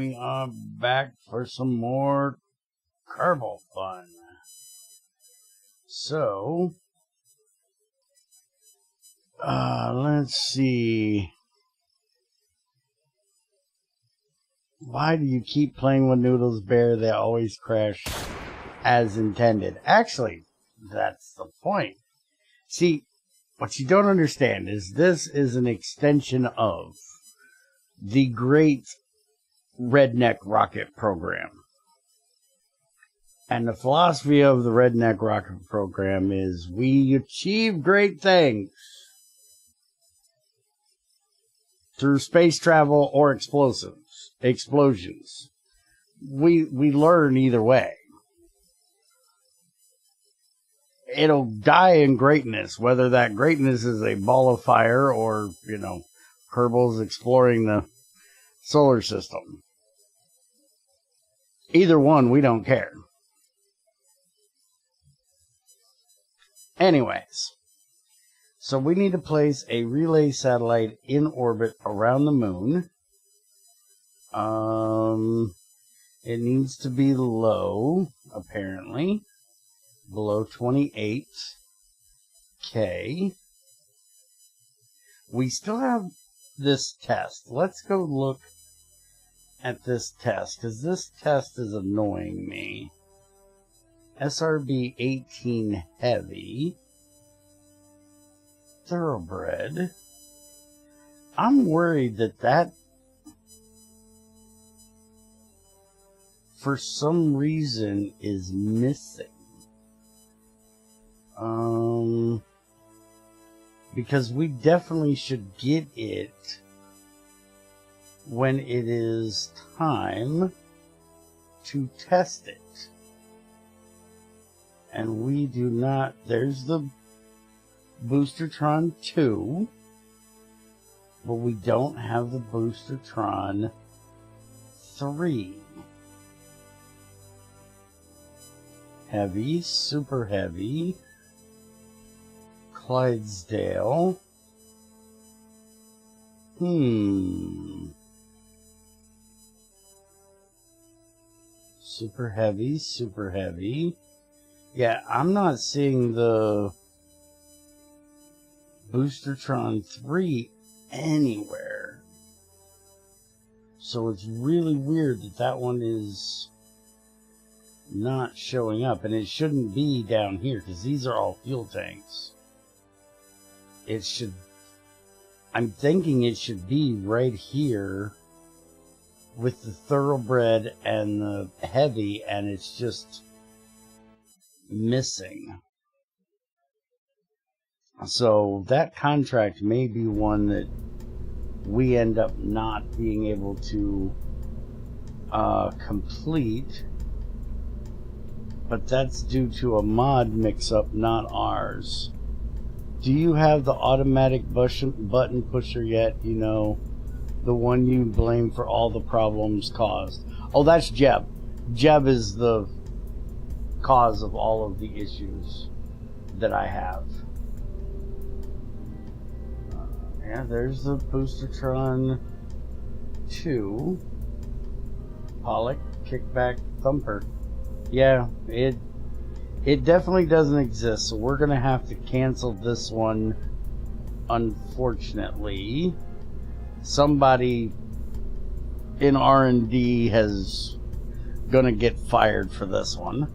we are back for some more Kerbal fun. So, let's see. Why do you keep playing with Noodles Bear? They always crash as intended. Actually, that's the point. See, what you don't understand is this is an extension of the great Redneck Rocket program. And the philosophy of the Redneck Rocket program is we achieve great things through space travel or explosions. We learn either way. It'll die in greatness, whether that greatness is a ball of fire or, Kerbal's exploring the solar system. Either one, we don't care. Anyways, so we need to place a relay satellite in orbit around the moon. It needs to be low, apparently. Below 28K. We still have this test. Let's go look at this test, because this test is annoying me. SRB 18 Heavy. Thoroughbred. I'm worried that for some reason is missing. Because we definitely should get it when it is time to test it. And we do not. There's the Boostertron 2, but we don't have the Boostertron 3. Heavy, super heavy, Clydesdale. Super heavy, super heavy. Yeah, I'm not seeing the Boostertron 3 anywhere. So it's really weird that one is not showing up. And it shouldn't be down here, because these are all fuel tanks. It should... I'm thinking it should be right here with the Thoroughbred and the Heavy, and it's just missing. So that contract may be one that we end up not being able to complete, but that's due to a mod mix-up, not ours. Do you have the automatic button pusher yet? The one you blame for all the problems caused. Oh, that's Jeb. Jeb is the cause of all of the issues that I have. Yeah, there's the Boostertron 2. Pollock, Kickback, Thumper. Yeah, it definitely doesn't exist, so we're gonna have to cancel this one, unfortunately. Somebody in R&D is gonna get fired for this one.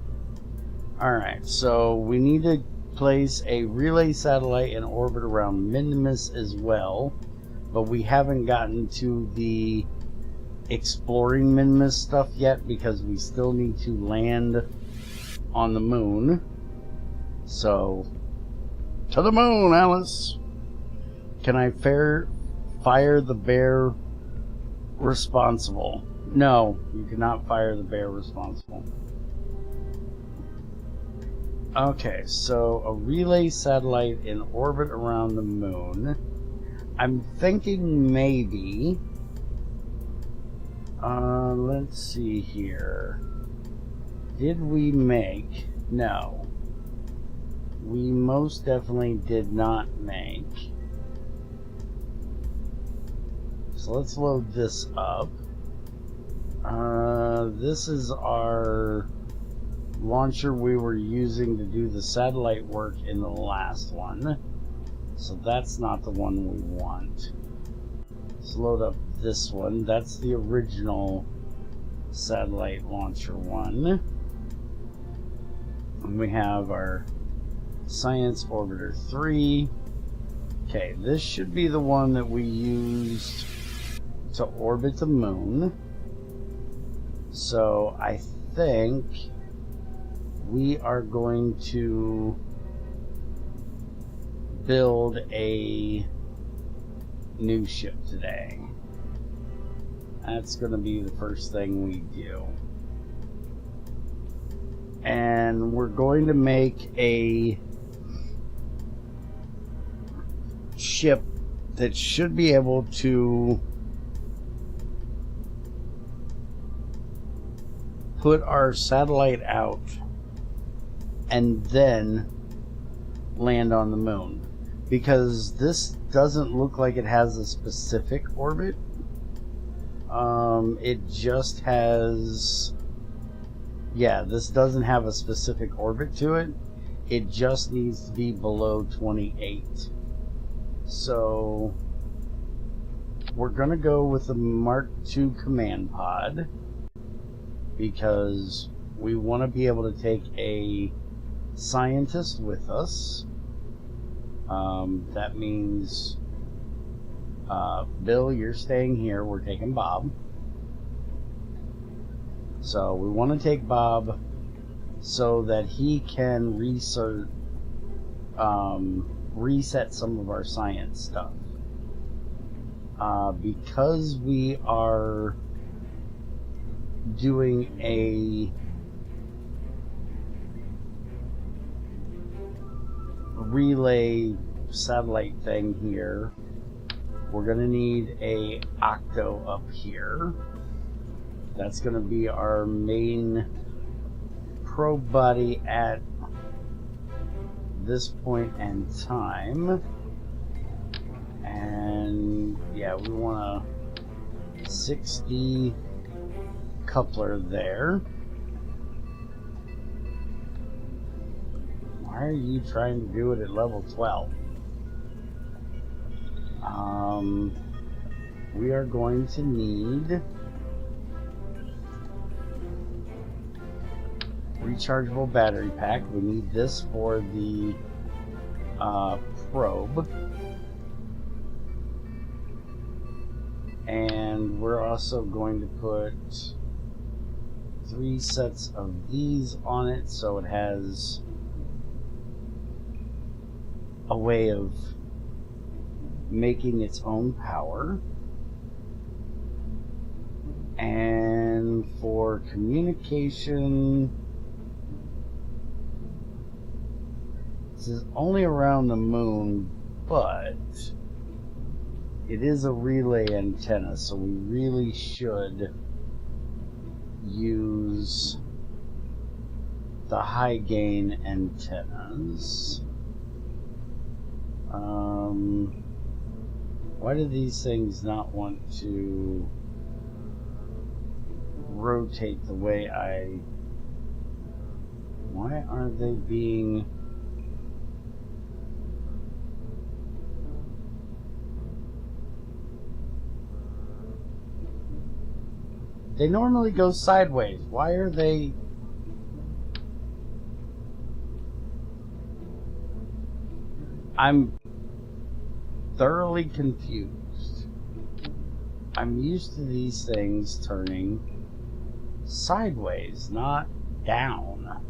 Alright, so we need to place a relay satellite in orbit around Minimus as well, but we haven't gotten to the exploring Minimus stuff yet because we still need to land on the moon. So, to the moon, Alice! Can I fire the bear responsible? No, you cannot fire the bear responsible. Okay, so a relay satellite in orbit around the moon. I'm thinking maybe... let's see here. Did we make... No. We most definitely did not make. So let's load this up. This is our launcher we were using to do the satellite work in the last one. So that's not the one we want. Let's load up this one. That's the original satellite launcher one. And we have our Science Orbiter 3. Okay, this should be the one that we used to orbit the moon. So I think we are going to build a new ship today. That's going to be the first thing we do. And we're going to make a ship that should be able to put our satellite out and then land on the moon. Because this doesn't look like it has a specific orbit. It just has... Yeah, this doesn't have a specific orbit to it. It just needs to be below 28. So we're going to go with the Mark II command pod because we want to be able to take a scientist with us. That means Bill, you're staying here. We're taking Bob. So we want to take Bob so that he can reset some of our science stuff. Because we are doing a relay satellite thing here, we're going to need a octo up here. That's going to be our main probe body at this point in time. And yeah, we want a 60 coupler there. Why are you trying to do it at level 12? We are going to need rechargeable battery pack. We need this for the probe. And we're also going to put 3 sets of these on it so it has a way of making its own power. And for communication, this is only around the moon, but it is a relay antenna, so we really should use the high gain antennas. Why do these things not want to rotate the way why are they being... They normally go sideways. Why are they... I'm thoroughly confused. I'm used to these things turning sideways, not down.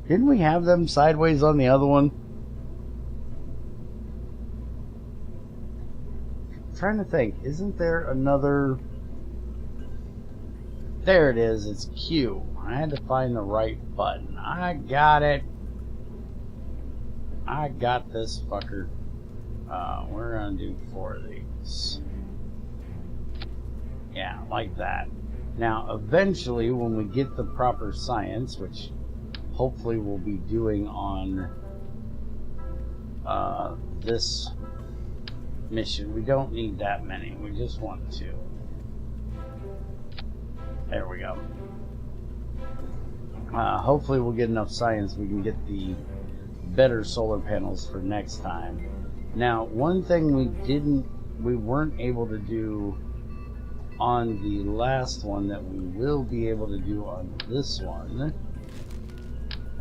Didn't we have them sideways on the other one? I'm trying to think. Isn't there another... There it is. It's Q. I had to find the right button. I got it. I got this fucker. We're gonna do 4 of these. Yeah, like that. Now, eventually, when we get the proper science, which hopefully we'll be doing on this mission, we don't need that many. We just want 2. There we go. Hopefully we'll get enough science we can get the better solar panels for next time. Now, one thing we weren't able to do on the last one that we will be able to do on this one,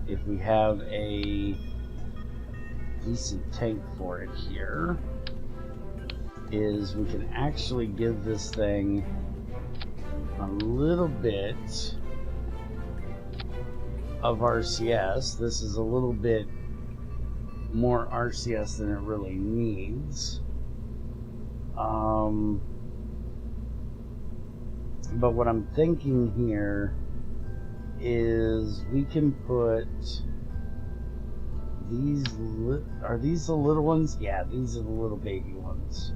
if we have a decent tank for it here, is we can actually give this thing a little bit of RCS. This is a little bit more RCS than it really needs. But what I'm thinking here is we can put these, are these the little ones? Yeah, these are the little baby ones.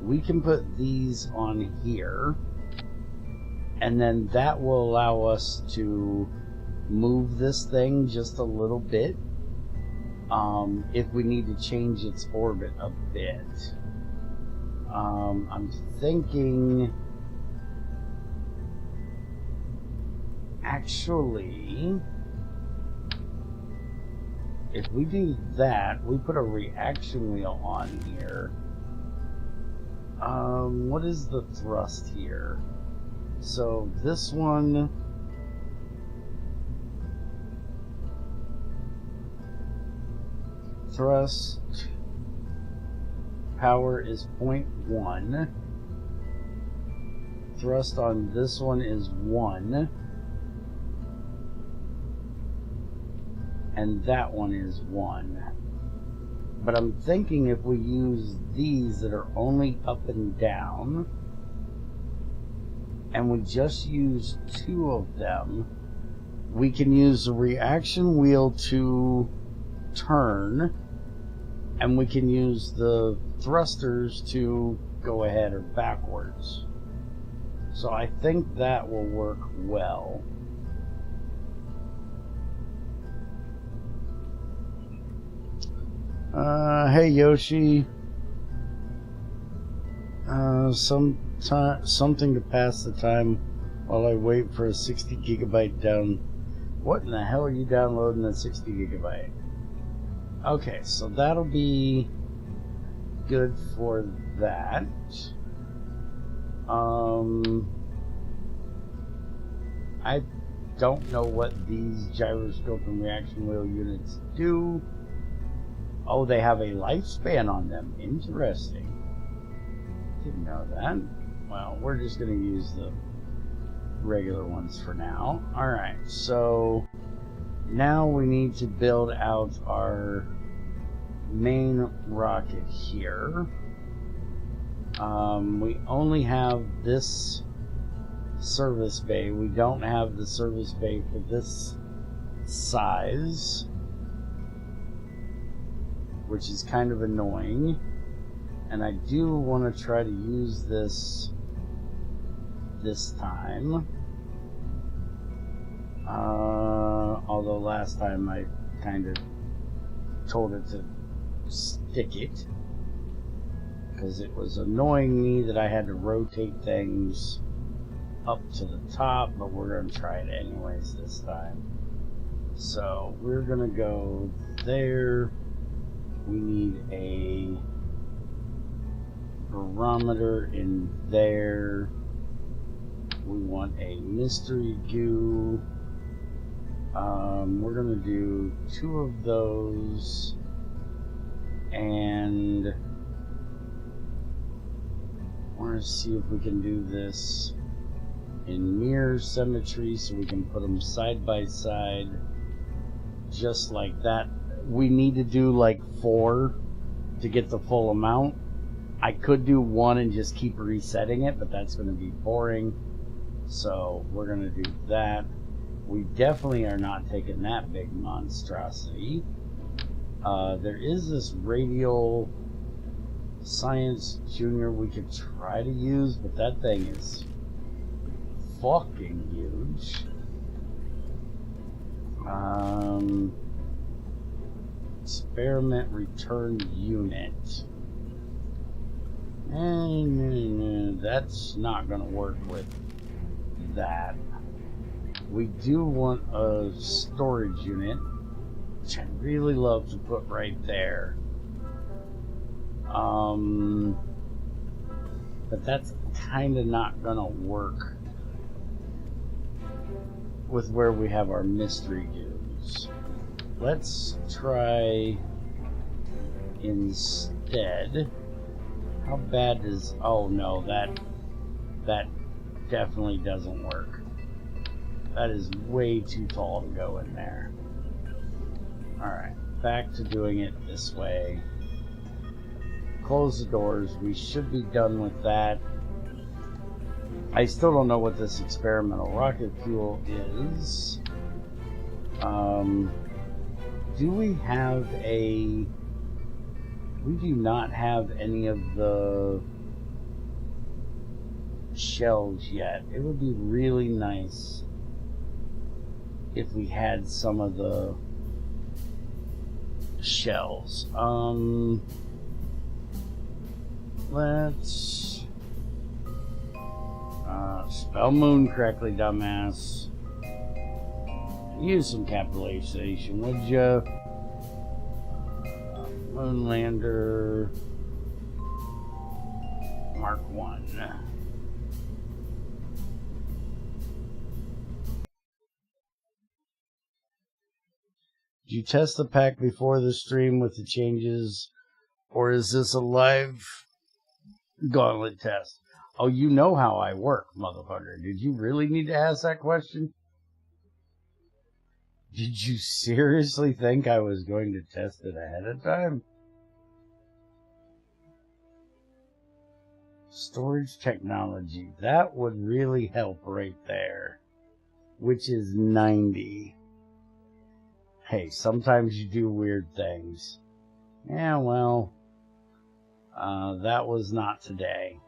We can put these on here, and then that will allow us to move this thing just a little bit if we need to change its orbit a bit. I'm thinking actually if we do that, we put a reaction wheel on here. What is the thrust here? So this one, thrust power is 0.1. Thrust on this one is 1. And that one is 1. But I'm thinking if we use these that are only up and down, and we just use 2 of them, we can use the reaction wheel to turn, and we can use the thrusters to go ahead or backwards. So I think that will work well. Hey Yoshi. Something to pass the time while I wait for a 60 gigabyte down. What in the hell are you downloading at 60 gigabyte? Okay, so that'll be good for that. I don't know what these gyroscope and reaction wheel units do. Oh, they have a lifespan on them. Interesting. Didn't know that. Well, we're just going to use the regular ones for now. Alright, so now we need to build out our main rocket here. We only have this service bay. We don't have the service bay for this size, which is kind of annoying. And I do want to try to use this time. Although last time I kind of told it to stick it, because it was annoying me that I had to rotate things up to the top, but we're going to try it anyways this time. So we're going to go there. We need a barometer in there. We want a mystery goo. We're going to do 2 of those, and we're going to see if we can do this in mirror symmetry so we can put them side by side just like that. We need to do like 4 to get the full amount. I could do 1 and just keep resetting it, but that's going to be boring. So we're going to do that. We definitely are not taking that big monstrosity. There is this radial science junior we could try to use, but that thing is fucking huge. Experiment return unit. No, that's not going to work with that. We do want a storage unit, which I'd really love to put right there. But that's kind of not gonna work with where we have our mystery dudes. Let's try instead. How bad is... oh no, that definitely doesn't work. That is way too tall to go in there. Alright, back to doing it this way. Close the doors. We should be done with that. I still don't know what this experimental rocket fuel is. Do we have a... we do not have any of the shells yet. It would be really nice if we had some of the shells. Let's spell moon correctly, dumbass. Use some capitalization, would ya? Moonlander Mark 1. Did you test the pack before the stream with the changes, or is this a live gauntlet test? Oh, you know how I work, motherfucker. Did you really need to ask that question? Did you seriously think I was going to test it ahead of time? Storage technology. That would really help right there. Which is 90. Hey, sometimes you do weird things. Yeah, well, that was not today.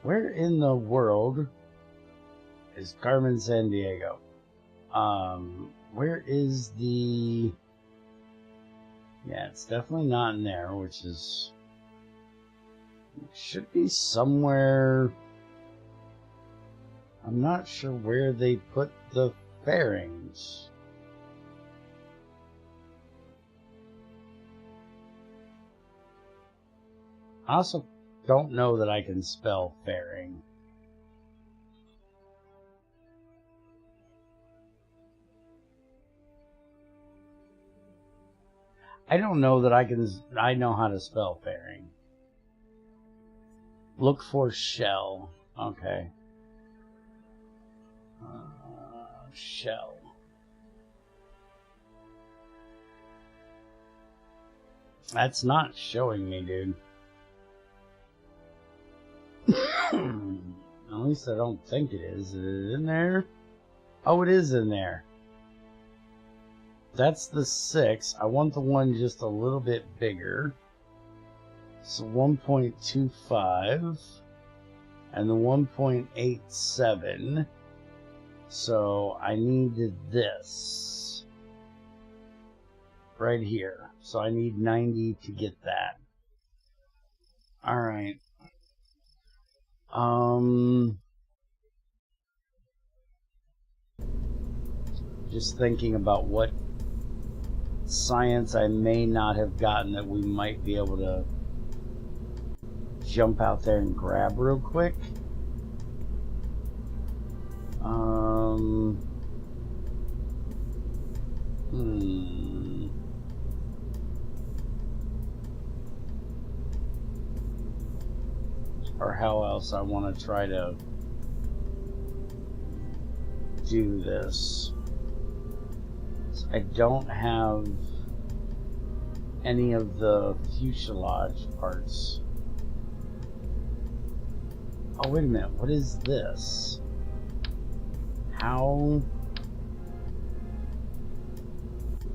Where in the world is Carmen Sandiego? Where is the... yeah, it's definitely not in there, which is... it should be somewhere... I'm not sure where they put the fairings. I also don't know that I can spell fairing. I don't know that I know how to spell fairing. Look for shell. Okay. Shell. That's not showing me, dude. At least I don't think it is. Is it in there? Oh, it is in there. That's the 6. I want the one just a little bit bigger. So 1.25. And the 1.87. So I needed this. Right here. So I need 90 to get that. Alright. Just thinking about what science I may not have gotten that we might be able to jump out there and grab real quick. Or how else I want to try to do this. I don't have any of the fuselage parts. Oh, wait a minute. What is this? How?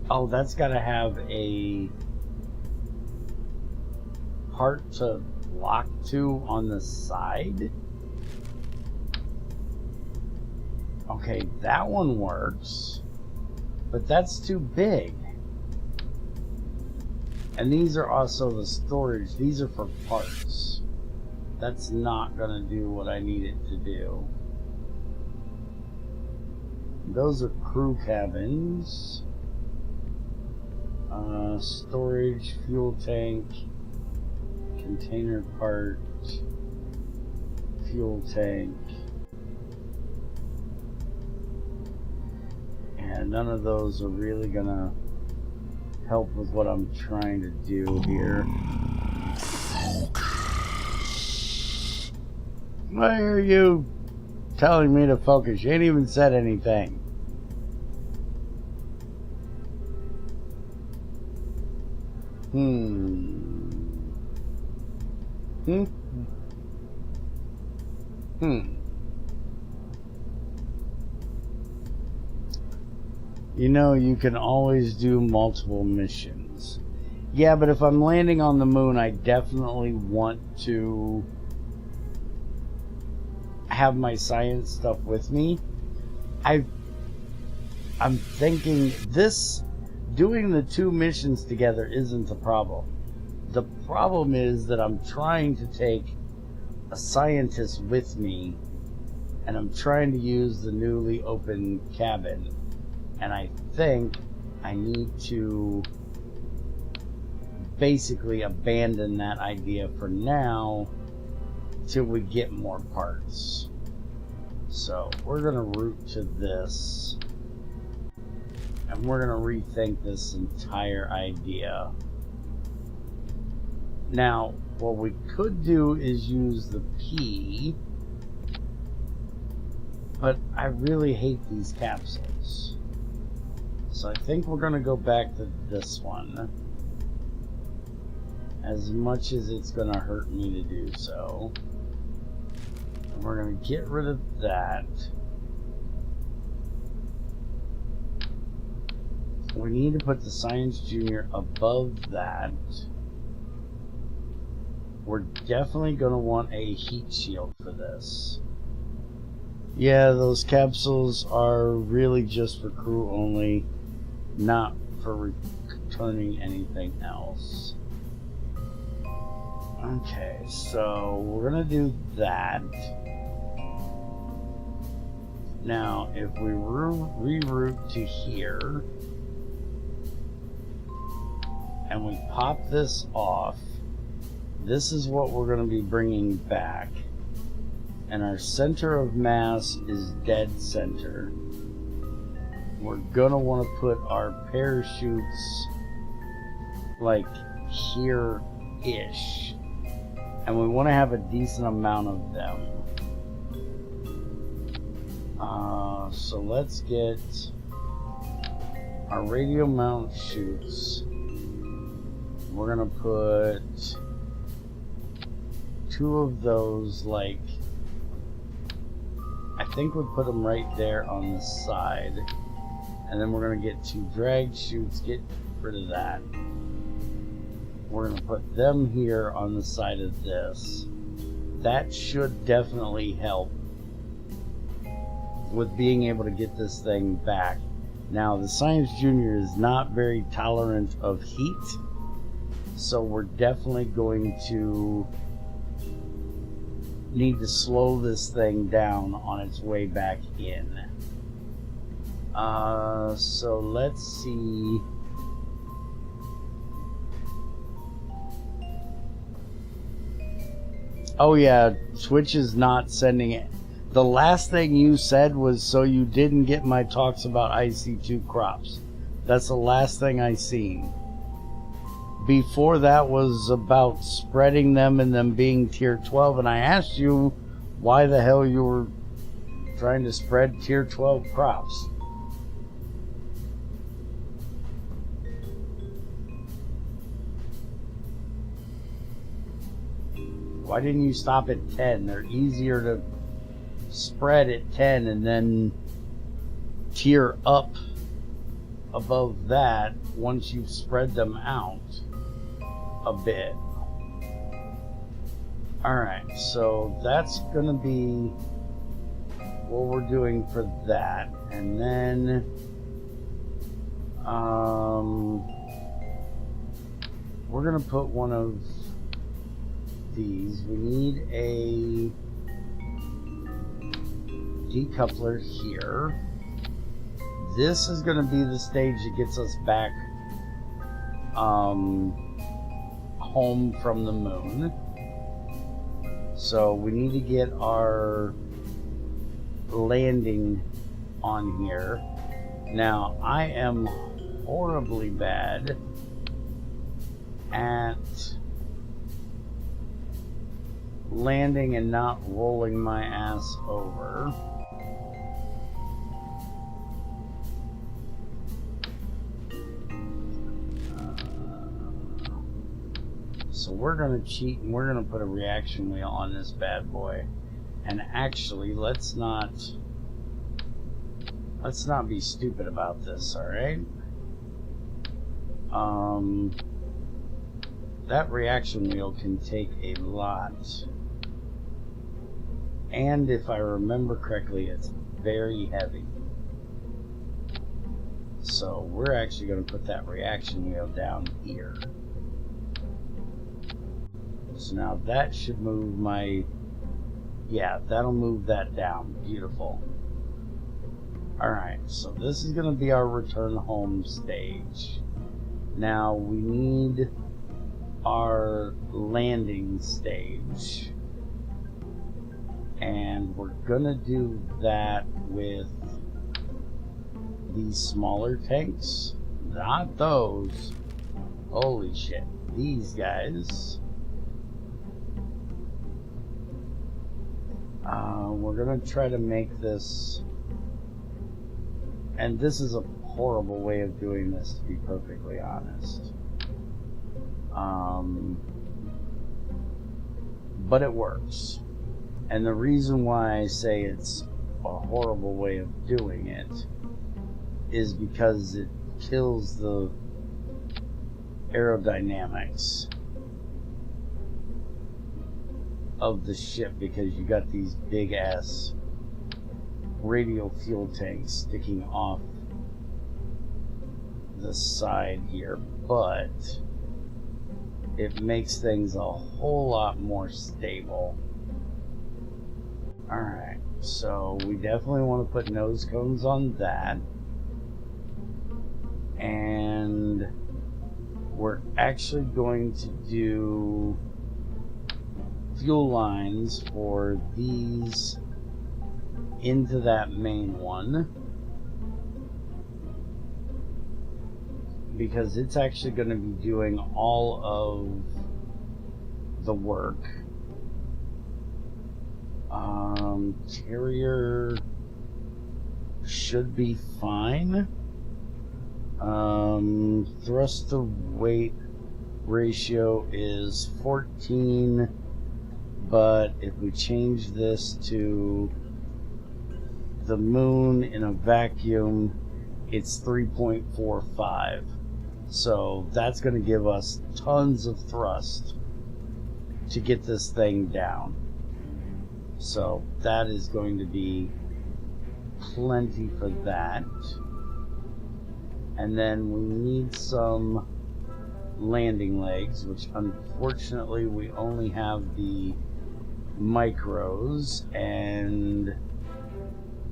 Oh, that's got to have a part to lock to on the side. Okay, that one works. But that's too big. And these are also the storage. These are for parts. That's not gonna do what I need it to do. Those are crew cabins. Storage, fuel tank, container part, fuel tank. And none of those are really gonna help with what I'm trying to do here. Why are you telling me to focus? You ain't even said anything. You know, you can always do multiple missions. Yeah, but if I'm landing on the moon, I definitely want to have my science stuff with me. I'm thinking this, doing the two missions together isn't the problem. The problem is that I'm trying to take a scientist with me, and I'm trying to use the newly opened cabin, and I think I need to basically abandon that idea for now till we get more parts. So we're gonna route to this, and we're gonna rethink this entire idea. Now, what we could do is use the P, but I really hate these capsules. So I think we're gonna go back to this one, as much as it's gonna hurt me to do so. And we're gonna get rid of that. We need to put the Science Junior above that. We're definitely going to want a heat shield for this. Yeah, those capsules are really just for crew only, not for returning anything else. Okay, so we're going to do that. Now, if we reroute to here, and we pop this off, this is what we're going to be bringing back. And our center of mass is dead center. We're going to want to put our parachutes like here-ish. And we want to have a decent amount of them. So let's get our radio mount chutes. We're going to put 2 of those, like, I think we'll put them right there on the side, and then we're going to get 2 drag chutes, get rid of that. We're going to put them here on the side of this. That should definitely help with being able to get this thing back. Now, the Science Junior is not very tolerant of heat, so we're definitely going to need to slow this thing down on its way back in. So let's see. Oh yeah, Twitch is not sending it. The last thing you said was so you didn't get my talks about IC2 crops. That's the last thing I seen. Before that was about spreading them and them being tier 12, and I asked you why the hell you were trying to spread tier 12 crops. Why didn't you stop at 10? They're easier to spread at 10 and then tier up above that once you've spread them out a bit. Alright, so that's gonna be what we're doing for that. And then we're gonna put one of these. We need a decoupler here. This is going to be the stage that gets us back home from the moon. So we need to get our landing on here. Now, I am horribly bad at landing and not rolling my ass over. So we're going to cheat and we're going to put a reaction wheel on this bad boy. And actually, let's not be stupid about this, all right? That reaction wheel can take a lot. And if I remember correctly, it's very heavy. So we're actually going to put that reaction wheel down here. So now that should move my... Yeah, that'll move that down. Beautiful. Alright, so this is going to be our return home stage. Now we need our landing stage. And we're going to do that with these smaller tanks. Not those. Holy shit. These guys. We're going to try to make this, and this is a horrible way of doing this, to be perfectly honest. But it works. And the reason why I say it's a horrible way of doing it is because it kills the aerodynamics of the ship, because you got these big ass radial fuel tanks sticking off the side here, but it makes things a whole lot more stable. Alright, so we definitely want to put nose cones on that, and we're actually going to do fuel lines for these into that main one, because it's actually going to be doing all of the work. Carrier should be fine. Thrust to weight ratio is 14, but if we change this to the moon in a vacuum, it's 3.45. So that's going to give us tons of thrust to get this thing down. So that is going to be plenty for that. And then we need some landing legs, which unfortunately we only have the micros, and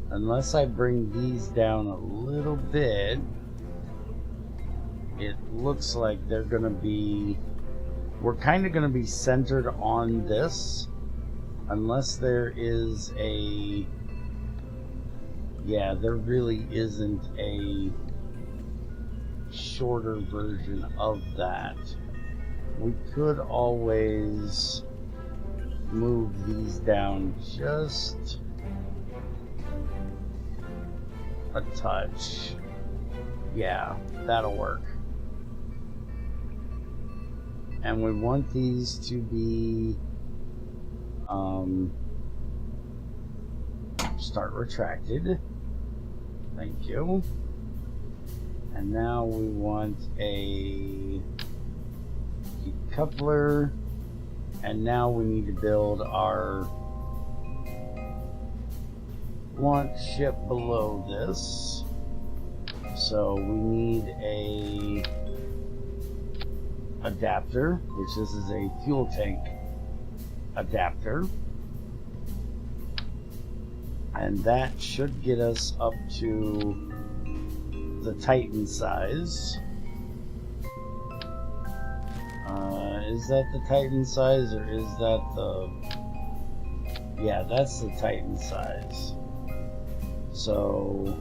unless I bring these down a little bit, it looks like they're going to be, we're kind of going to be centered on this, unless there is a, yeah, there really isn't a shorter version of that. We could always move these down just a touch. Yeah, that'll work. And we want these to be start retracted. Thank you. And now we want a decoupler, and now we need to build our launch ship below this. So we need a adapter, which this is a fuel tank adapter. And that should get us up to the Titan size. Is that the Titan size, or is that the... Yeah, that's the Titan size. So,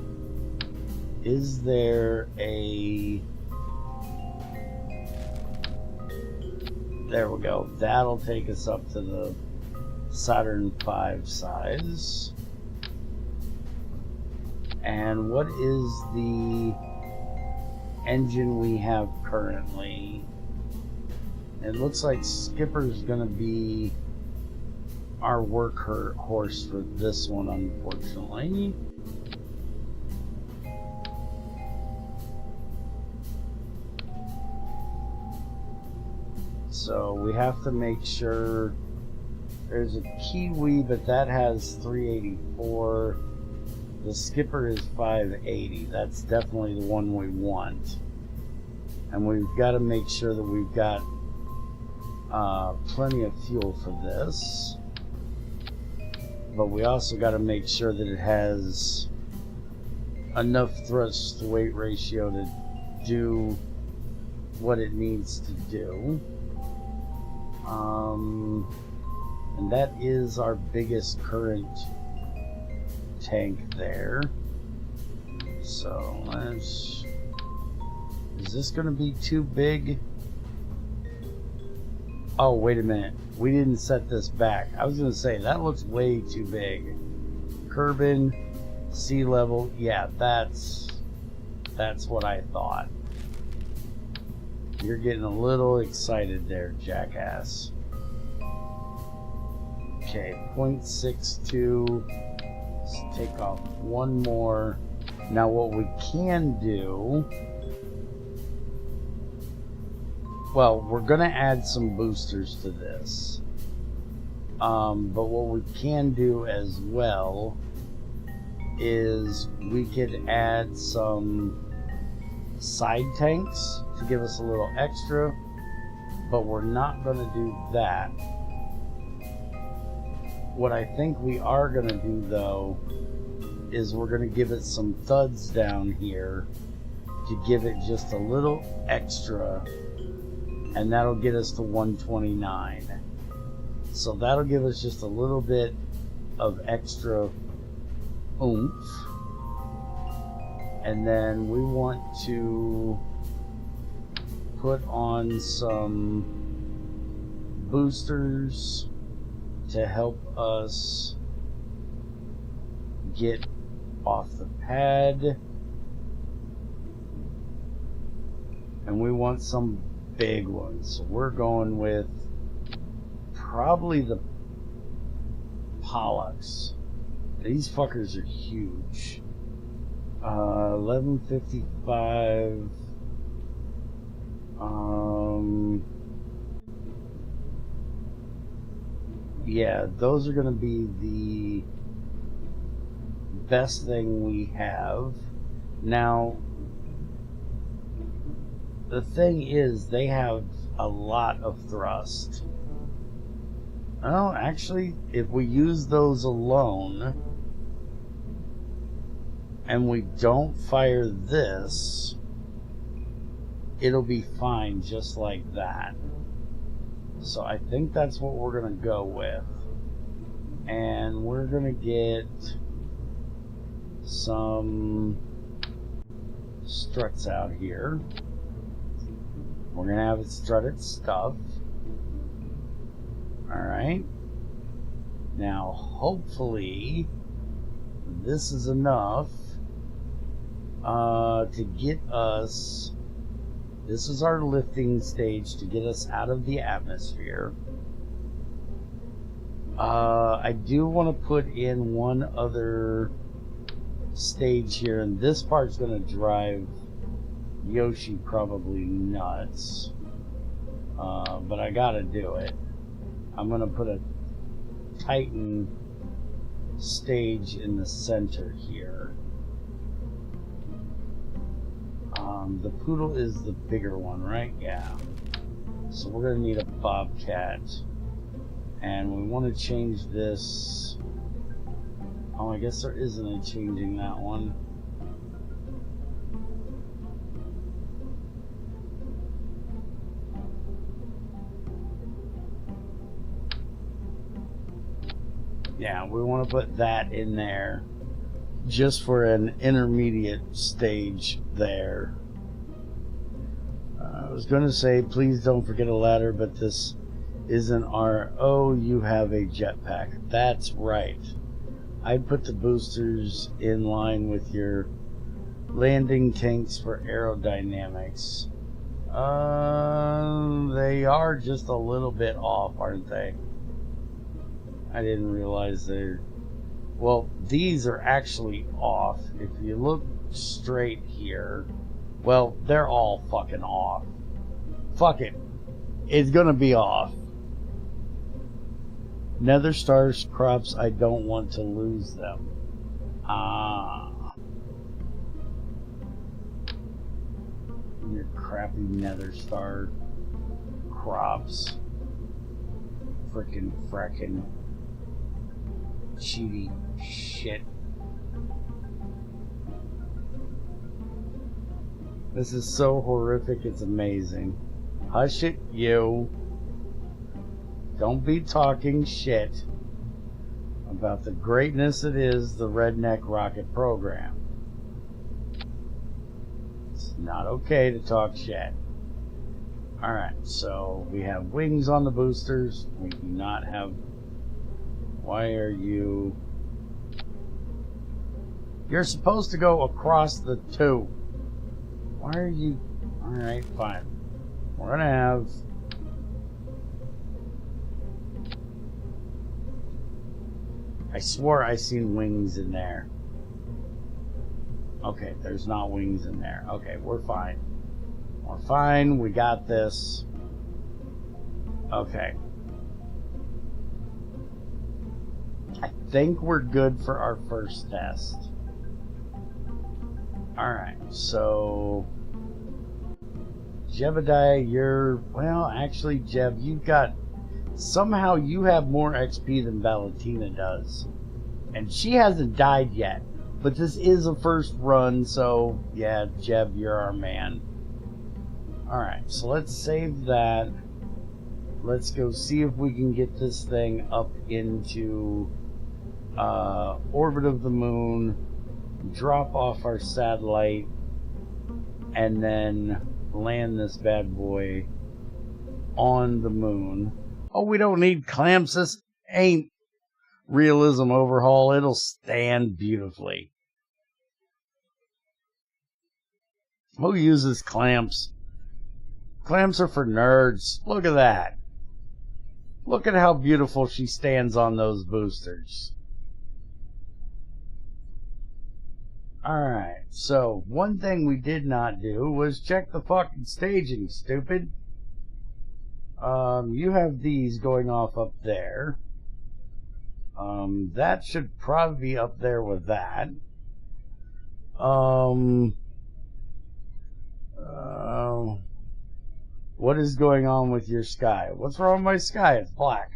is there a... There we go. That'll take us up to the Saturn V size. And what is the engine we have currently? It looks like Skipper's gonna be our workhorse for this one, unfortunately. So we have to make sure there's a Kiwi, but that has 384. The Skipper is 580. That's definitely the one we want. And we've got to make sure that we've got plenty of fuel for this. But we also got to make sure that it has enough thrust to weight ratio to do what it needs to do. And that is our biggest current tank there. So let's... Is this going to be too big? Oh, wait a minute. We didn't set this back. I was going to say, that looks way too big. Kerbin, sea level. Yeah, that's what I thought. You're getting a little excited there, jackass. Okay, 0.62. Let's take off one more. Now what we can do... Well, we're going to add some boosters to this. But what we can do as well is we could add some side tanks to give us a little extra, but we're not going to do that. What I think we are going to do, though, is we're going to give it some thuds down here to give it just a little extra, and that'll get us to 129. So that'll give us just a little bit of extra oomph. And then we want to put on some boosters to help us get off the pad. And we want some big ones. So we're going with probably the Pollux. These fuckers are huge. 1155. Yeah, those are going to be the best thing we have. Now, the thing is, they have a lot of thrust. Well, actually, if we use those alone, and we don't fire this, it'll be fine just like that. So I think that's what we're going to go with. And we're going to get some struts out here. We're going to have it strut its stuff. Alright. Now, hopefully, this is enough to get us... This is our lifting stage to get us out of the atmosphere. I do want to put in one other stage here, and this part's going to drive Yoshi probably nuts. But I gotta do it. I'm going to put a Titan stage in the center here. The Poodle is the bigger one, right? Yeah. So we're going to need a Bobcat And we want to change this. Oh, I guess there isn't a changing that one. Yeah, we want to put that in there just for an intermediate stage there. I was going to say, please don't forget a ladder, but this isn't our... Oh, you have a jetpack. That's right. I'd put the boosters in line with your landing tanks for aerodynamics. They are just a little bit off, aren't they? I didn't realize they're... Well, these are actually off. If you look straight here, well, they're all fucking off. Fuck it. It's gonna be off. Nether stars crops, I don't want to lose them. Ah. Your crappy nether star crops. Frickin' cheaty shit. This is so horrific, it's amazing. Hush it, you. Don't be talking shit about the greatness it is the Redneck Rocket program. It's not okay to talk shit. Alright, so we have wings on the boosters. We do not have... Why are you... You're supposed to go across the two. Why are you... Alright, fine. We're gonna have... I swore I seen wings in there. Okay, there's not wings in there. Okay, we're fine. We're fine, we got this. Okay. I think we're good for our first test. Alright, so... Jebediah, you're... Well, actually, Jeb, you've got... Somehow you have more XP than Valentina does. And she hasn't died yet. But this is a first run, so... Yeah, Jeb, you're our man. Alright, so let's save that. Let's go see if we can get this thing up into... orbit of the moon. Drop off our satellite. And then... land this bad boy on the moon. Oh, we don't need clamps. This ain't realism overhaul. It'll stand beautifully. Who uses clamps? Clamps are for nerds. Look at that. Look at how beautiful she stands on those boosters. Alright, so one thing we did not do was check the fucking staging, stupid. You have these going off up there. That should probably be up there with that. What is going on with your sky? What's wrong with my sky? It's black.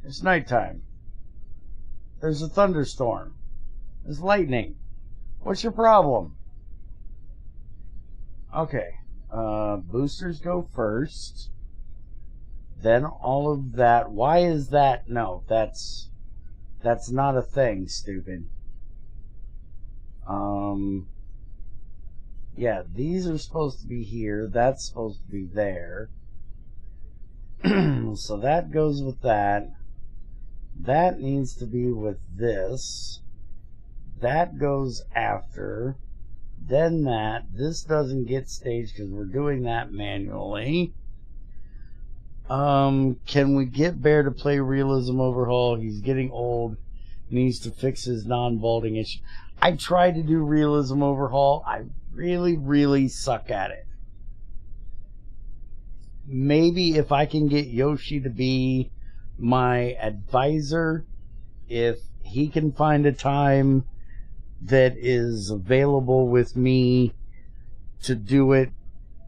It's nighttime. There's a thunderstorm. There's lightning. What's your problem? Okay. Boosters go first. Then all of that. Why is that? No, that's not a thing, stupid. Yeah, these are supposed to be here. That's supposed to be there. So that goes with that. That needs to be with this. That goes after. Then that. This doesn't get staged because we're doing that manually. Can we get Bear to play Realism Overhaul? He's getting old. Needs to fix his non-balding issue. I tried to do Realism Overhaul. I really suck at it. Maybe if I can get Yoshi to be my advisor, if he can find a time that is available with me to do it,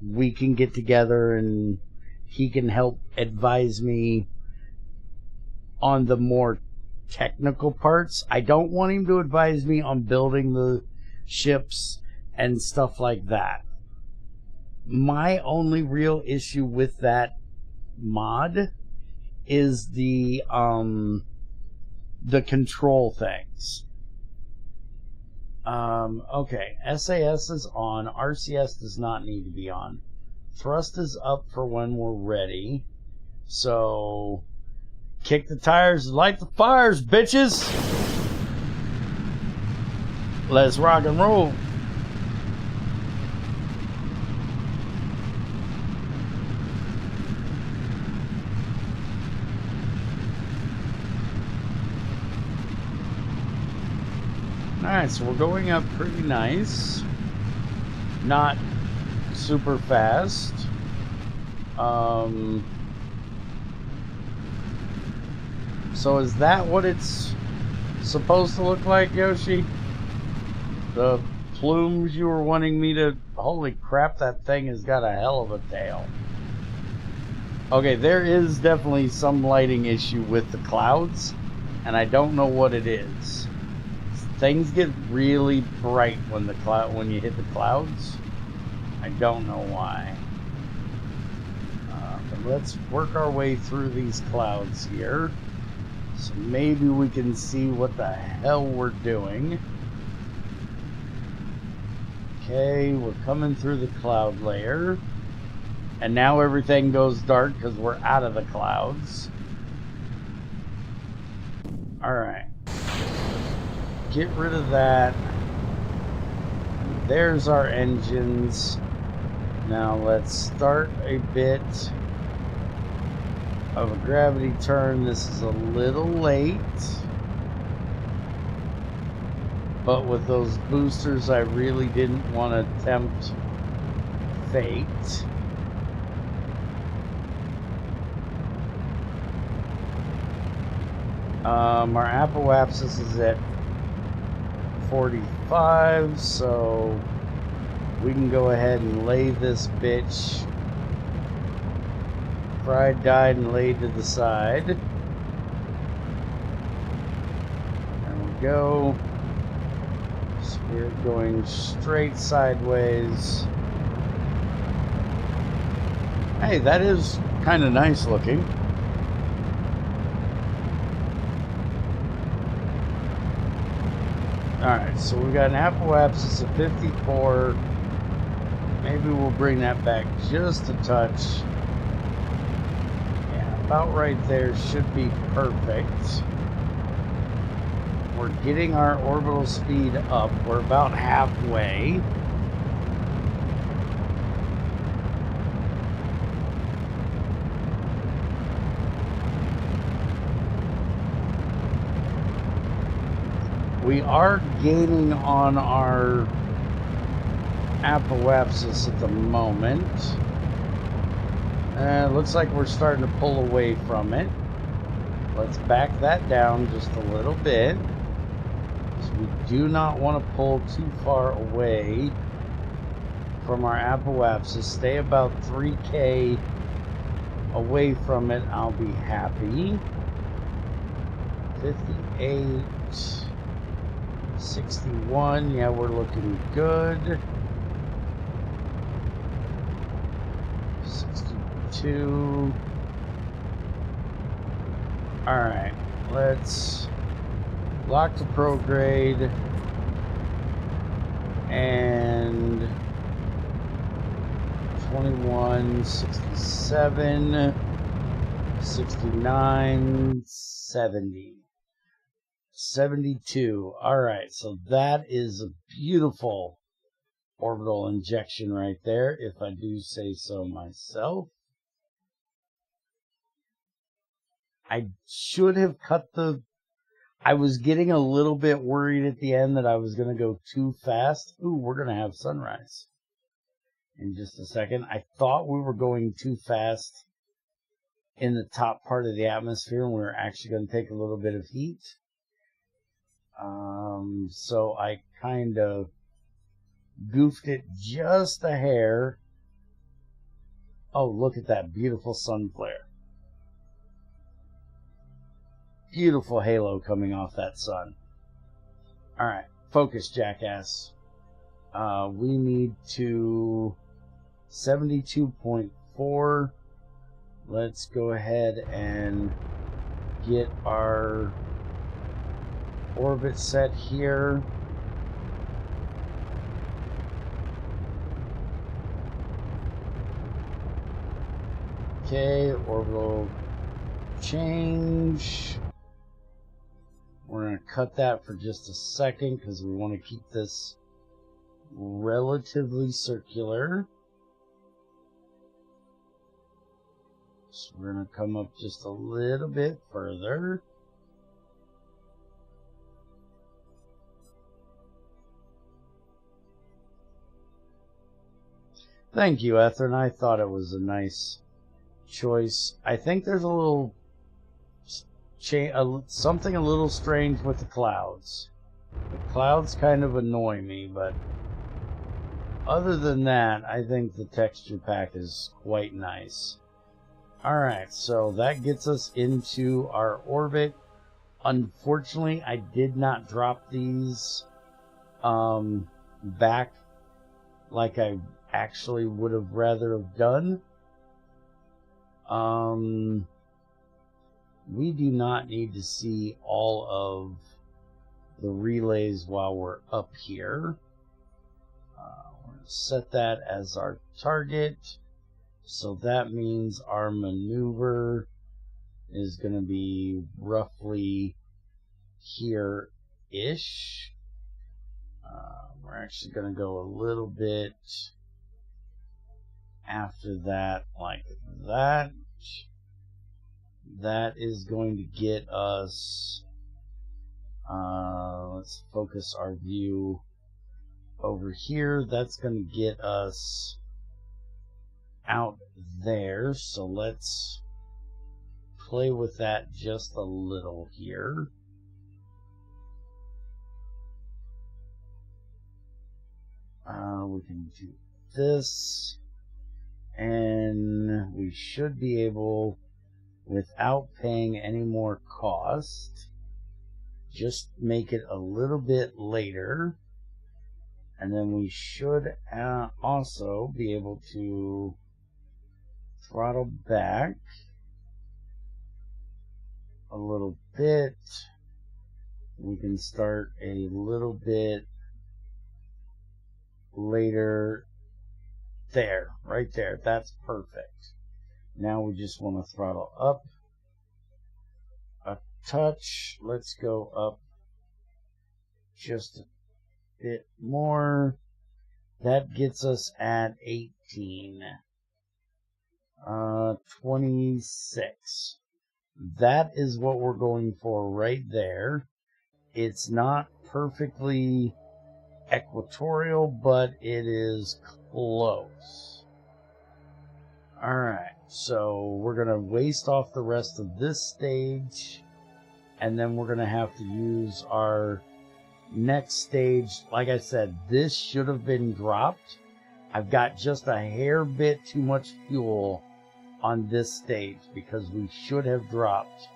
we can get together and he can help advise me on the more technical parts. I don't want him to advise me on building the ships and stuff like that. My only real issue with that mod is the control things. Okay, SAS is on. RCS does not need to be on. Thrust is up for when we're ready. So, kick the tires, light the fires, bitches! Let's rock and roll. Alright, so we're going up pretty nice. Not super fast. So is that what it's supposed to look like, Yoshi? The plumes you were wanting me to... Holy crap, that thing has got a hell of a tail. Okay, there is definitely some lighting issue with the clouds, and I don't know what it is. Things get really bright when you hit the clouds. I don't know why. But let's work our way through these clouds here. So maybe we can see what the hell we're doing. Okay, we're coming through the cloud layer. And now everything goes dark because we're out of the clouds. Alright. Get rid of that. There's our engines. Now let's start a bit of a gravity turn. This is a little late, but with those boosters I really didn't want to tempt fate. Our apoapsis is at 45, so we can go ahead and lay this bitch fried, dyed, and laid to the side. There we go. So we're going straight sideways. Hey, that is kind of nice looking. Alright, so we got an apoapsis of 54. Maybe we'll bring that back just a touch. Yeah, about right there should be perfect. We're getting our orbital speed up. We're about halfway. We are gaining on our apoapsis at the moment. Looks like we're starting to pull away from it. Let's back that down just a little bit. So we do not want to pull too far away from our apoapsis. Stay about 3K away from it. I'll be happy. 58. 61, yeah, we're looking good. 62. Alright, let's lock to prograde and 21, 67, 69, 70. 72. Alright, so that is a beautiful orbital injection right there, if I do say so myself. I should have cut the... I was getting a little bit worried at the end that I was going to go too fast. Ooh, we're going to have sunrise in just a second. I thought we were going too fast in the top part of the atmosphere, and we were actually going to take a little bit of heat. So I kind of goofed it just a hair. Oh, look at that beautiful sun flare. Beautiful halo coming off that sun. Alright, focus, jackass. We need to 72.4. Let's go ahead and get our orbit set here. Okay, orbital change. We're going to cut that for just a second because we want to keep this relatively circular. So we're going to come up just a little bit further. Thank you, Ethan. I thought it was a nice choice. I think there's a little something a little strange with the clouds. The clouds kind of annoy me, but other than that, I think the texture pack is quite nice. Alright, so that gets us into our orbit. Unfortunately, I did not drop these back like I actually would have rather have done. We do not need to see all of the relays while we're up here. We're going to set that as our target. So that means our maneuver is going to be roughly here-ish. We're actually going to go a little bit after that, like that. That is going to get us, let's focus our view over here. That's going to get us out there. So let's play with that just a little here. We can do this, and we should be able, without paying any more cost, just make it a little bit later, and then we should also be able to throttle back a little bit. We can start a little bit later. There, right there, that's perfect. Now we just want to throttle up a touch. Let's go up just a bit more. That gets us at 18. 26. That is what we're going for right there. It's not perfectly equatorial, but it is close. Alright, so we're going to waste off the rest of this stage, and then we're going to have to use our next stage. Like I said, this should have been dropped. I've got just a hair bit too much fuel on this stage because we should have dropped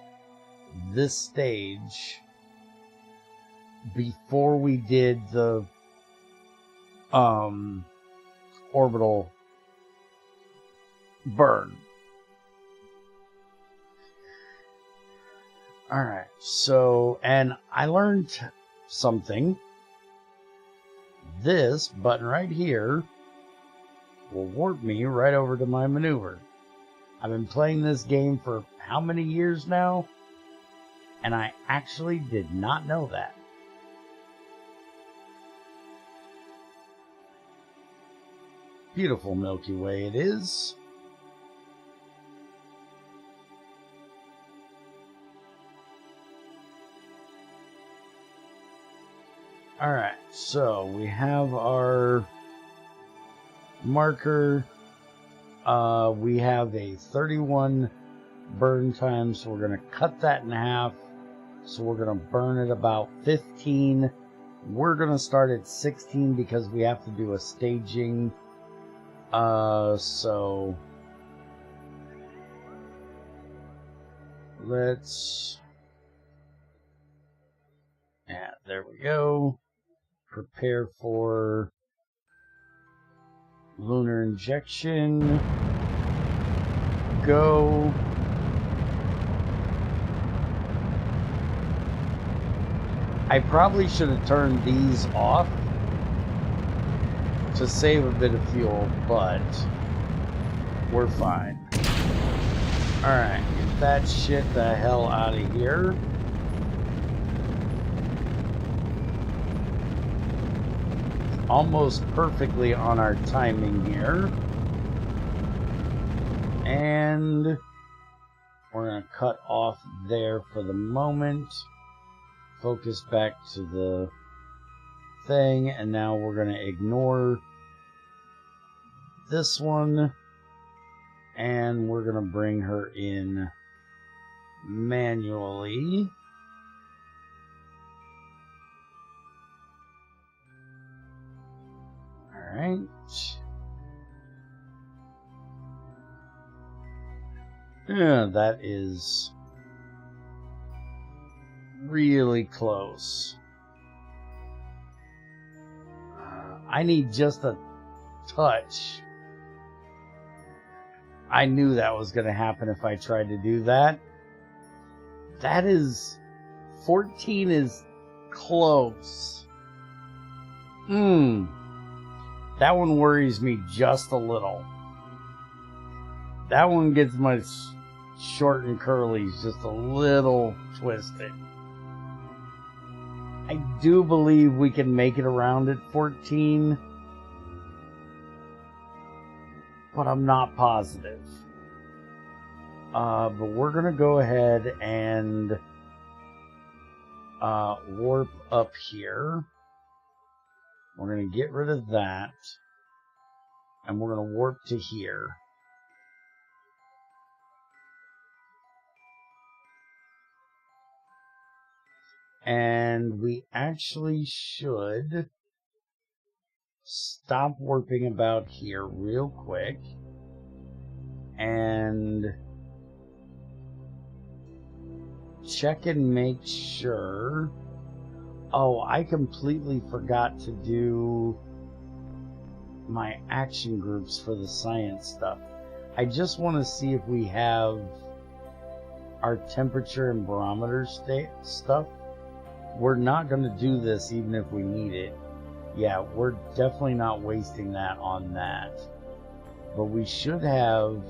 this stage before we did the orbital burn. Alright, so, and I learned something. This button right here will warp me right over to my maneuver. I've been playing this game for how many years now? And I actually did not know that. Beautiful Milky Way it is. Alright, so we have our marker. We have a 31 burn time, so we're going to cut that in half. So we're going to burn at about 15. We're going to start at 16 because we have to do a staging. So let's there we go. Prepare for lunar injection. Go. I probably should have turned these off to save a bit of fuel, but we're fine. Alright, get that shit the hell out of here. Almost perfectly on our timing here. And we're going to cut off there for the moment. Focus back to the thing, and now we're going to ignore this one, and we're going to bring her in manually. Alright. Yeah, that is really close. I need just a touch. I knew that was going to happen if I tried to do that. That is... 14 is close. That one worries me just a little. That one gets my short and curlies just a little twisted. I do believe we can make it around at 14, but I'm not positive. But we're going to go ahead and warp up here. We're going to get rid of that, and we're going to warp to here. And we actually should stop warping about here real quick and check and make sure. Oh, I completely forgot to do my action groups for the science stuff. I just want to see if we have our temperature and barometer stuff. We're not going to do this even if we need it. Yeah, we're definitely not wasting that on that. But we should have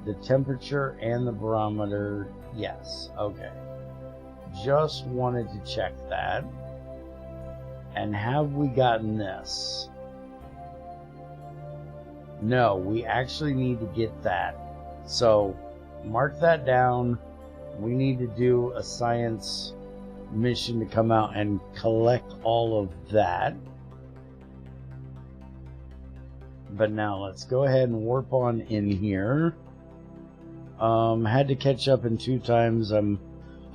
the temperature and the barometer. Yes, okay. Just wanted to check that. And have we gotten this? No, we actually need to get that. So, mark that down. We need to do a science mission to come out and collect all of that. But now let's go ahead and warp on in here. Had to catch up in 2 times. I'm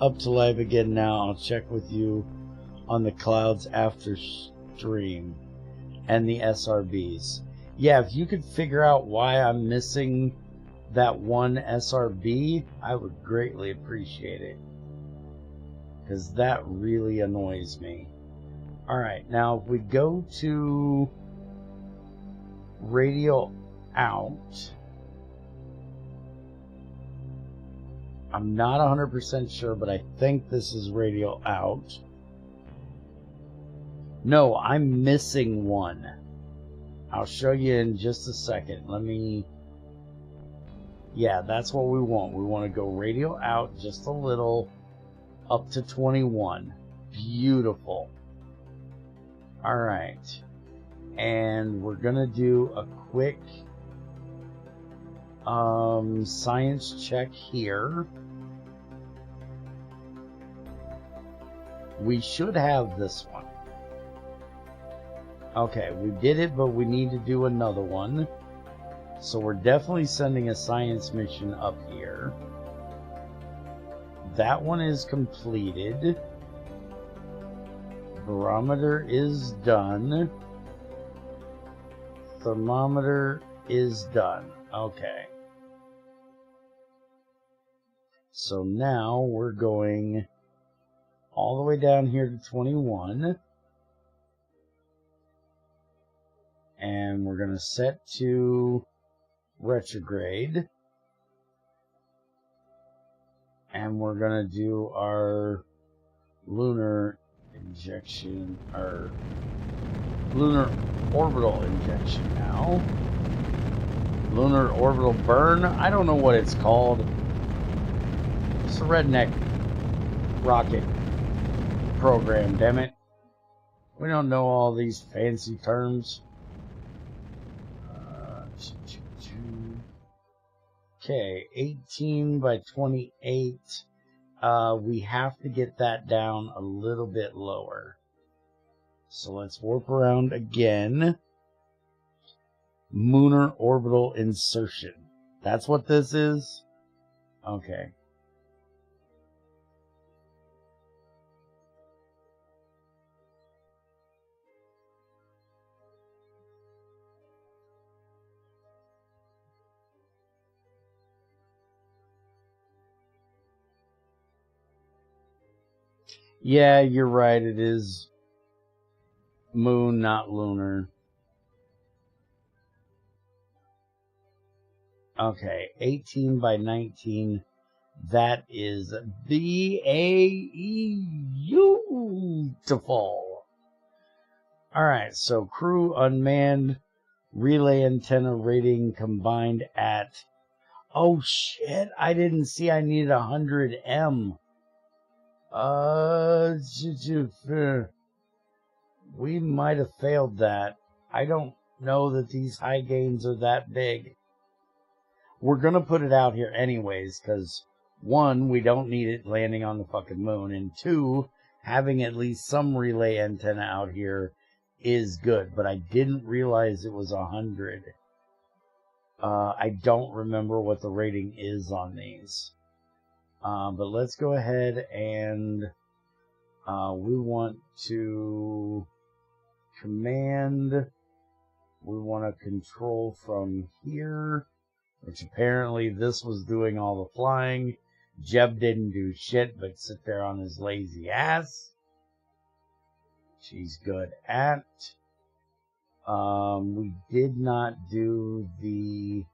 up to live again now. I'll check with you on the clouds after stream and the SRBs. Yeah, if you could figure out why I'm missing that one SRB, I would greatly appreciate it, because that really annoys me. Alright, now if we go to radio out, I'm not 100% sure, but I think this is radio out. No, I'm missing one. I'll show you in just a second. Let me... Yeah, that's what we want. We want to go radio out just a little, up to 21. Beautiful. Alright. And we're going to do a quick science check here. We should have this one. Okay, we did it, but we need to do another one. So we're definitely sending a science mission up here. That one is completed. Barometer is done. Thermometer is done. Okay. So now we're going all the way down here to 21. And we're going to set to retrograde. And we're going to do our lunar injection, or lunar orbital injection now. Lunar orbital burn? I don't know what it's called. It's a redneck rocket program, damn it. We don't know all these fancy terms. Okay, 18 by 28. We have to get that down a little bit lower. So let's warp around again. Lunar orbital insertion. That's what this is? Okay. Yeah, you're right. It is moon, not lunar. Okay, 18 by 19. That is beautiful. Alright, so crew unmanned, relay antenna rating combined at... Oh shit, I didn't see I needed 100 M. We might have failed that. I don't know that these high gains are that big. We're going to put it out here anyways, because, one, we don't need it landing on the fucking moon, and two, having at least some relay antenna out here is good, but I didn't realize it was 100. I don't remember what the rating is on these. But let's go ahead and we want to command, we want to control from here, which apparently this was doing all the flying. Jeb didn't do shit but sit there on his lazy ass. She's good at. We did not do the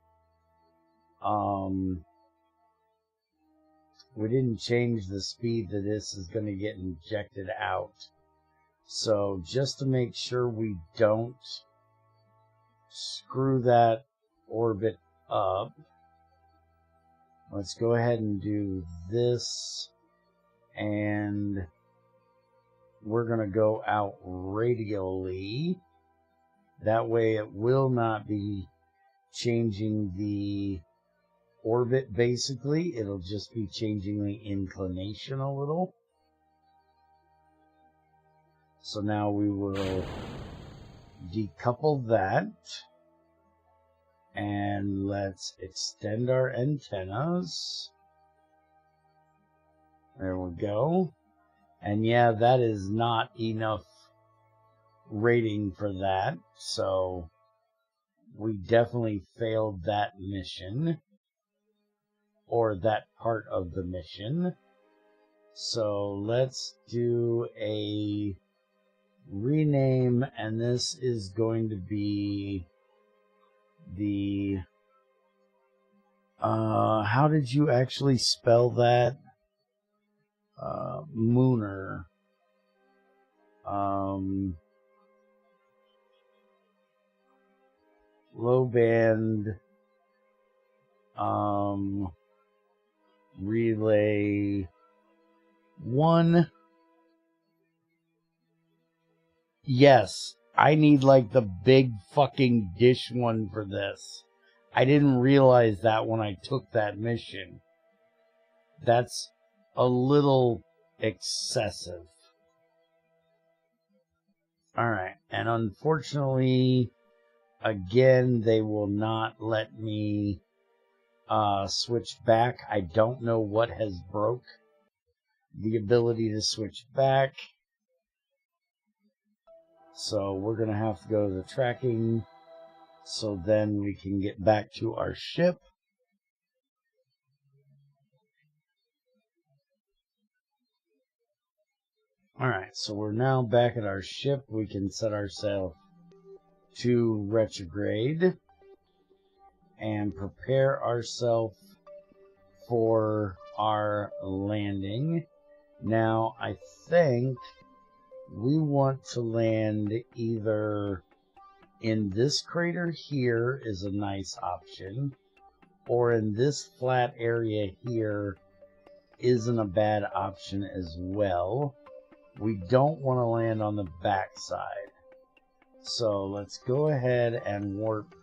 we didn't change the speed that this is going to get injected out. So just to make sure we don't screw that orbit up, let's go ahead and do this, and we're going to go out radially. That way it will not be changing the orbit, basically. It'll just be changing the inclination a little. So now we will decouple that. And let's extend our antennas. There we go. And yeah, that is not enough rating for that. So we definitely failed that mission. Or that part of the mission. So let's do a rename, and this is going to be the how did you actually spell that? Mooner. Low band relay 1. Yes, I need like the big fucking dish one for this. I didn't realize that when I took that mission. That's a little excessive. Alright, and unfortunately, again, they will not let me switch back. I don't know what has broke the ability to switch back. So we're going to have to go to the tracking so then we can get back to our ship. Alright, so we're now back at our ship. We can set ourselves to retrograde and prepare ourselves for our landing. Now, I think we want to land either in this crater here is a nice option, or in this flat area here isn't a bad option as well. We don't want to land on the backside. So let's go ahead and warp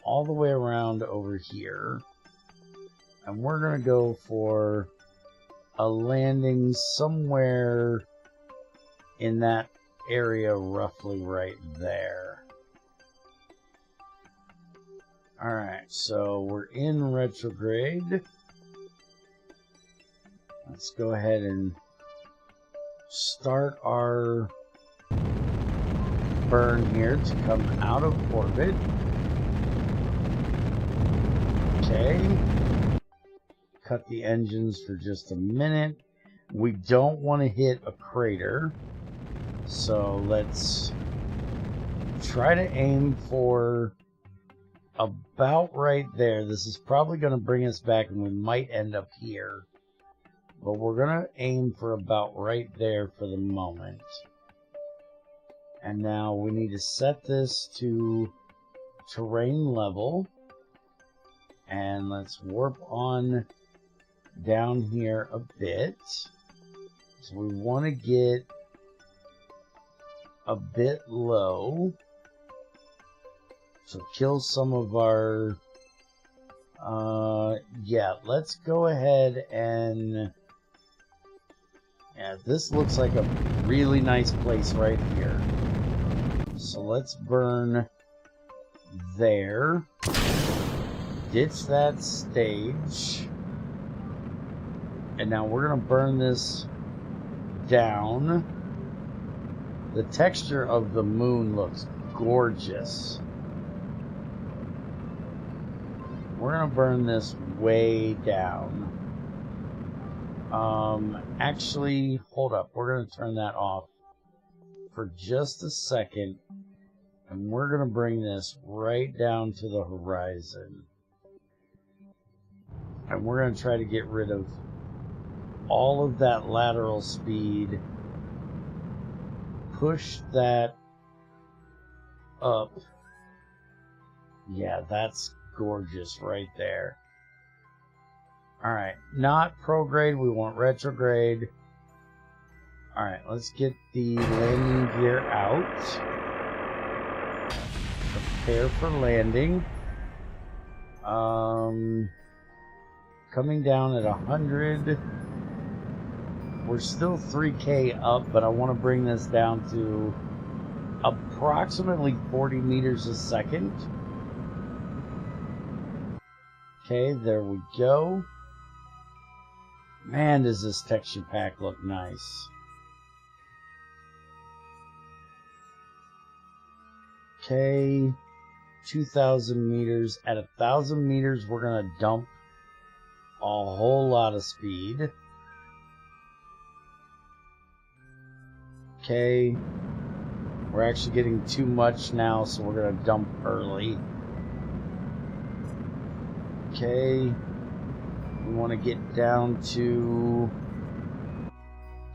all the way around over here. And we're going to go for a landing somewhere in that area roughly right there. Alright, so we're in retrograde. Let's go ahead and start our burn here to come out of orbit. Okay. Cut the engines for just a minute. We don't want to hit a crater, so let's try to aim for about right there. This is probably going to bring us back and we might end up here. But we're going to aim for about right there for the moment. And now we need to set this to terrain level. And let's warp on down here a bit. So we want to get a bit low. So kill some of our... yeah, let's go ahead and... Yeah, this looks like a really nice place right here. So let's burn there. Ditch that stage. And now we're going to burn this down. The texture of the moon looks gorgeous. We're going to burn this way down. Actually, hold up. We're going to turn that off for just a second. And we're going to bring this right down to the horizon. And we're going to try to get rid of all of that lateral speed. Push that up. Yeah, that's gorgeous right there. Alright, not prograde, we want retrograde. Alright, let's get the landing gear out. Prepare for landing. Coming down at 100. We're still 3K up, but I want to bring this down to approximately 40 meters a second. Okay, there we go. Man, does this texture pack look nice. Okay, 2,000 meters. At 1,000 meters, we're going to dump a whole lot of speed. Okay, we're actually getting too much now, so we're going to dump early. Okay, we want to get down to...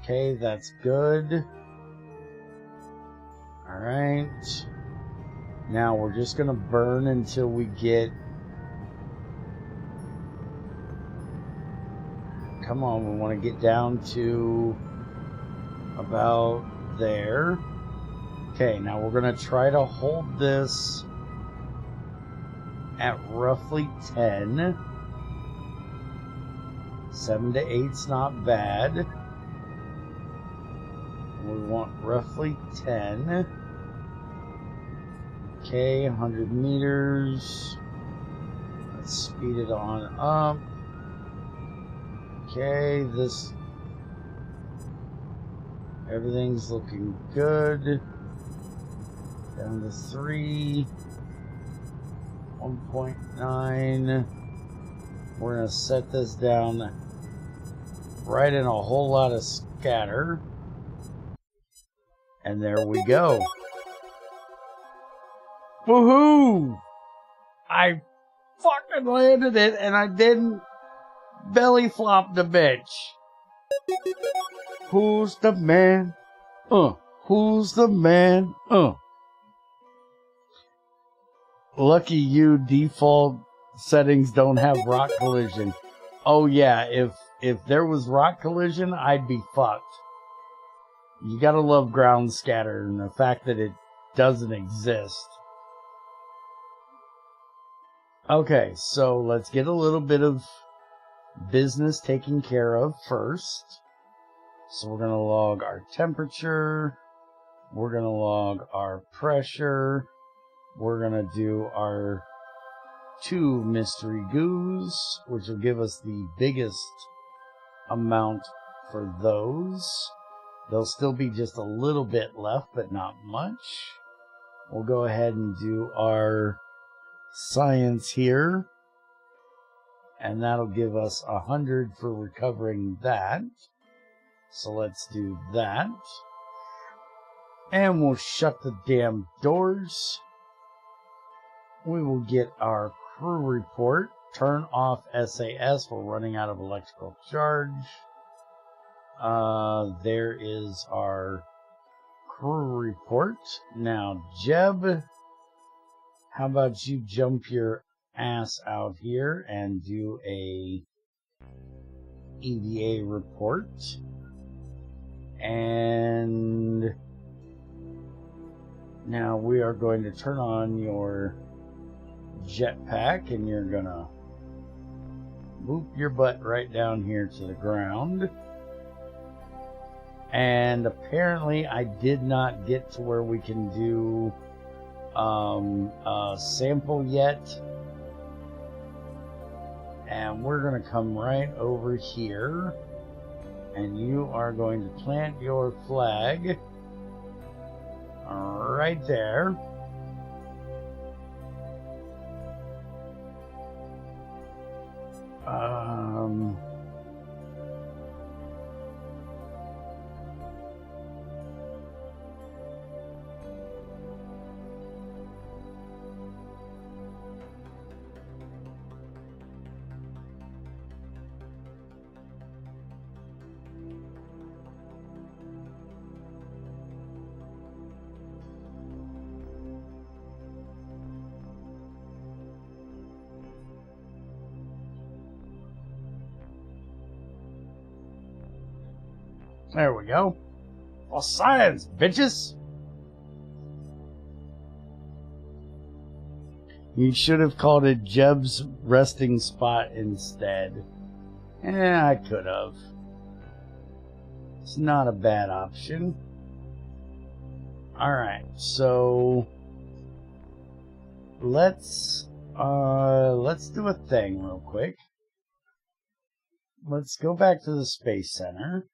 Okay, that's good. Alright. Now we're just going to burn until we get... Come on, we want to get down to about there. Okay, now we're going to try to hold this at roughly 10. 7 to 8's not bad. We want roughly 10. Okay, 100 meters. Let's speed it on up. Okay, this... Everything's looking good. Down to 3. 1.9. We're going to set this down right in a whole lot of scatter. And there we go. Woohoo! I fucking landed it and I didn't belly flop the bitch. Who's the man? Who's the man? Lucky you, default settings don't have rock collision. Oh yeah, if there was rock collision, I'd be fucked. You gotta love ground scatter and the fact that it doesn't exist. Okay, so let's get a little bit of business taken care of first. So we're gonna log our temperature. We're gonna log our pressure. We're gonna do our 2 mystery goos, which will give us the biggest amount for those. There'll still be just a little bit left, but not much. We'll go ahead and do our science here. And that'll give us 100 for recovering that. So let's do that. And we'll shut the damn doors. We will get our crew report. Turn off SAS. We're running out of electrical charge. There is our crew report. Now, Jeb, how about you jump your ass out here and do a EVA report. And now we are going to turn on your jetpack and you're gonna boop your butt right down here to the ground. And apparently I did not get to where we can do a sample yet. And we're going to come right over here. And you are going to plant your flag right there. There we go. Well, science, bitches! You should have called it Jeb's resting spot instead. I could have. It's not a bad option. Alright, so let's do a thing real quick. Let's go back to the Space Center.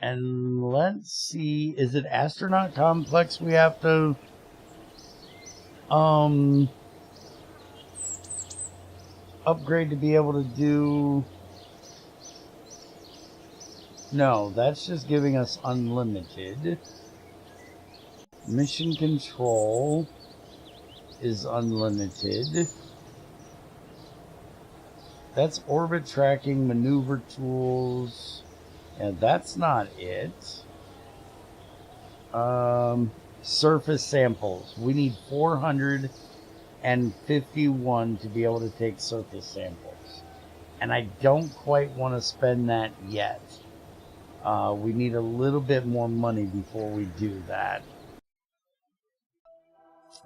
And let's see, is it Astronaut Complex we have to upgrade to be able to do? No, that's just giving us unlimited. Mission control is unlimited. That's orbit tracking, maneuver tools. And that's not it. Surface samples. We need 451 to be able to take surface samples. And I don't quite want to spend that yet. We need a little bit more money before we do that.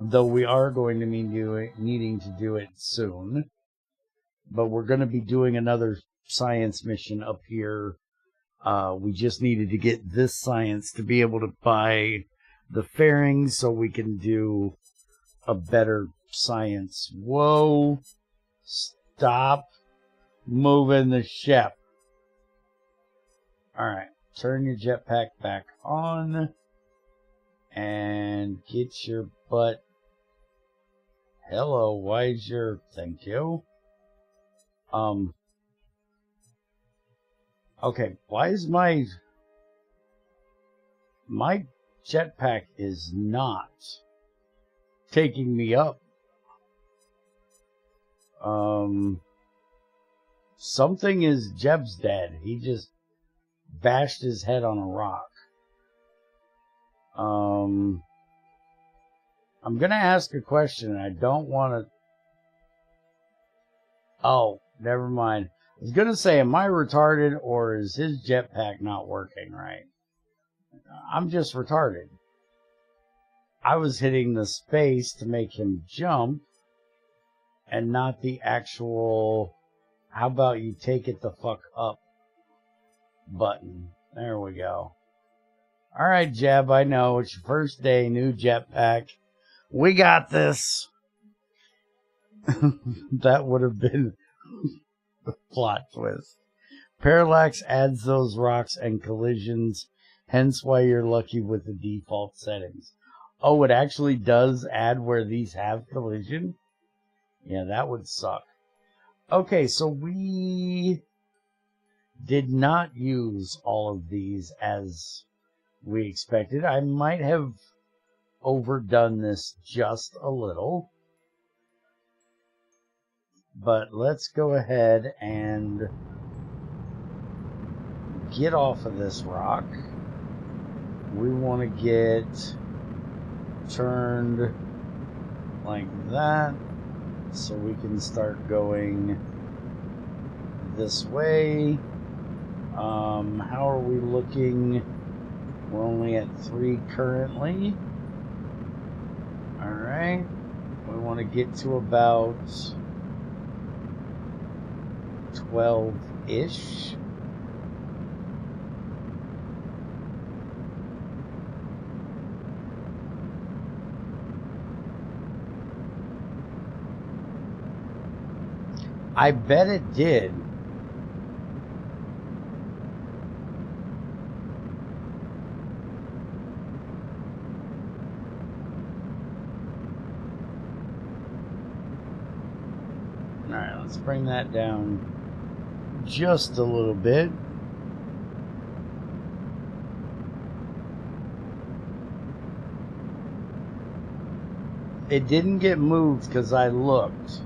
Though we are going to be needing to do it soon. But we're going to be doing another science mission up here. We just needed to get this science to be able to buy the fairings so we can do a better science. Whoa. Stop moving the ship. Alright. Turn your jetpack back on. And get your butt. Hello, why's your... Thank you. Okay, why is my... My jetpack is not taking me up. Something is Jeb's dead. He just bashed his head on a rock. I'm gonna ask a question. I don't want to. Oh, never mind. I was gonna say, am I retarded or is his jetpack not working right? I'm just retarded. I was hitting the space to make him jump and not the actual, how about you take it the fuck up button. There we go. Alright, Jeb, I know. It's your first day, new jetpack. We got this. That would have been a plot twist. Parallax adds those rocks and collisions, hence why you're lucky with the default settings. Oh, it actually does add where these have collision? Yeah, that would suck. Okay, so we did not use all of these as we expected. I might have overdone this just a little. But let's go ahead and get off of this rock. We want to get turned like that so we can start going this way. How are we looking? We're only at 3 currently. Alright. We want to get to about 12-ish. I bet it did. Alright, let's bring that down just a little bit. It didn't get moved because I looked.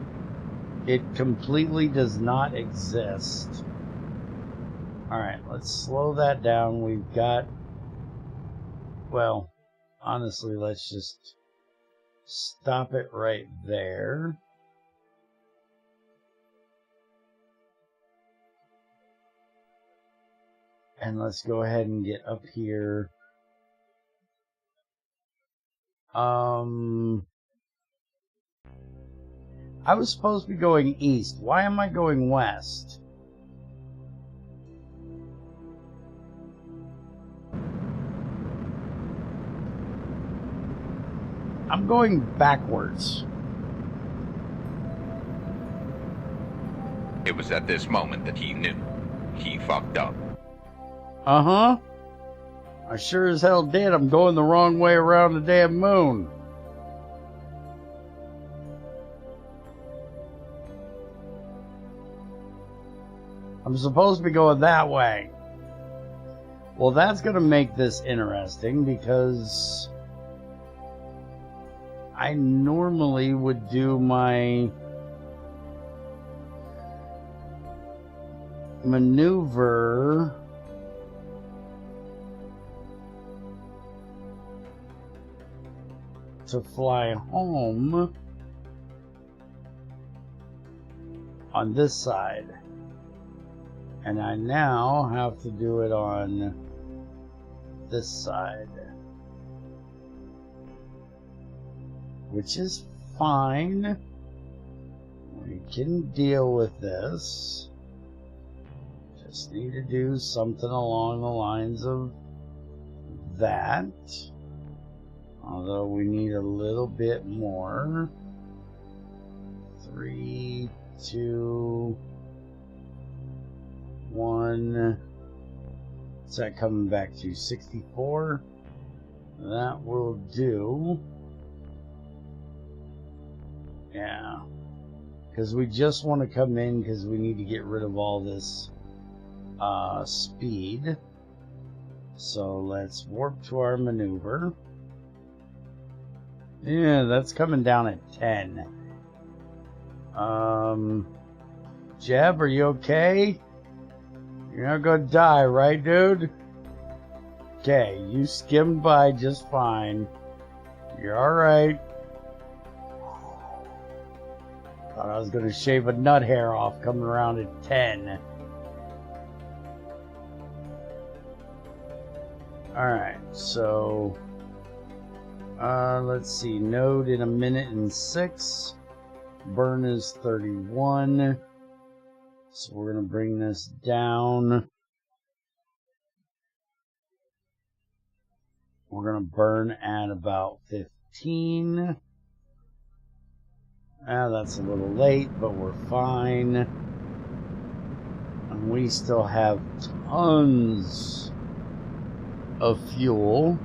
It completely does not exist. Alright, let's slow that down. We've got... Well, honestly, let's just stop it right there. And let's go ahead and get up here. I was supposed to be going east. Why am I going west? I'm going backwards. It was at this moment that he knew. He fucked up. Uh-huh. I sure as hell did. I'm going the wrong way around the damn moon. I'm supposed to be going that way. Well, that's going to make this interesting because I normally would do my maneuver to fly home on this side. And I now have to do it on this side. Which is fine. We can deal with this. Just need to do something along the lines of that. Although we need a little bit more. 3, 2, 1. What's that coming back to? 64? That will do. Yeah. Because we just want to come in because we need to get rid of all this speed. So let's warp to our maneuver. Yeah, that's coming down at 10. Jeb, are you okay? You're not gonna die, right, dude? Okay, you skimmed by just fine. You're alright. Thought I was gonna shave a nut hair off coming around at 10. Alright, so let's see, node in 1 minute and 6. Burn is 31. So we're gonna bring this down. We're gonna burn at about 15. That's a little late, but we're fine. And we still have tons of fuel.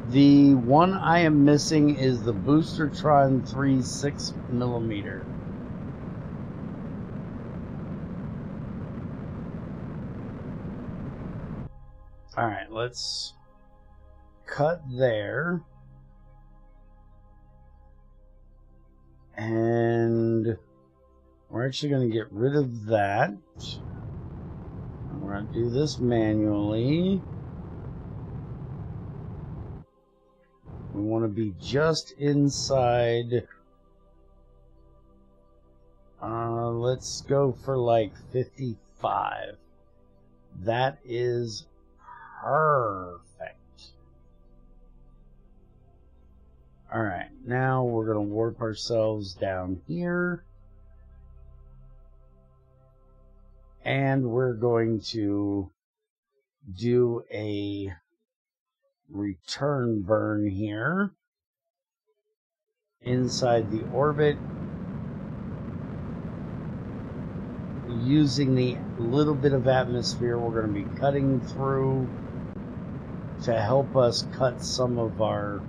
The one I am missing is the Boostertron 3 6mm. Alright, let's cut there. And we're actually going to get rid of that. We're going to do this manually. We want to be just inside. Let's go for like 55. That is perfect. Alright, now we're going to warp ourselves down here. And we're going to do a return burn here inside the orbit, using the little bit of atmosphere we're going to be cutting through to help us cut some of our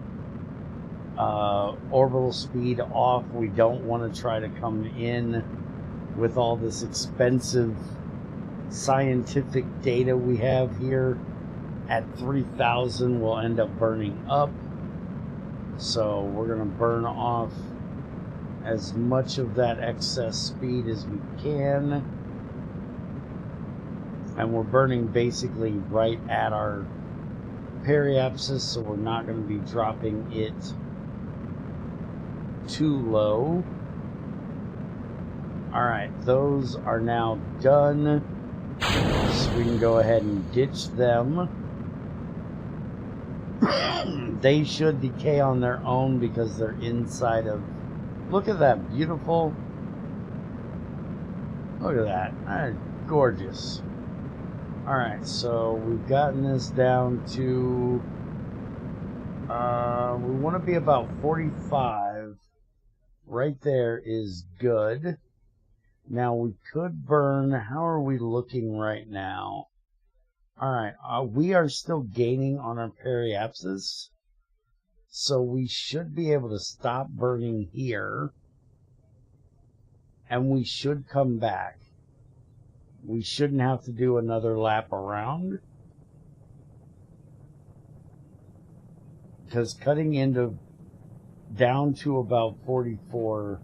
orbital speed off. We don't want to try to come in with all this expensive scientific data we have here. At 3,000 we'll end up burning up, so we're going to burn off as much of that excess speed as we can, and we're burning basically right at our periapsis, so we're not going to be dropping it too low. Alright, those are now done, so we can go ahead and ditch them. They should decay on their own because they're inside of... Look at that beautiful... Look at that. That's gorgeous. Alright, so we've gotten this down to... we want to be about 45. Right there is good. Now we could burn... How are we looking right now? Alright, we are still gaining on our periapsis, so we should be able to stop burning here, and we should come back. We shouldn't have to do another lap around, because cutting into down to about 44,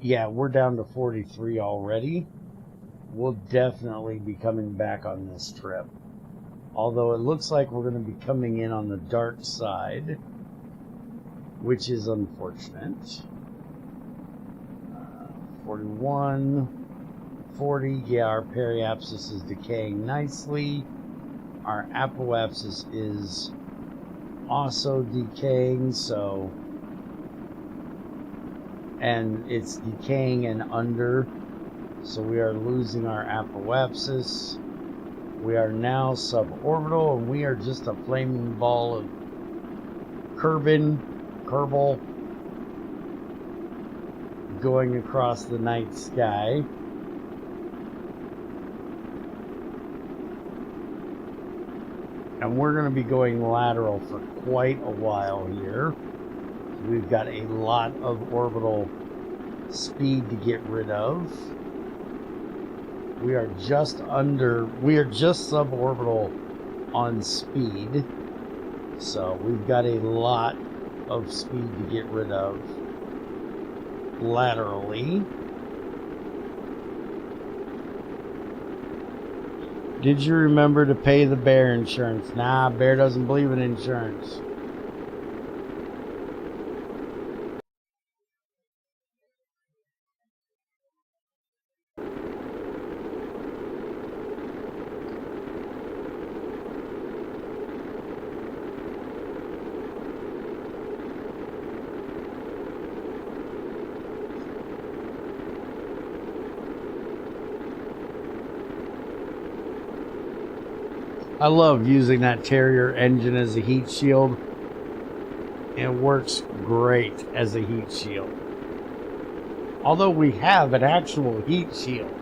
yeah, we're down to 43 already. We'll definitely be coming back on this trip. Although it looks like we're going to be coming in on the dark side, which is unfortunate. 41, 40, yeah, our periapsis is decaying nicely. Our apoapsis is also decaying, so... And it's decaying and under... So we are losing our apoapsis. We are now suborbital, and we are just a flaming ball of Kerbal going across the night sky. And we're going to be going lateral for quite a while here. We've got a lot of orbital speed to get rid of. We are just suborbital on speed. So we've got a lot of speed to get rid of laterally. Did you remember to pay the bear insurance? Nah, bear doesn't believe in insurance. I love using that Terrier engine as a heat shield. It works great as a heat shield. Although we have an actual heat shield.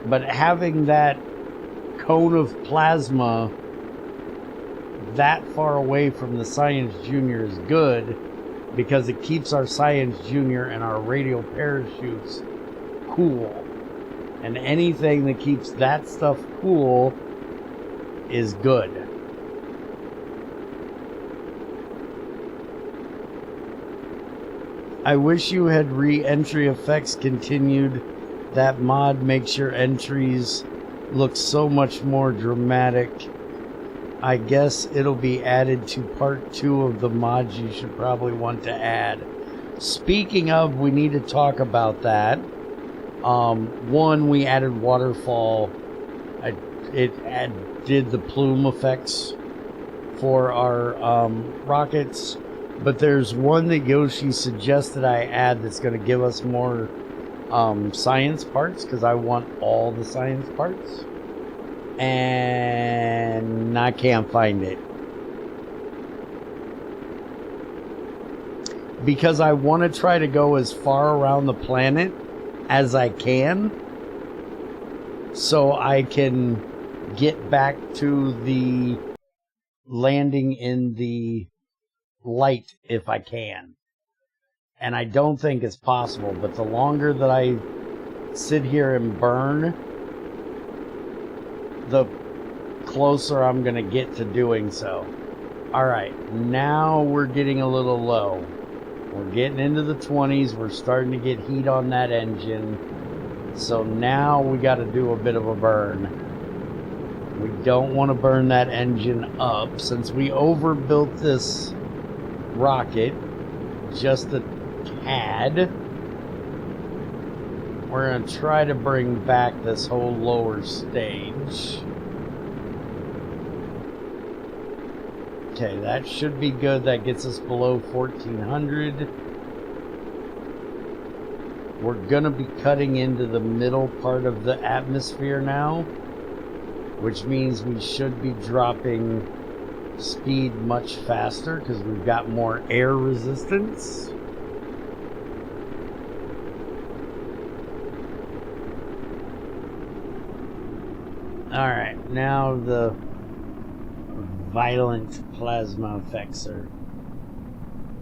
But having that cone of plasma that far away from the Science Junior is good because it keeps our Science Junior and our radial parachutes cool. And anything that keeps that stuff cool is good. I wish you had re-entry effects continued. That mod makes your entries look so much more dramatic. I guess it'll be added to part 2 of the mods you should probably want to add. Speaking of, we need to talk about that. One, we added waterfall. It did the plume effects for our rockets, but there's one that Yoshi suggested I add that's going to give us more science parts, because I want all the science parts, and I can't find it. Because I want to try to go as far around the planet as I can, so I can get back to the landing in the light if I can. And I don't think it's possible, but the longer that I sit here and burn, the closer I'm going to get to doing so. Alright, now we're getting a little low. We're getting into the 20s. We're starting to get heat on that engine. So now we got to do a bit of a burn. We don't want to burn that engine up, since we overbuilt this rocket just a tad. We're going to try to bring back this whole lower stage. Okay, that should be good. That gets us below 1400. We're going to be cutting into the middle part of the atmosphere now, which means we should be dropping speed much faster because we've got more air resistance. Alright, now the violent plasma effects are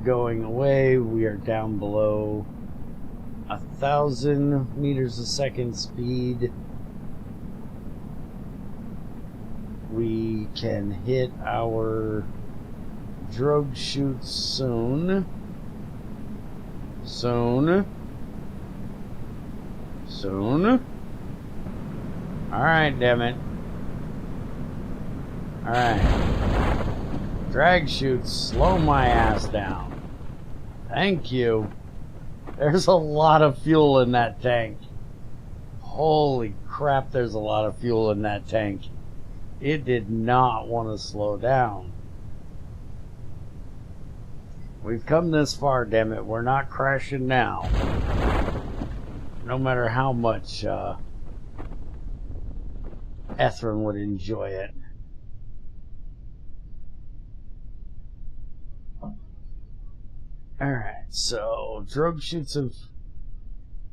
going away. We are down below 1,000 meters a second speed. We can hit our drogue chutes soon. Soon. Alright, damn it. Alright. Drag chutes, slow my ass down. Thank you. There's a lot of fuel in that tank. Holy crap, there's a lot of fuel in that tank. It did not want to slow down. We've come this far, damn it. We're not crashing now. No matter how much Ethrin would enjoy it. Alright, so drogue chutes have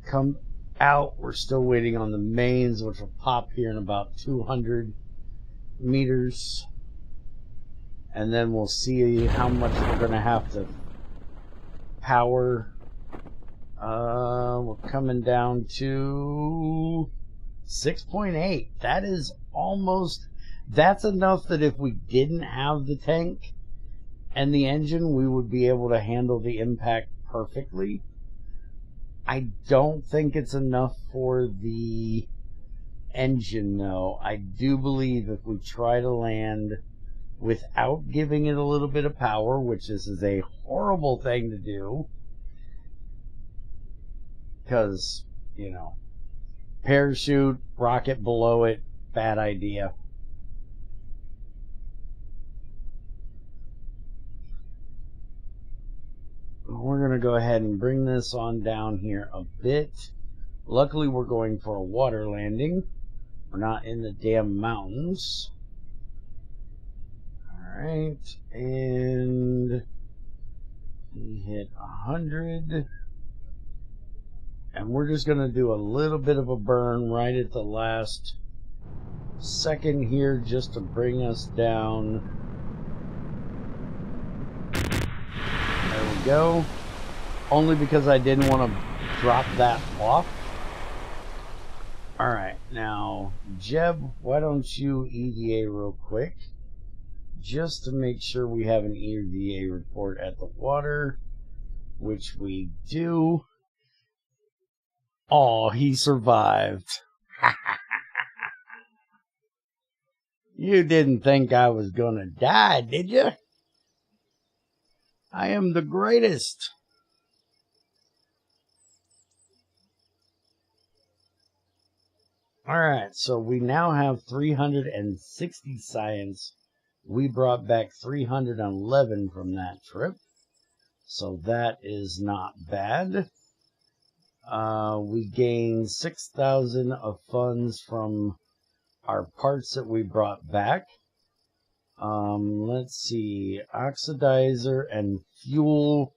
come out. We're still waiting on the mains, which will pop here in about 200 meters. and then we'll see how much we're going to have to power. We're coming down to 6.8. That is almost, that's enough that if we didn't have the tank and the engine, we would be able to handle the impact perfectly. I don't think it's enough for the engine, though. I do believe if we try to land without giving it a little bit of power, which this is a horrible thing to do, because, you know, parachute, rocket below it, bad idea. We're going to go ahead and bring this on down here a bit. Luckily, we're going for a water landing. We're not in the damn mountains. Alright, and we hit 100. And we're just going to do a little bit of a burn right at the last second here just to bring us down. There we go. Only because I didn't want to drop that off. Alright, now, Jeb, why don't you EVA real quick? Just to make sure we have an EVA report at the water, which we do. Oh, he survived. You didn't think I was gonna die, did you? I am the greatest. Alright, so we now have 360 science. We brought back 311 from that trip. So that is not bad. We gained 6,000 of funds from our parts that we brought back. Let's see, oxidizer and fuel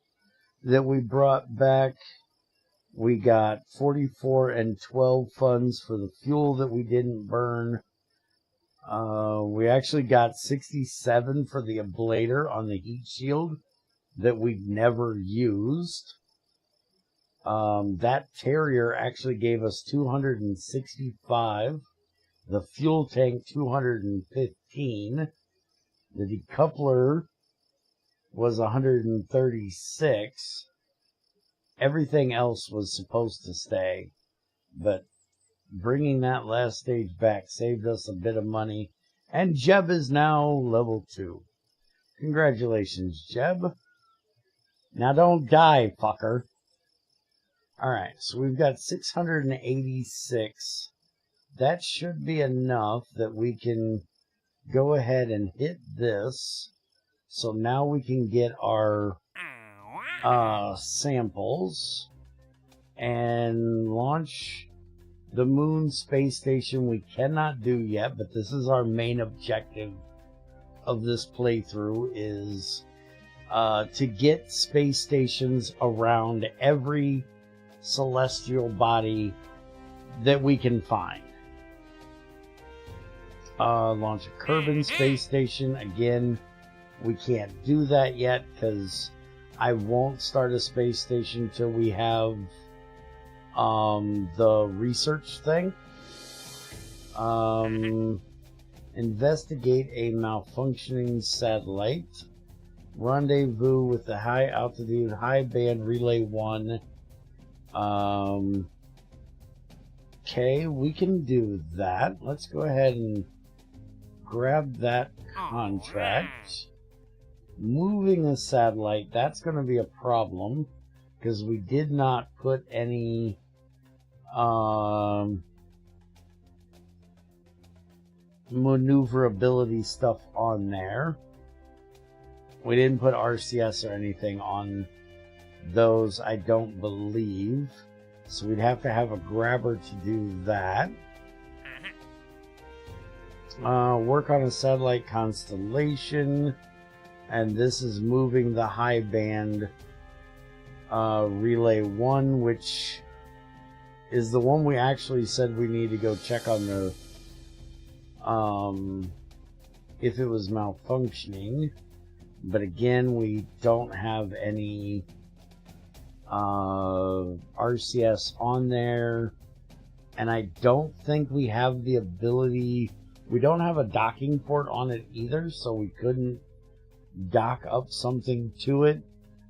that we brought back. We got 44 and 12 funds for the fuel that we didn't burn. We actually got 67 for the ablator on the heat shield that we'd never used. That Terrier actually gave us 265. The fuel tank 215. The decoupler was 136. Everything else was supposed to stay, but bringing that last stage back saved us a bit of money, and Jeb is now level 2. Congratulations, Jeb. Now don't die, fucker. Alright, so we've got 686. That should be enough that we can go ahead and hit this. So now we can get our samples and launch the moon space station. We cannot do yet, but this is our main objective of this playthrough, is to get space stations around every celestial body that we can find. Launch a Kerbin space station. Again, we can't do that yet because I won't start a space station till we have the research thing. Investigate a malfunctioning satellite. Rendezvous with the high altitude, high band relay 1. Okay, we can do that. Let's go ahead and grab that contract. Moving a satellite, that's going to be a problem because we did not put any maneuverability stuff on there. We didn't put RCS or anything on those, I don't believe. So we'd have to have a grabber to do that. Work on a satellite constellation. And this is moving the high band relay 1, which is the one we actually said we need to go check on the if it was malfunctioning. But again, we don't have any RCS on there. And I don't think we have the ability... We don't have a docking port on it either, so we couldn't dock up something to it.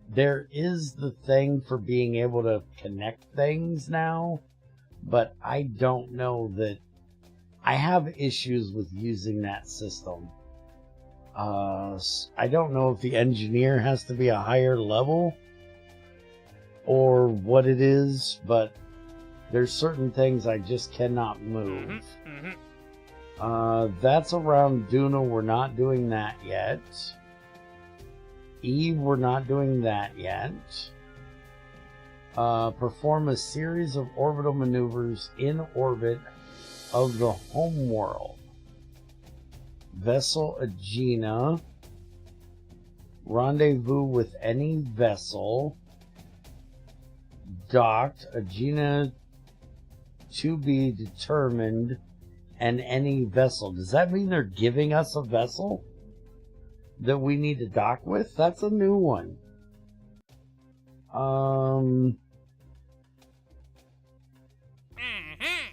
There is the thing for being able to connect things now, but I don't know that... I have issues with using that system. I don't know if the engineer has to be a higher level or what it is, but there's certain things I just cannot move. That's around Duna. We're not doing that yet. Eve, we're not doing that yet. Perform a series of orbital maneuvers in orbit of the home world. Vessel Aegina. Rendezvous with any vessel. Docked. Aegina to be determined. And any vessel. Does that mean they're giving us a vessel that we need to dock with? That's a new one.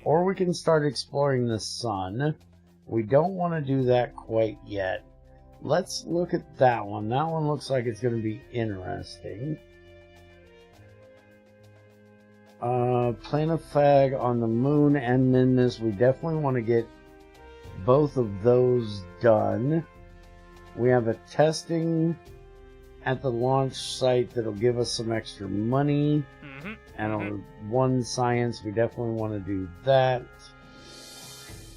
Or we can start exploring the sun. We don't want to do that quite yet. Let's look at that one. That one looks like it's going to be interesting. Planifag on the moon and Nimbus. We definitely want to get both of those done. We have a testing at the launch site that'll give us some extra money. And one science, we definitely want to do that.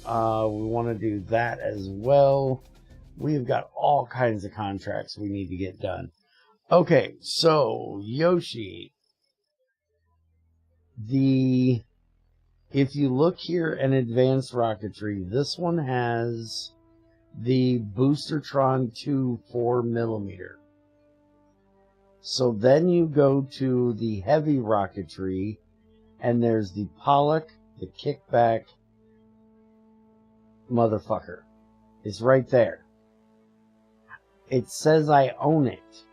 We want to do that as well. We've got all kinds of contracts we need to get done. Okay, so Yoshi. If you look here in advanced rocketry, this one has the Boostertron 2 4mm. So then you go to the heavy rocketry, and there's the Pollock, the kickback motherfucker. It's right there. It says I own it.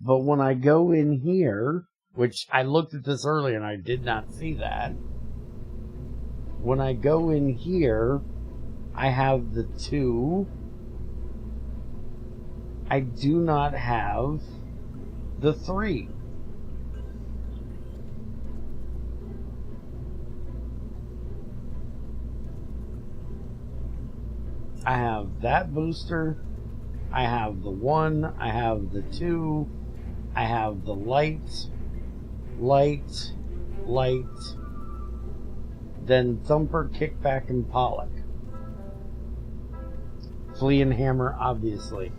But when I go in here, which I looked at this earlier and I did not see that. When I go in here, I have the 2. I do not have the 3. I have that booster. I have the 1. I have the 2. I have the light, then Thumper, Kickback, and Pollock. Flea and Hammer, obviously.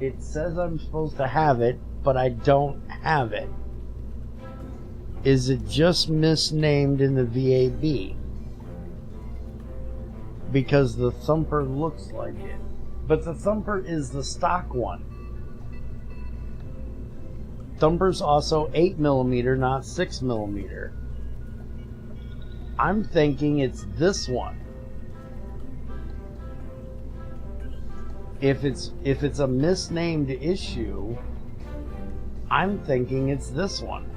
It says I'm supposed to have it, but I don't have it. Is it just misnamed in the VAB? Because the Thumper looks like it. But the Thumper is the stock one. Thumper's also 8mm, not 6mm. I'm thinking it's this one. If it's a misnamed issue, I'm thinking it's this one.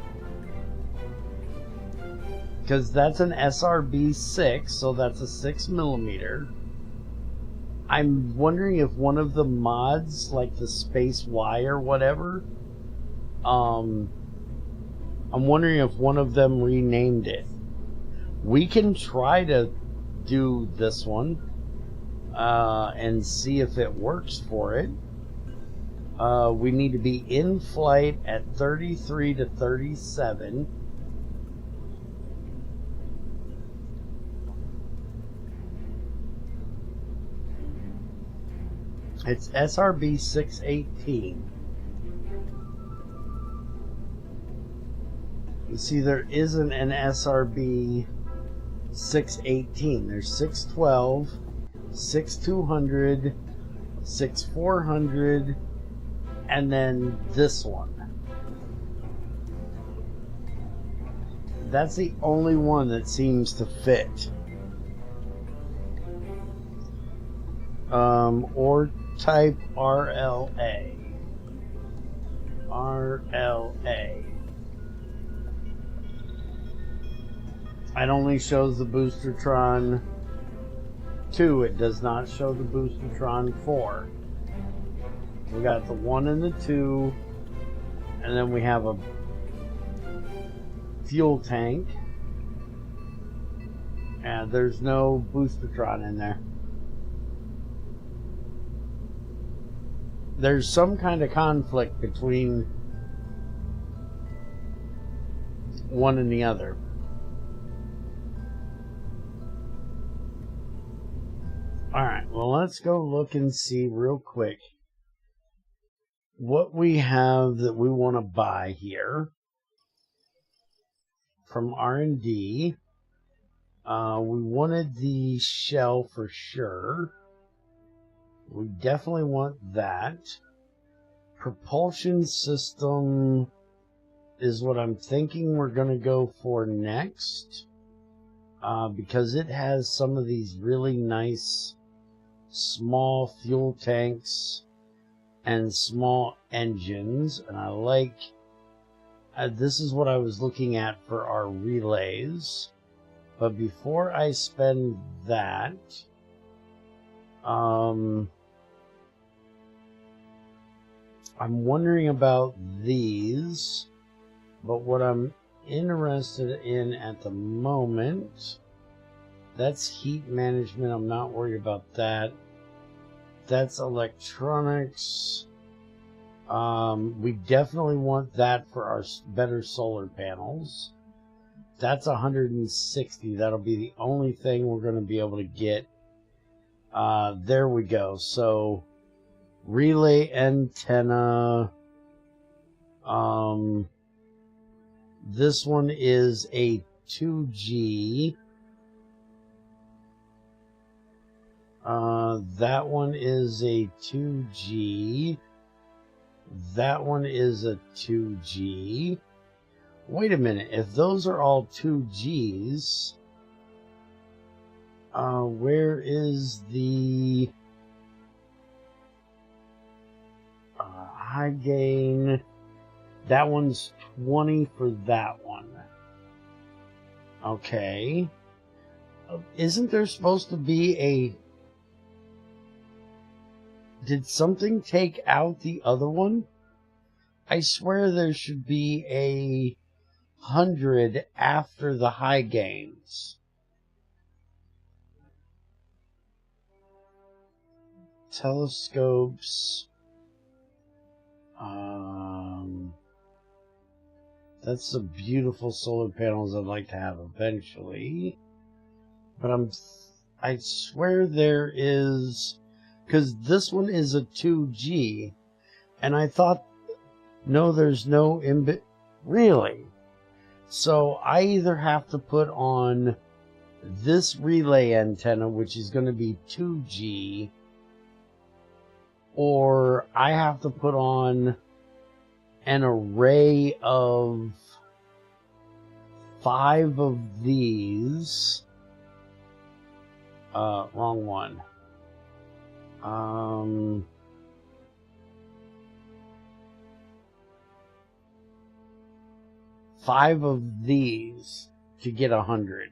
Because that's an SRB 6, so that's a 6mm. I'm wondering if one of the mods, like the Space Y or whatever, I'm wondering if one of them renamed it. We can try to do this one and see if it works for it. We need to be in flight at 33 to 37. It's SRB 618. You see, there isn't an SRB 618. There's 612, 6200, 6400, and then this one. That's the only one that seems to fit. Or type RLA. RLA. It only shows the Boostertron 2. It does not show the Boostertron 4. We got the 1 and the 2, and then we have a fuel tank, and there's no Boostertron in there. There's some kind of conflict between one and the other. Alright, well, let's go look and see real quick what we have that we want to buy here from R&D. We wanted the shell for sure. We definitely want that. Propulsion system is what I'm thinking we're going to go for next. Because it has some of these really nice small fuel tanks and small engines. And I like... this is what I was looking at for our relays. But before I spend that... I'm wondering about these, but what I'm interested in at the moment, that's heat management. I'm not worried about that. That's electronics. We definitely want that for our better solar panels. That's 160. That'll be the only thing we're going to be able to get. There we go. So relay antenna. This one is a 2G. That one is a 2G. That one is a 2G. Wait a minute. If those are all 2Gs, where is the high gain? That one's 20 for that one. Okay. Isn't there supposed to be a... Did something take out the other one? I swear there should be a 100 after the high gains. Telescopes. That's the beautiful solar panels I'd like to have eventually. But I swear there is, because this one is a 2G, and I thought, no, there's no really. So I either have to put on this relay antenna, which is going to be 2G, or I have to put on an array of 5 of these. Wrong one. 5 of these to get 100.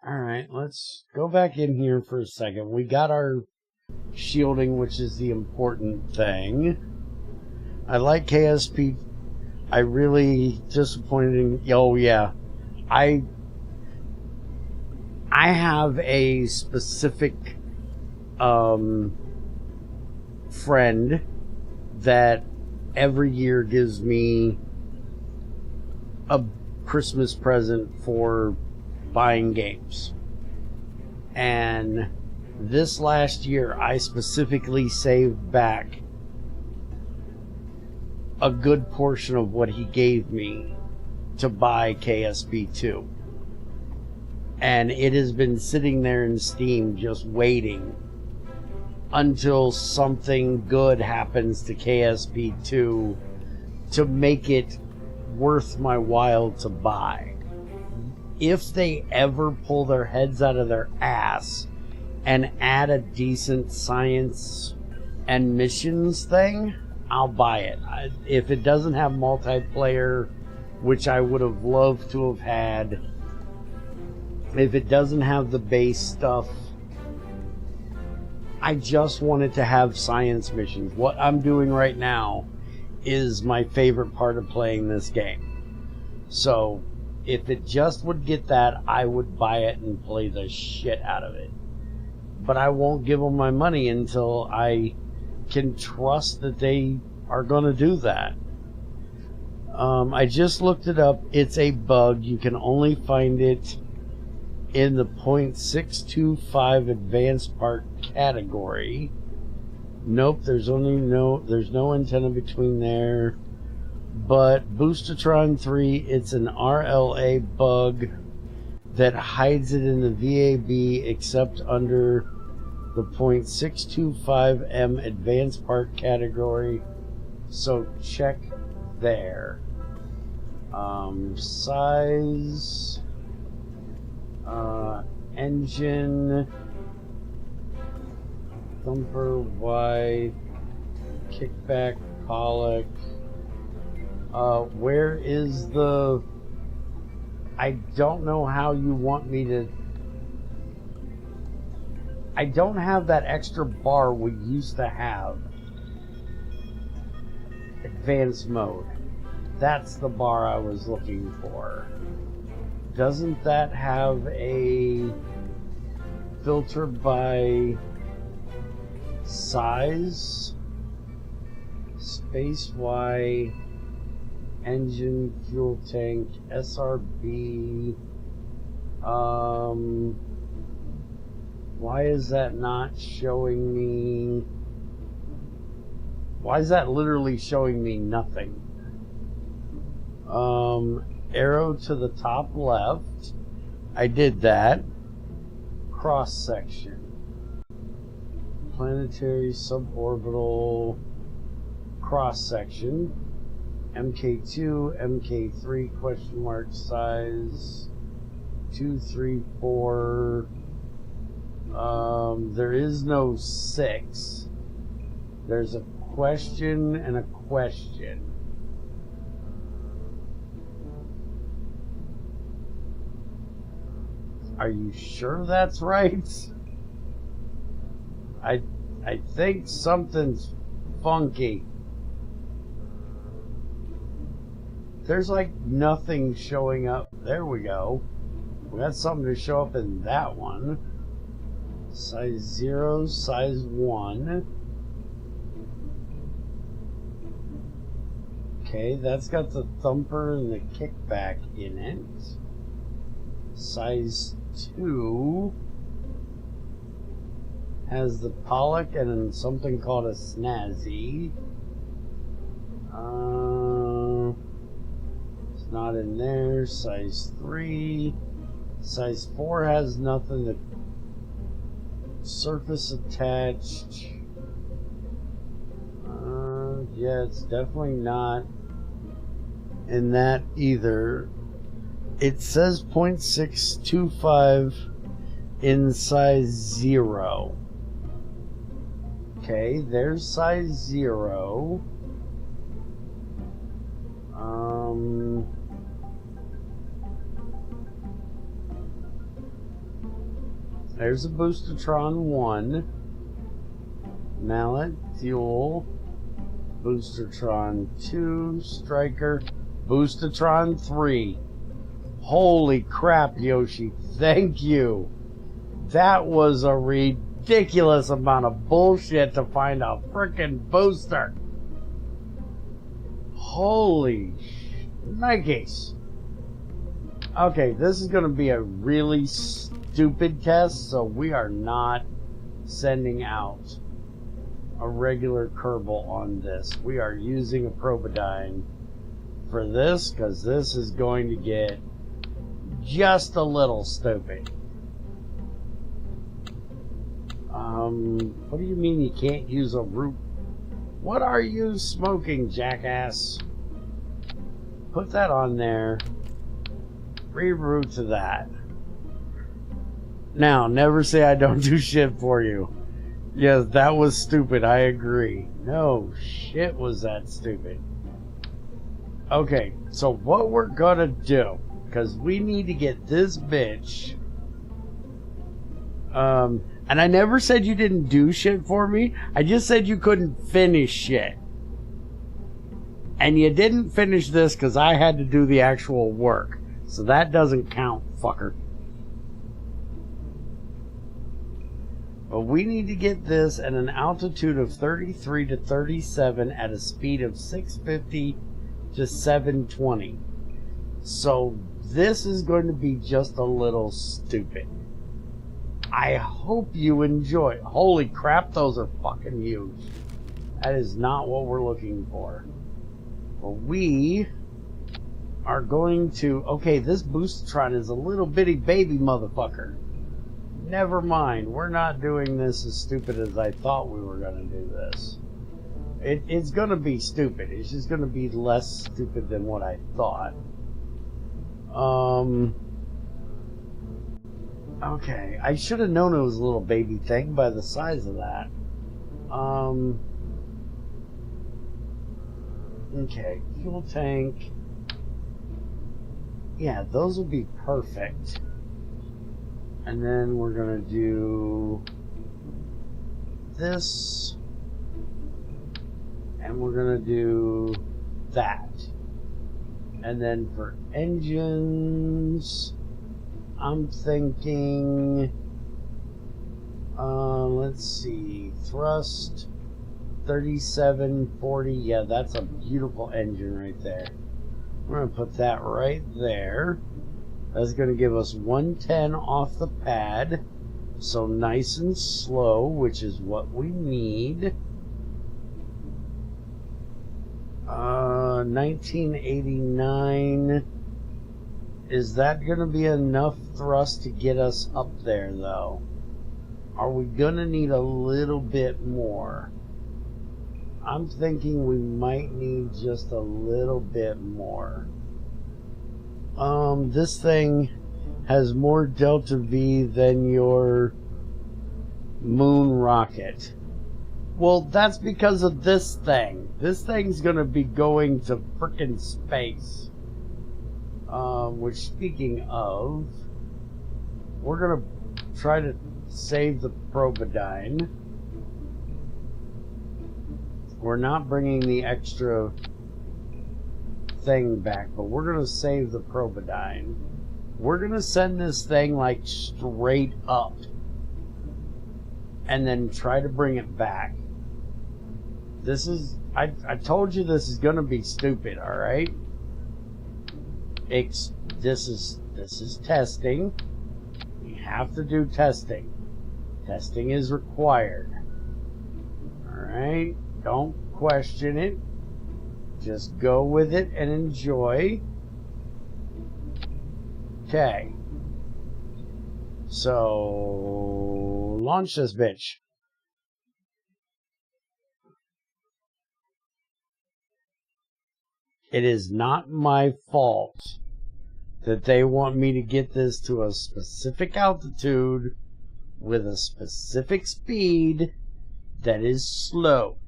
Alright, let's go back in here for a second. We got our shielding, which is the important thing. I like KSP. I really disappointed in... Oh, yeah. I have a specific friend that every year gives me a Christmas present for buying games. And this last year, I specifically saved back a good portion of what he gave me to buy KSP 2. And it has been sitting there in Steam just waiting until something good happens to KSP 2 to make it worth my while to buy. If they ever pull their heads out of their ass and add a decent science and missions thing, I'll buy it. If it doesn't have multiplayer, which I would have loved to have had, if it doesn't have the base stuff, I just wanted to have science missions. What I'm doing right now is my favorite part of playing this game. So if it just would get that, I would buy it and play the shit out of it. But I won't give them my money until I can trust that they are going to do that. I just looked it up. It's a bug. You can only find it in the .625 advanced part category. Nope, there's no antenna between there. But Boostertron 3, it's an RLA bug that hides it in the VAB except under the .625M advanced part category. So check there. Size, engine, thumper, wide, kickback, pollock. Where is the... I don't know how you want me to... I don't have that extra bar we used to have. Advanced mode. That's the bar I was looking for. Doesn't that have a filter by size? Space Y, engine, fuel tank, SRB. Why is that not showing me? Why is that literally showing me nothing? Arrow to the top left. I did that. Cross section. Planetary, suborbital, cross section. MK2, MK3, question mark, size 2, 3, 4. There is no 6. There's a question and a question. Are you sure that's right? I think something's funky. There's like nothing showing up. There we go. We got something to show up in that one. Size 0, size 1. Okay, that's got the thumper and the kickback in it. Size 2 has the pollock and something called a snazzy. It's not in there. Size 3. Size 4 has nothing. The surface attached. Yeah, it's definitely not in that either. It says .625 in size 0. Okay, there's size 0. There's a Boostertron 1. Mallet, fuel. Boostertron 2, Striker. Boostertron 3. Holy crap, Yoshi. Thank you. That was a ridiculous amount of bullshit to find a frickin' booster. Holy Nikes. Okay, this is going to be a really stupid test, so we are not sending out a regular Kerbal on this. We are using a Probodyne for this, because this is going to get just a little stupid. What do you mean you can't use a root? What are you smoking, jackass? put that on there. Reroute to that. Now, never say I don't do shit for you. Yes, that was stupid. I agree. No shit was that stupid. Okay, so what we're gonna do, because we need to get this bitch. And I never said you didn't do shit for me. I just said you couldn't finish shit. And you didn't finish this because I had to do the actual work. So that doesn't count, fucker. But we need to get this at an altitude of 33 to 37 at a speed of 650 to 720. So this is going to be just a little stupid. I hope you enjoy. Holy crap, those are fucking huge. That is not what we're looking for. Well, we are going to... Okay, this Boostotron is a little bitty baby motherfucker. Never mind. We're not doing this as stupid as I thought we were going to do this. It's going to be stupid. It's just going to be less stupid than what I thought. Okay, I should have known it was a little baby thing by the size of that. Okay, fuel tank. Yeah, those will be perfect. And then we're gonna do this. And we're gonna do that. And then for engines, I'm thinking, let's see, thrust 3740. Yeah, that's a beautiful engine right there. We're going to put that right there. That's going to give us 110 off the pad. So nice and slow, which is what we need. 1989. Is that going to be enough thrust to get us up there, though? Are we going to need a little bit more? I'm thinking we might need just a little bit more. This thing has more delta V than your moon rocket. Well, that's because of this thing. This thing's going to be going to frickin' space. Which, speaking of, we're going to try to save the Probodyne. We're not bringing the extra thing back, but we're going to save the Probodyne. We're going to send this thing, like, straight up. And then try to bring it back. This is... I told you this is going to be stupid, alright? This is testing. We have to do testing. Testing is required. Alright? Don't question it. Just go with it and enjoy. Okay. So, launch this bitch. It is not my fault that they want me to get this to a specific altitude with a specific speed that is slow.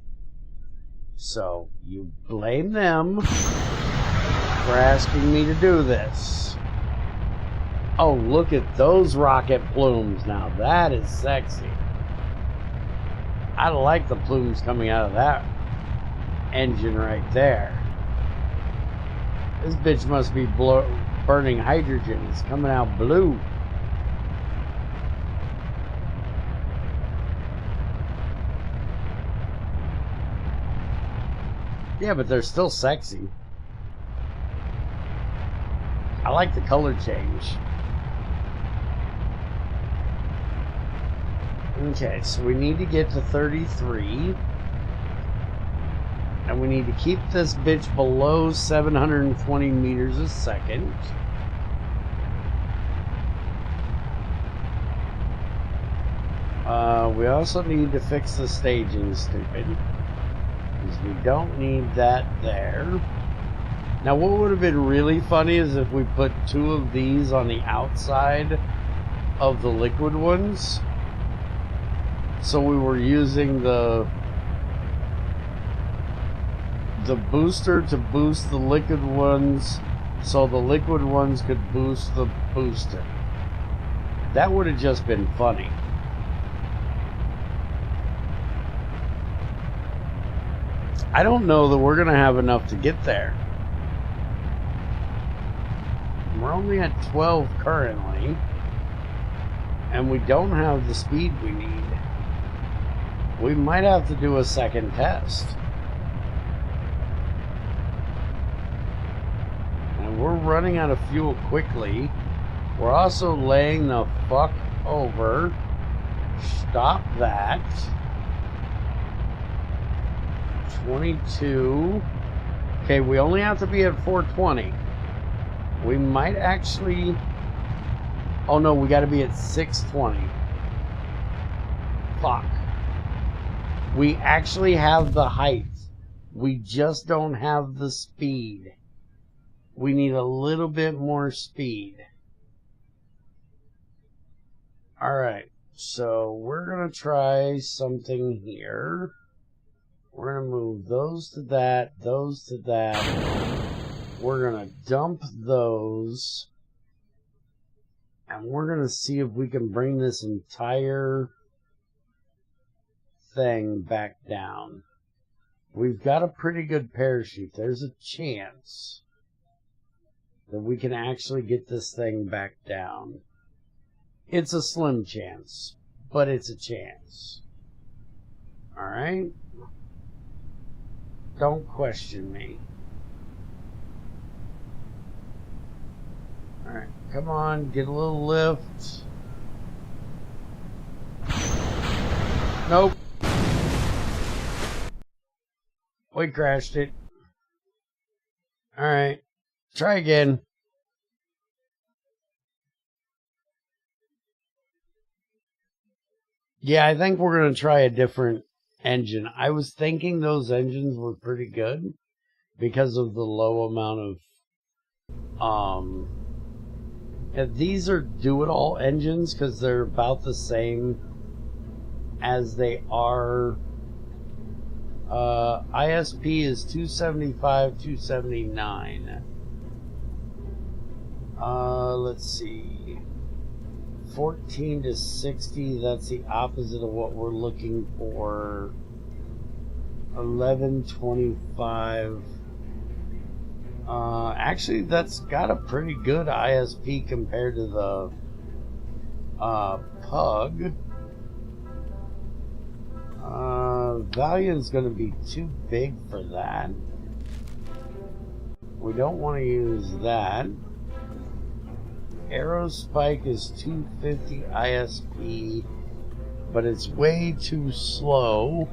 So, you blame them for asking me to do this. Oh, look at those rocket plumes. Now that is sexy. I like the plumes coming out of that engine right there. This bitch must be burning hydrogen. It's coming out blue. Yeah, but they're still sexy. I like the color change. Okay, so we need to get to 33. And we need to keep this bitch below 720 meters a second. We also need to fix the staging, stupid. Because we don't need that there. Now, what would have been really funny is if we put 2 of these on the outside of the liquid ones. So we were using the booster to boost the liquid ones, so the liquid ones could boost the booster. That would have just been funny. I don't know that we're going to have enough to get there. We're only at 12 currently, and we don't have the speed we need. We might have to do a second test. And we're running out of fuel quickly. We're also laying the fuck over. Stop that. 22. Okay, we only have to be at 420. We might actually... Oh no, we gotta be at 620. Fuck. We actually have the height. We just don't have the speed. We need a little bit more speed. Alright, so we're gonna try something here. We're gonna move those to that, those to that. We're gonna dump those. And we're gonna see if we can bring this entire thing back down. We've got a pretty good parachute. There's a chance that we can actually get this thing back down. It's a slim chance, but it's a chance. Alright? Don't question me. Alright, come on, get a little lift. Nope. We crashed it. Alright, try again. Yeah, I think we're going to try a different engine. I was thinking those engines were pretty good because of the low amount of these are do-it-all engines because they're about the same as they are. ISP is 275, 279. Let's see. 14 to 60, that's the opposite of what we're looking for. 1125. Actually, that's got a pretty good ISP compared to the Pug. Valiant's going to be too big for that. We don't want to use that. Aerospike is 250 ISP, but it's way too slow.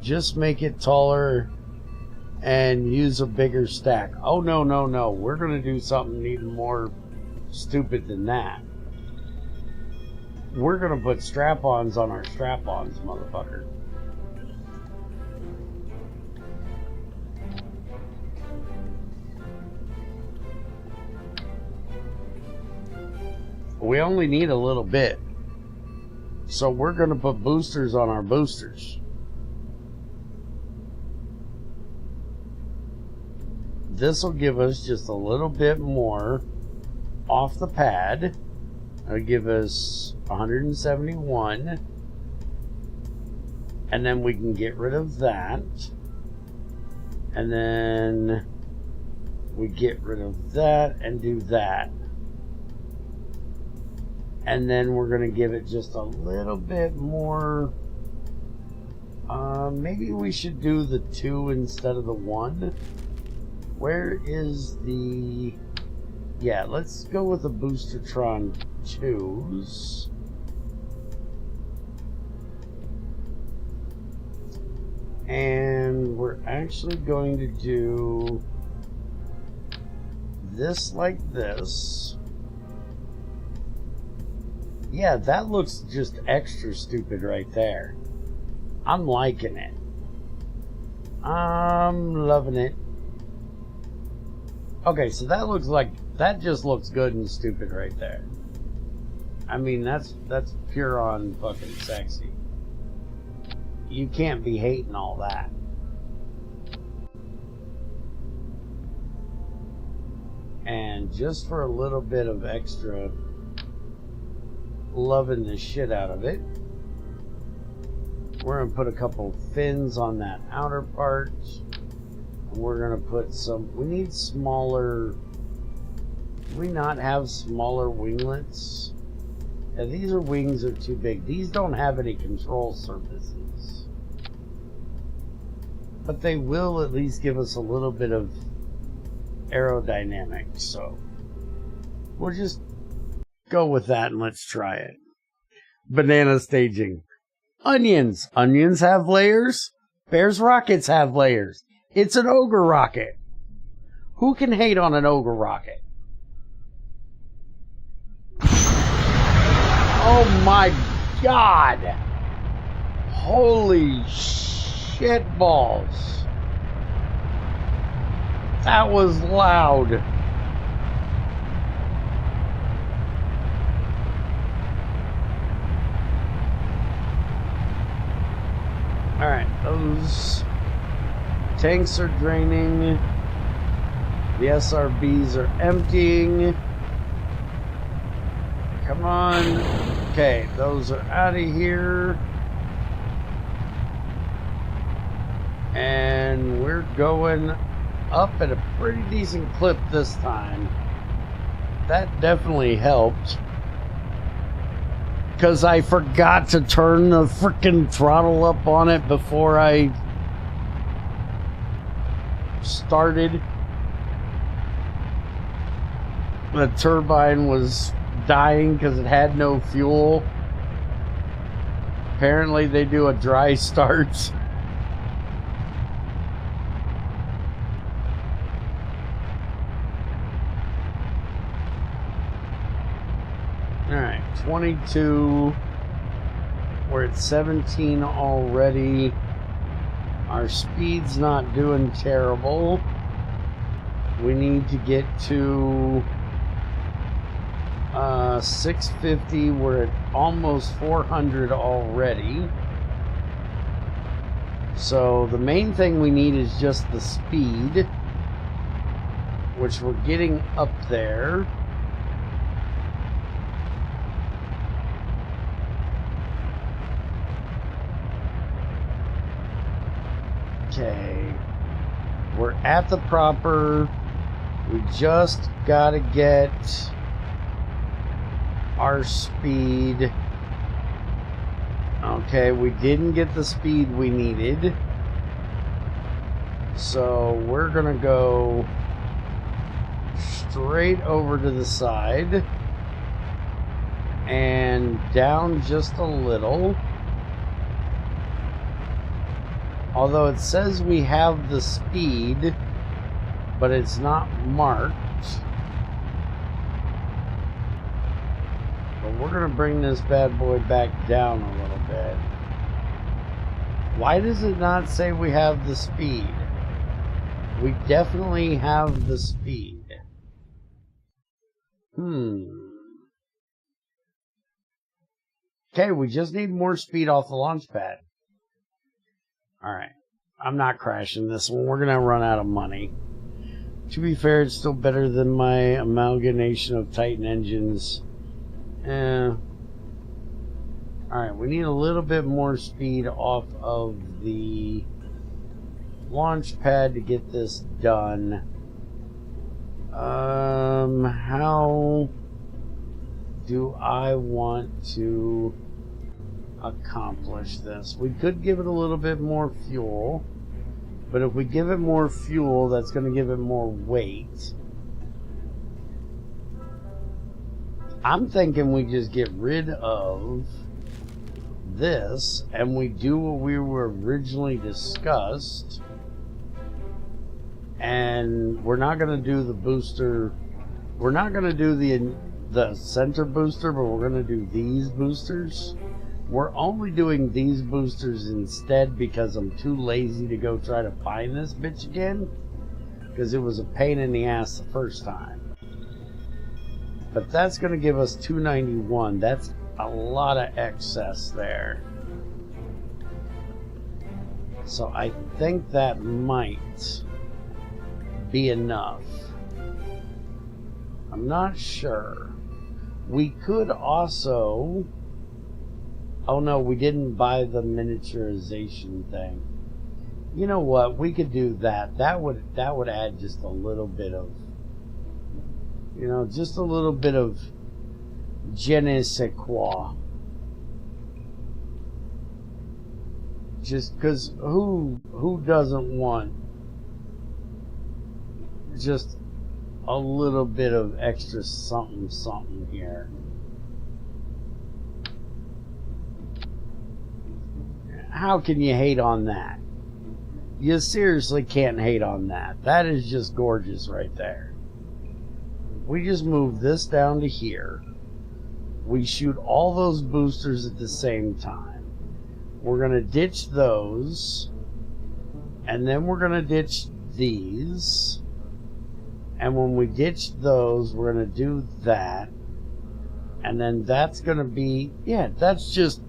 Just make it taller and use a bigger stack. Oh, no, no, no. We're going to do something even more stupid than that. We're going to put strap-ons on our strap-ons, motherfucker. We only need a little bit. So we're going to put boosters on our boosters. This will give us just a little bit more off the pad. It'll give us 171. And then we can get rid of that. And then we get rid of that and do that. And then we're going to give it just a little bit more. Maybe we should do the 2 instead of the 1. Where is the... Yeah, let's go with the Boostertron 2s. And we're actually going to do this like this. Yeah, that looks just extra stupid right there. I'm liking it. I'm loving it. Okay, so that looks like, that just looks good and stupid right there. I mean, that's pure on fucking sexy. You can't be hating all that. And just for a little bit of extra loving the shit out of it, we're gonna put a couple fins on that outer part. And we're gonna put some, we need smaller, do we not have smaller winglets? Yeah, these wings are too big. These don't have any control surfaces. But they will at least give us a little bit of aerodynamics, so we'll just go with that and let's try it. Banana staging. Onions. Onions have layers. Bear's rockets have layers. It's an ogre rocket. Who can hate on an ogre rocket? Oh my god! Holy shit balls! That was loud. Alright, those tanks are draining. The SRBs are emptying. Come on. Okay, those are out of here. And we're going up at a pretty decent clip this time. That definitely helped. Because I forgot to turn the freaking throttle up on it before I started. The turbine was dying because it had no fuel. Apparently they do a dry start. Alright, 22. We're at 17 already. Our speed's not doing terrible. We need to get to 650. We're at almost 400 already. So the main thing we need is just the speed, which we're getting up there. Okay, we're at the proper. We just gotta get our speed. Okay, we didn't get the speed we needed, so we're gonna go straight over to the side and down just a little. Although it says we have the speed, but it's not marked. But we're going to bring this bad boy back down a little bit. Why does it not say we have the speed? We definitely have the speed. Okay, we just need more speed off the launch pad. Alright, I'm not crashing this one. We're going to run out of money. To be fair, it's still better than my amalgamation of Titan engines. Alright, we need a little bit more speed off of the launch pad to get this done. How do I want to accomplish this? We could give it a little bit more fuel, but if we give it more fuel, that's going to give it more weight. I'm thinking we just get rid of this and we do what we were originally discussed, and we're not going to do the booster. We're not going to do the center booster, but we're going to do these boosters. We're only doing these boosters instead because I'm too lazy to go try to find this bitch again. because it was a pain in the ass the first time. But that's going to give us 291. That's a lot of excess there. So I think that might be enough. I'm not sure. We could also... Oh no, we didn't buy the miniaturization thing. You know what? We could do that. That would add just a little bit of, you know, just a little bit of je ne sais quoi. Just because who doesn't want just a little bit of extra something here? How can you hate on that? You seriously can't hate on that. That is just gorgeous right there. We just move this down to here. We shoot all those boosters at the same time. We're going to ditch those. And then we're going to ditch these. And when we ditch those, we're going to do that. And then that's going to be... Yeah, that's just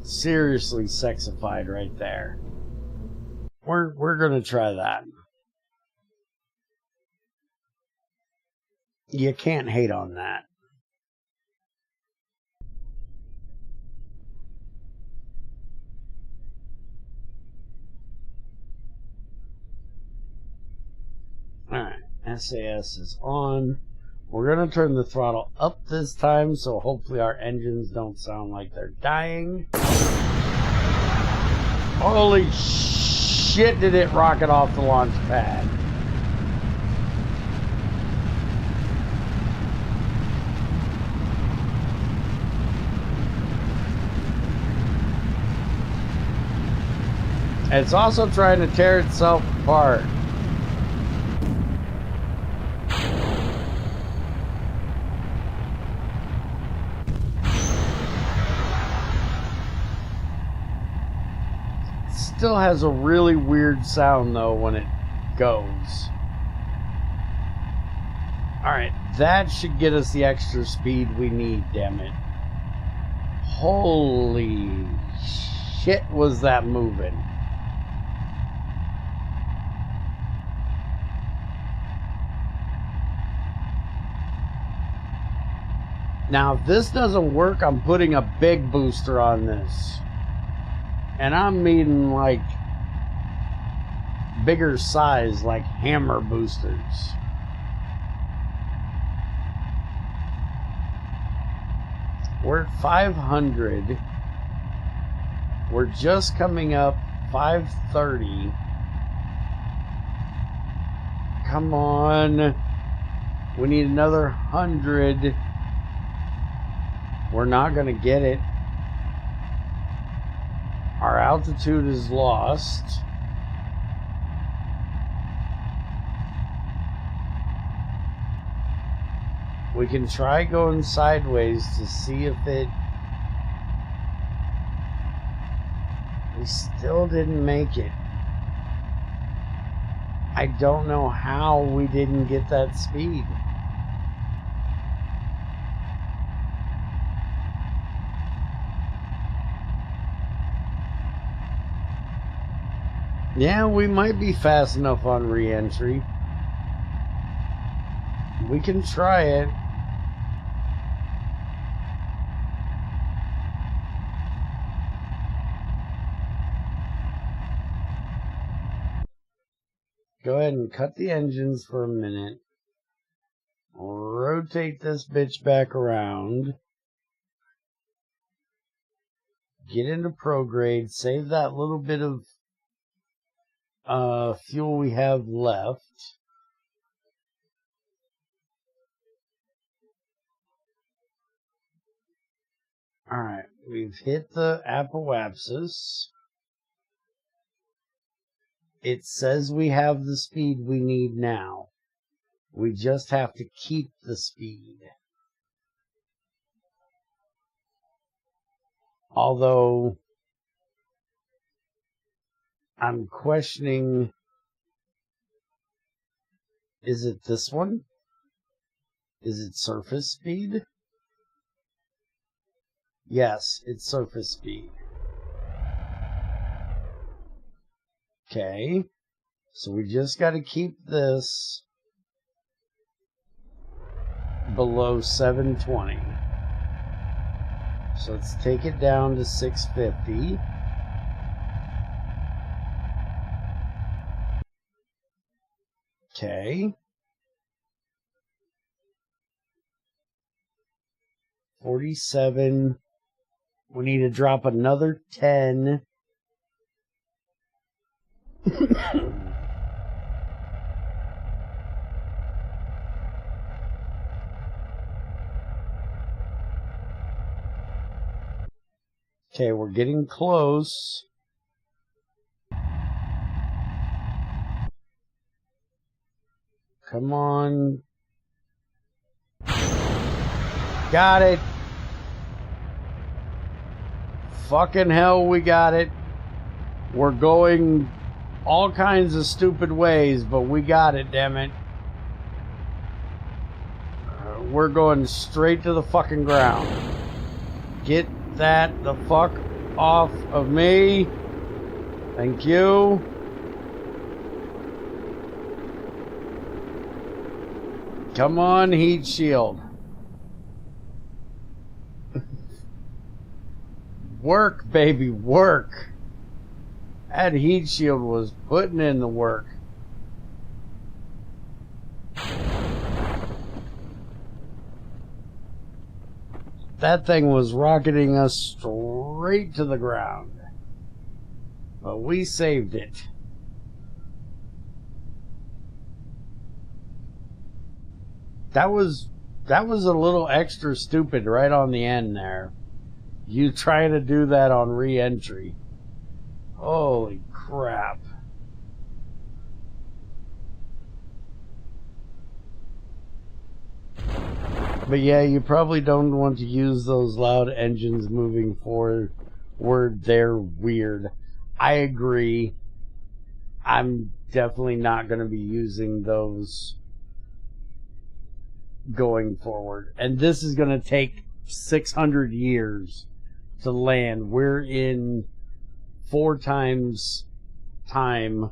seriously sexified right there. We're gonna try that. You can't hate on that. Alright, SAS is on. We're gonna turn the throttle up this time, so hopefully our engines don't sound like they're dying. Holy shit, did it rocket off the launch pad. It's also trying to tear itself apart. Still has a really weird sound though when it goes. Alright, that should get us the extra speed we need, damn it. Holy shit, was that moving. Now, if this doesn't work, I'm putting a big booster on this. And I'm meaning like bigger size, like hammer boosters. We're at 500. We're just coming up 530. Come on. We need another 100. We're not going to get it. Our altitude is lost. We can try going sideways to see if it... We still didn't make it. I don't know how we didn't get that speed. Yeah, we might be fast enough on re-entry. We can try it. Go ahead and cut the engines for a minute. Rotate this bitch back around. Get into prograde. Save that little bit of fuel we have left. Alright, we've hit the apoapsis. It says we have the speed we need now. We just have to keep the speed. Although I'm questioning, is it this one? Is it surface speed? Yes, it's surface speed. Okay, so we just got to keep this below 720. So let's take it down to 650. Okay. 47. We need to drop another 10. Okay, we're getting close. Come on. Got it. Fucking hell, we got it. We're going all kinds of stupid ways, but we got it, damn it. We're going straight to the fucking ground. Get that the fuck off of me. Thank you. Come on, heat shield. Work, baby, work. That heat shield was putting in the work. That thing was rocketing us straight to the ground. But we saved it. That was a little extra stupid right on the end there. You trying to do that on re-entry. Holy crap. But yeah, you probably don't want to use those loud engines moving forward. They're weird. I agree. I'm definitely not going to be using those going forward. And this is going to take 600 years to land. We're in 4 times time,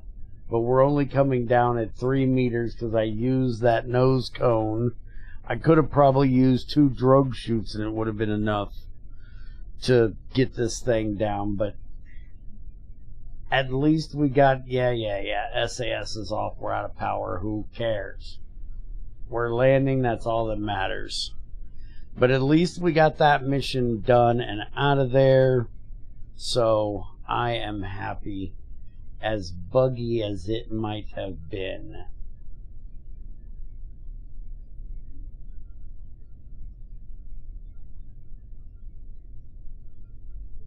but we're only coming down at 3 meters because I used that nose cone. I could have probably used 2 drogue chutes and it would have been enough to get this thing down, but at least we got, SAS is off, we're out of power, who cares? We're landing, that's all that matters. But at least we got that mission done and out of there, so I am happy, as buggy as it might have been.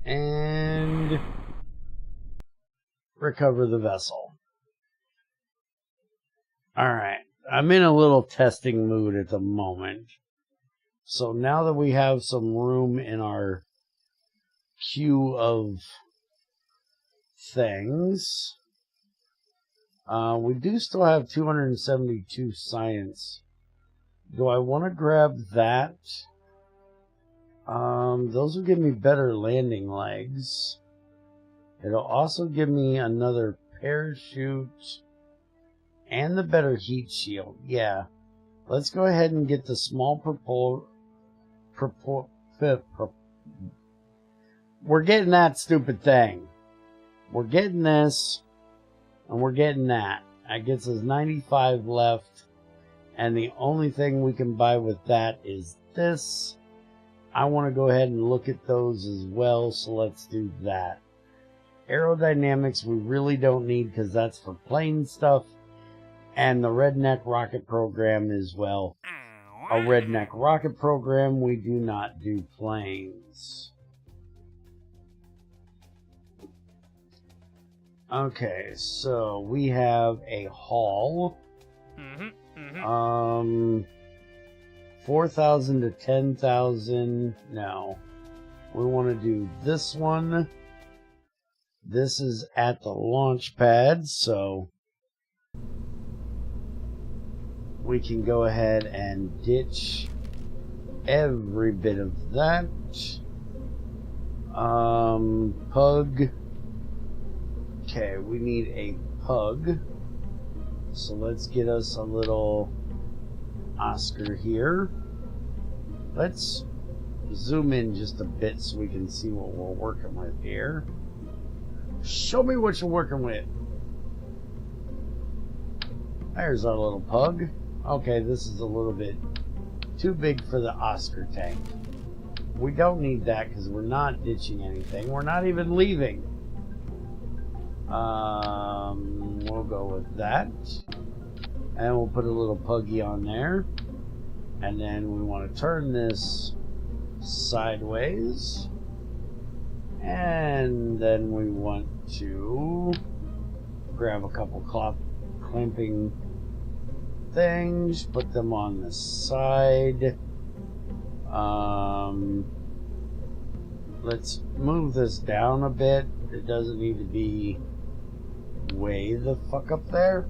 And recover the vessel. Alright, I'm in a little testing mood at the moment. So now that we have some room in our queue of things, we do still have 272 science. Do I want to grab that? Those will give me better landing legs. It'll also give me another parachute and the better heat shield. Yeah, let's go ahead and get the small we're getting that stupid thing. We're getting this, and we're getting that. That gets us 95 left, and the only thing we can buy with that is this. I want to go ahead and look at those as well, so let's do that. Aerodynamics we really don't need because that's for plane stuff, and the redneck rocket program is, well, a redneck rocket program. We do not do planes. Okay, so we have a haul. 4,000 to 10,000. No, we want to do this one. This is at the launch pad, so we can go ahead and ditch every bit of that. Pug. Okay, we need a pug. So let's get us a little Oscar here. Let's zoom in just a bit so we can see what we're working with here. Show me what you're working with. There's our little pug. Okay, this is a little bit too big for the Oscar tank. We don't need that because we're not ditching anything. We're not even leaving. We'll go with that. And we'll put a little puggy on there. And then we want to turn this sideways. And then we want to grab a couple clamping things, put them on the side. Let's move this down a bit. It doesn't need to be way the fuck up there.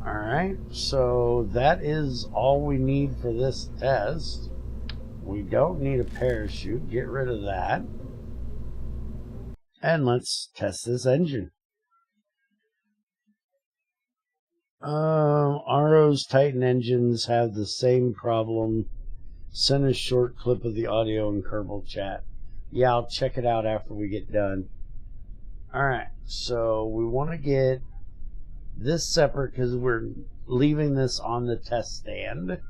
Alright, so that is all we need for this test. We don't need a parachute. Get rid of that. And let's test this engine. RO's Titan engines have the same problem. Send a short clip of the audio in Kerbal chat. Yeah, I'll check it out after we get done. Alright, so we want to get this separate because we're leaving this on the test stand.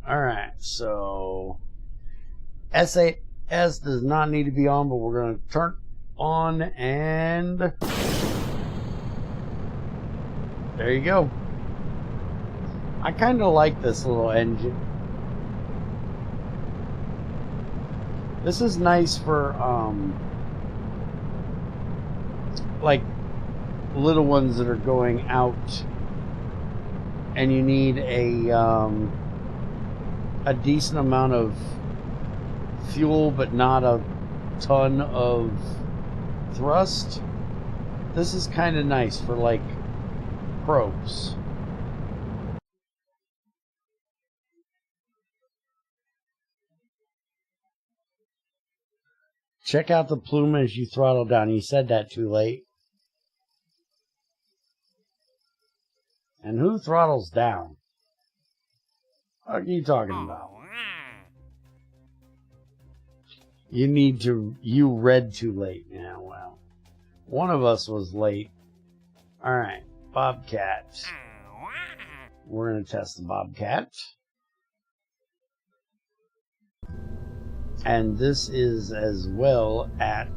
Alright, so SAS does not need to be on, but we're going to turn on, and there you go. I kind of like this little engine. This is nice for like little ones that are going out and you need a decent amount of fuel but not a ton of thrust. This is kind of nice for like probes. Check out the plume as you throttle down. You said that too late. And who throttles down? What are you talking about? You read too late. Yeah, well. One of us was late. Alright, Bobcat. We're going to test the Bobcat. And this is as well at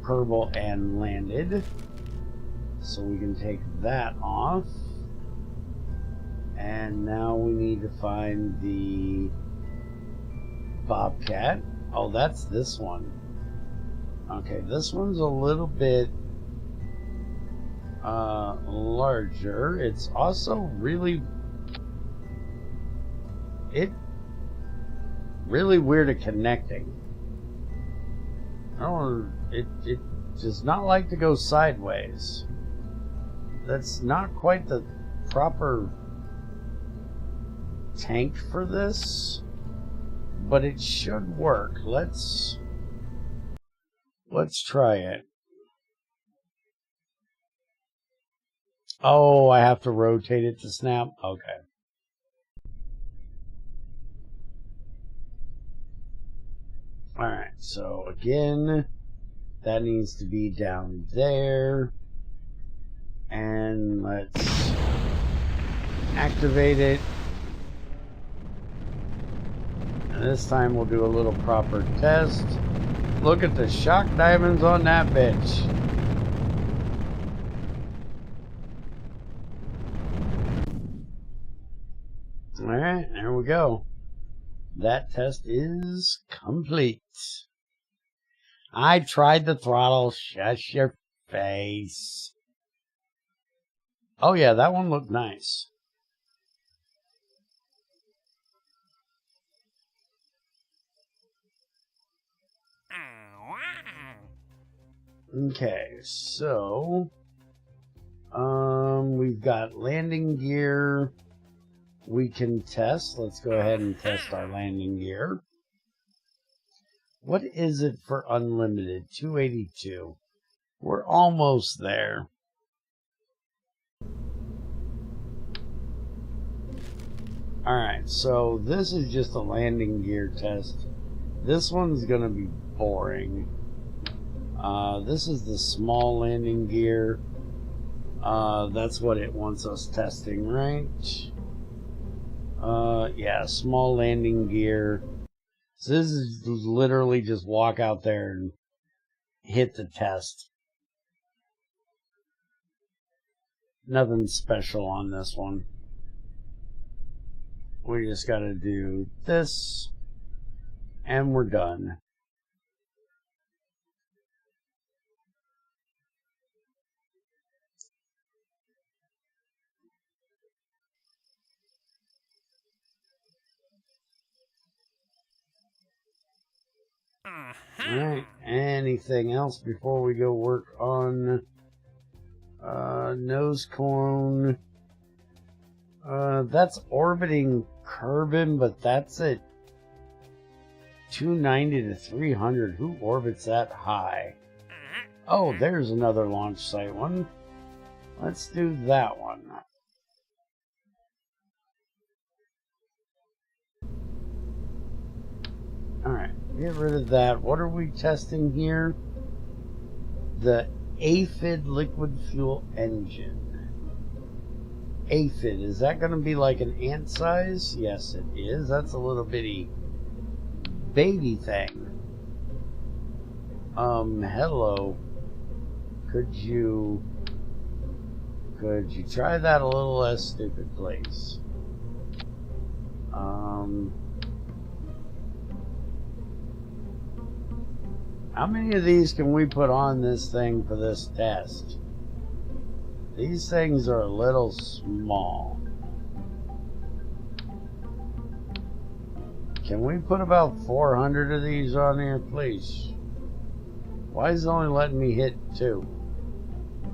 Kerbal and landed. So we can take that off. And now we need to find the Bobcat. Oh, that's this one. Okay, this one's a little bit larger. It's also really weird at connecting. It does not like to go sideways. That's not quite the proper tank for this, but it should work. Let's try it. Oh, I have to rotate it to snap? Okay. Alright, so again, that needs to be down there. And let's activate it. And this time we'll do a little proper test. Look at the shock diamonds on that bitch. Alright, there we go. That test is complete. I tried the throttle. Shut your face. Oh yeah, that one looked nice. Okay, so we've got landing gear we can test. Let's go ahead and test our landing gear. What is it for unlimited? 282. We're almost there. Alright, so this is just a landing gear test. This one's gonna be boring. This is the small landing gear. That's what it wants us testing, right? Yeah, small landing gear. So this is literally just walk out there and hit the test. Nothing special on this one. We just gotta do this, and we're done. Alright, anything else before we go work on nose cone? That's orbiting Kerbin, but that's at 290 to 300. Who orbits that high? Oh, there's another launch site one. Let's do that one. Alright, get rid of that. What are we testing here? The aphid liquid fuel engine. Aphid, is that going to be like an ant size? Yes, it is. That's a little bitty baby thing. Hello. Could you try that a little less stupid, please? How many of these can we put on this thing for this test? These things are a little small. Can we put about 400 of these on here, please? Why is it only letting me hit 2?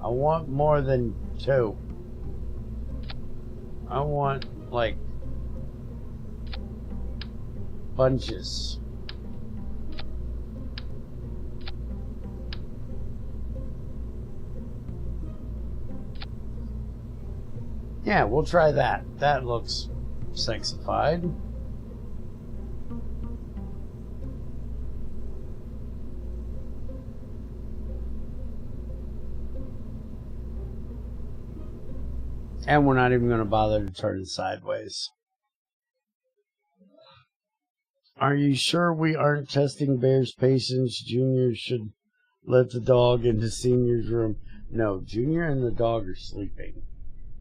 I want more than 2. I want, like, bunches. Yeah, we'll try that. That looks sexified. And we're not even going to bother to turn it sideways. Are you sure we aren't testing Bear's patience? Junior should let the dog into Senior's room. No, Junior and the dog are sleeping.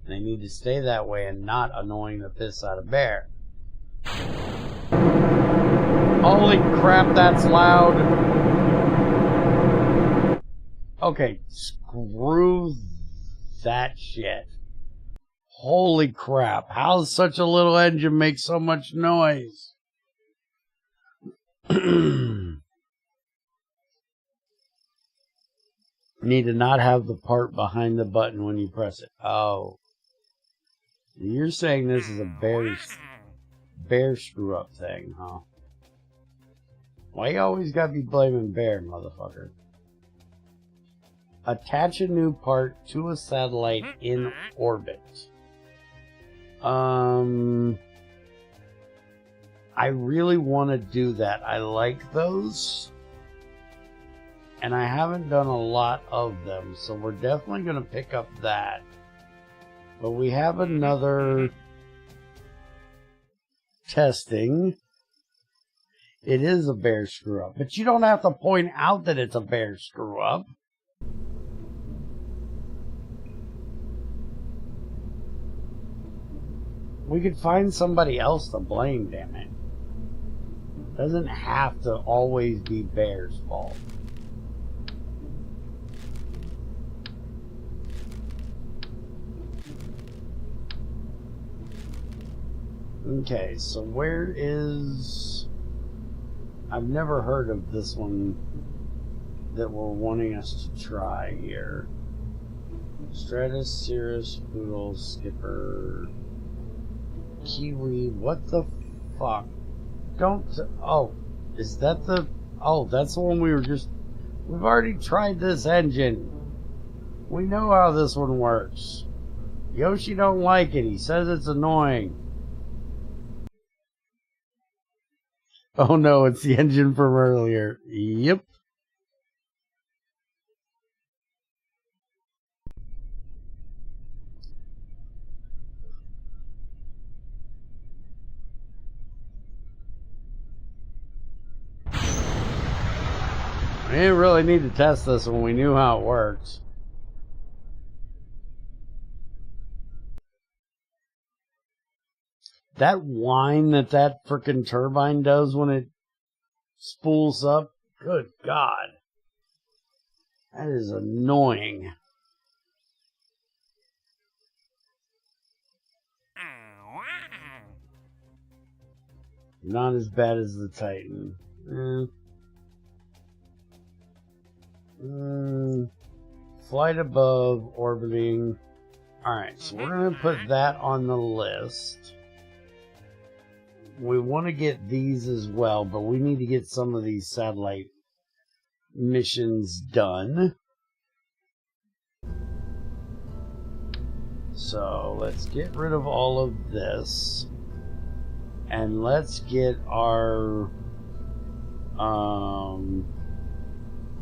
They need to stay that way and not annoying the piss out of Bear. Holy crap, that's loud. Okay, screw that shit. Holy crap, how does such a little engine make so much noise? Need to not have the part behind the button when you press it. Oh. You're saying this is a bear screw up thing, huh? Why you always gotta be blaming Bear, motherfucker? Attach a new part to a satellite in orbit. I really want to do that. I like those. And I haven't done a lot of them, so we're definitely going to pick up that. But we have another testing. It is a bear screw up, but you don't have to point out that it's a bear screw up. We could find somebody else to blame, damn it. Doesn't have to always be Bear's fault. Okay, so where is... I've never heard of this one that we're wanting us to try here? Stratus, Cirrus, Poodle, Skipper, Kiwi. What the fuck? Don't. Oh, is that the. Oh, that's the one we were just. We've already tried this engine. We know how this one works. Yoshi don't like it. He says it's annoying. Oh no, it's the engine from earlier. Yep. We didn't really need to test this when we knew how it works. That whine that frickin' turbine does when it spools up, good God. That is annoying. Not as bad as the Titan. Flight above, orbiting. Alright, so we're going to put that on the list. We want to get these as well, but we need to get some of these satellite missions done. So let's get rid of all of this. And let's get our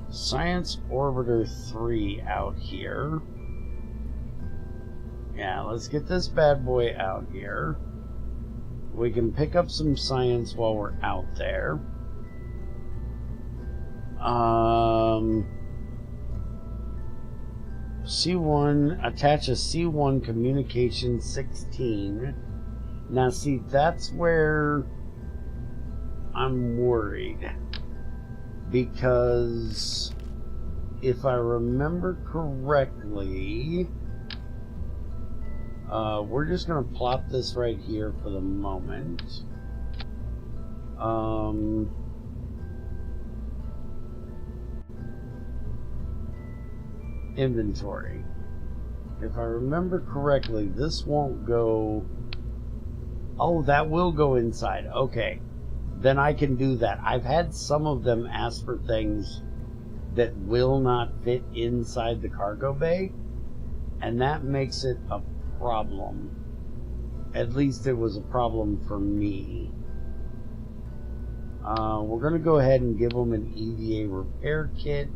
Science Orbiter 3 out here. Yeah, let's get this bad boy out here. We can pick up some science while we're out there. C1, attach a C1 communication 16. Now see, that's where I'm worried. Because if I remember correctly, we're just going to plop this right here for the moment. Inventory. If I remember correctly, this won't go... Oh, that will go inside. Okay. Then I can do that. I've had some of them ask for things that will not fit inside the cargo bay, and that makes it a problem. At least it was a problem for me. We're going to go ahead and give them an EVA repair kit.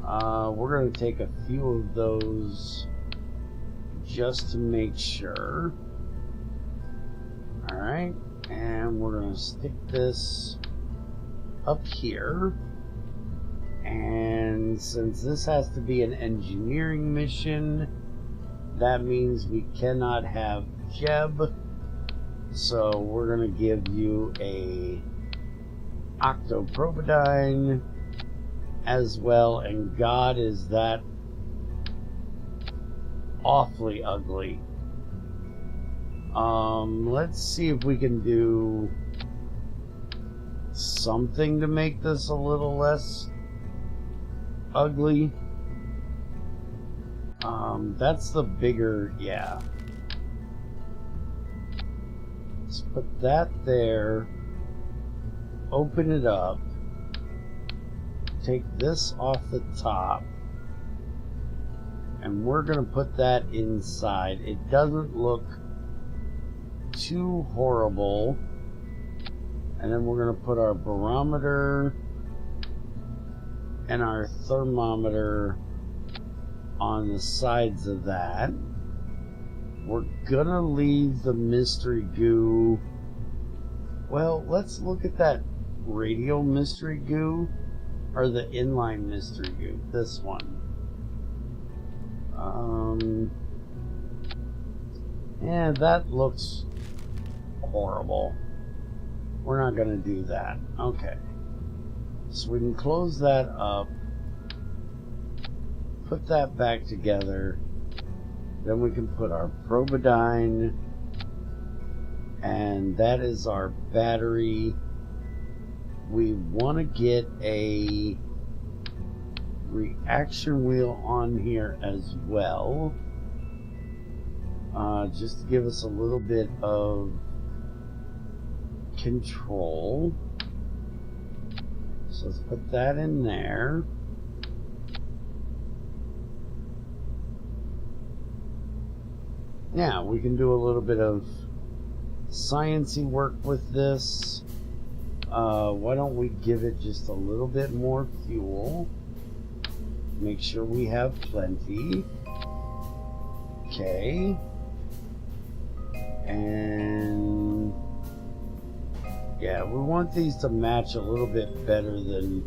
We're going to take a few of those just to make sure. Alright, and we're going to stick this up here. And since this has to be an engineering mission, that means we cannot have Jeb. So we're going to give you a Octoprobodine as well. And God, is that awfully ugly. Let's see if we can do something to make this a little less ugly. That's the bigger, yeah. Let's put that there. Open it up. Take this off the top. And we're going to put that inside. It doesn't look too horrible. And then we're going to put our barometer and our thermometer on the sides of that. We're going to leave the mystery goo. Well, let's look at that radial mystery goo, or the inline mystery goo. This one. Yeah, that looks horrible. We're not going to do that. Okay. So we can close that up. Put that back together. Then we can put our Probodine. And that is our battery. We want to get a reaction wheel on here as well. Just to give us a little bit of control. So let's put that in there. Now we can do a little bit of sciencey work with this. Why don't we give it just a little bit more fuel? Make sure we have plenty. Okay. And yeah, we want these to match a little bit better than...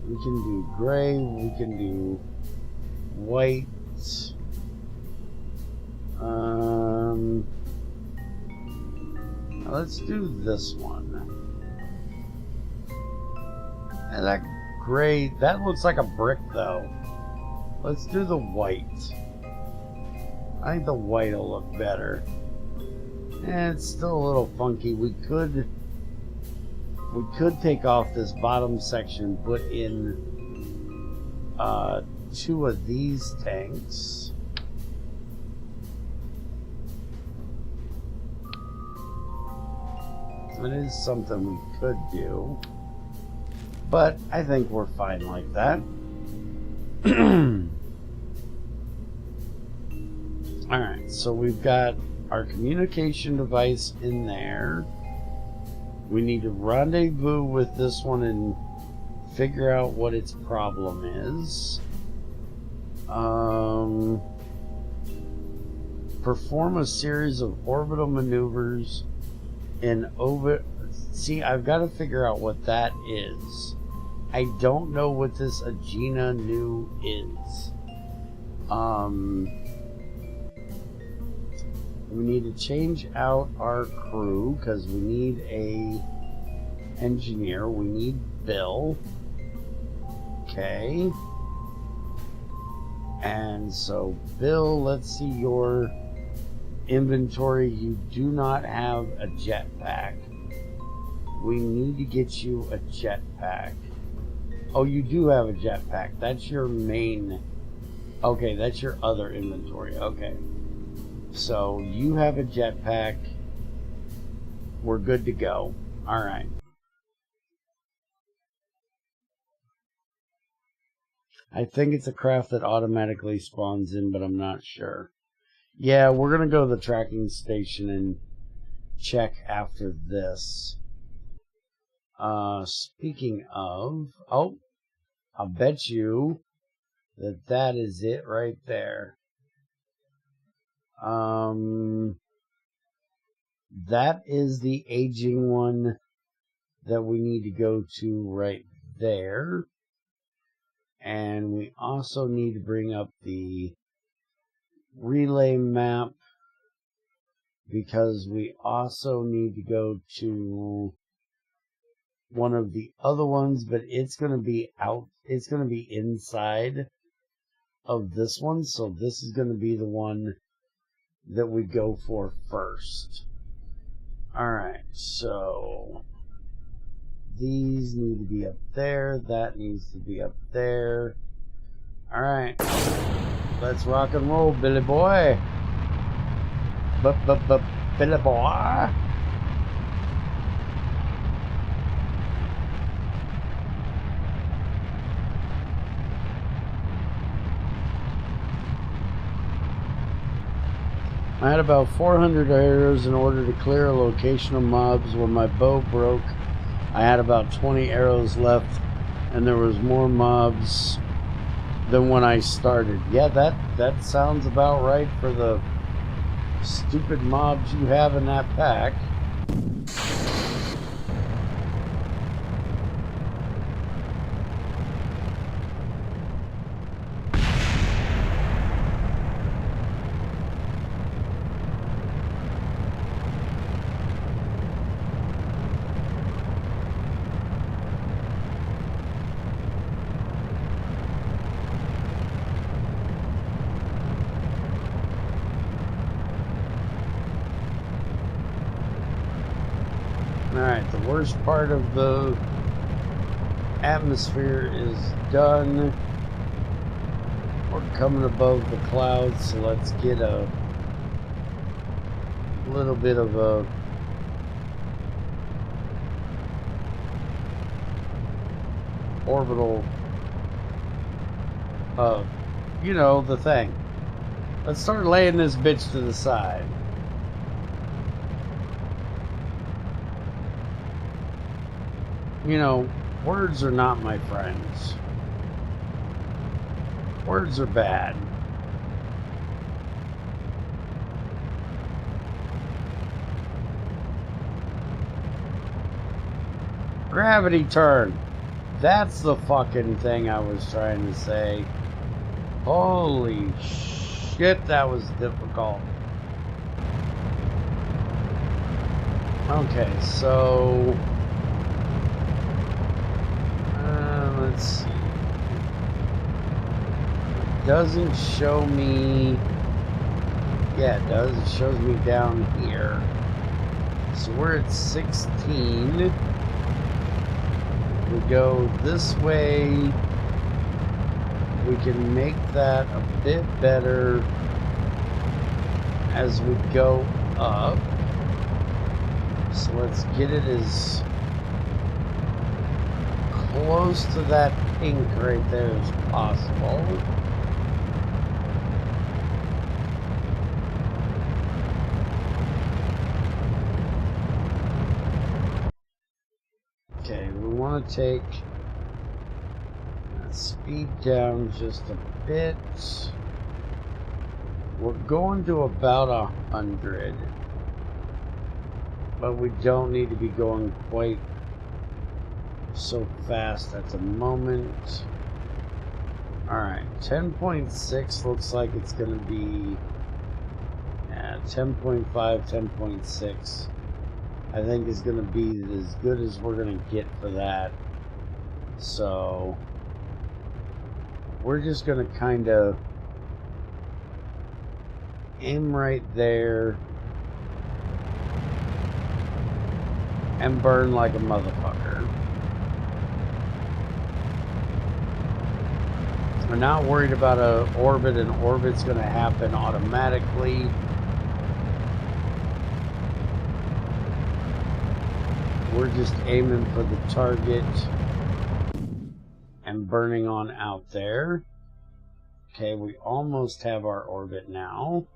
We can do gray, we can do white. Let's do this one. And that gray, that looks like a brick though. Let's do the white. I think the white will look better. And it's still a little funky. We could take off this bottom section, put in 2 of these tanks. It is something we could do, but I think we're fine like that. Alright, so we've got our communication device in there. We need to rendezvous with this one and figure out what its problem is. Perform a series of orbital maneuvers in over... See, I've got to figure out what that is. I don't know what this Agena new is. We need to change out our crew because we need a engineer. We need Bill. Okay. And so, Bill, let's see your inventory. You do not have a jetpack. We need to get you a jetpack. Oh, you do have a jetpack. That's your main... Okay, that's your other inventory. Okay. So, you have a jetpack. We're good to go. Alright. I think it's a craft that automatically spawns in, but I'm not sure. Yeah, we're going to go to the tracking station and check after this. Speaking of... Oh, I'll bet you that that is it right there. That is the aging one that we need to go to right there. And we also need to bring up the relay map because we also need to go to one of the other ones, but it's going to be out, it's going to be inside of this one, so this is going to be the one that we go for first. Alright, so these need to be up there, that needs to be up there. Alright, let's rock and roll, Billy boy. Billy boy. I had about 400 arrows in order to clear a location of mobs. When my bow broke, I had about 20 arrows left, and there was more mobs than when I started. Yeah, that sounds about right for the stupid mobs you have in that pack. Alright, the worst part of the atmosphere is done. We're coming above the clouds, so let's get a little bit of a orbital, you know, the thing. Let's start laying this bitch to the side. You know, words are not my friends. Words are bad. Gravity turn. That's the fucking thing I was trying to say. Holy shit, that was difficult. Okay, so let's see. It doesn't show me. Yeah, it does. It shows me down here. So we're at 16. If we go this way, we can make that a bit better as we go up. So let's get it as close to that pink right there as possible. Okay, we want to take speed down just a bit. We're going to about 100, but we don't need to be going quite so fast at the moment. Alright, 10.6 looks like it's going to be 10.5, 10.6. I think is going to be as good as we're going to get for that. So we're just going to kind of aim right there and burn like a motherfucker. We're not worried about an orbit. An orbit's going to happen automatically. We're just aiming for the target and burning on out there. Okay, we almost have our orbit now.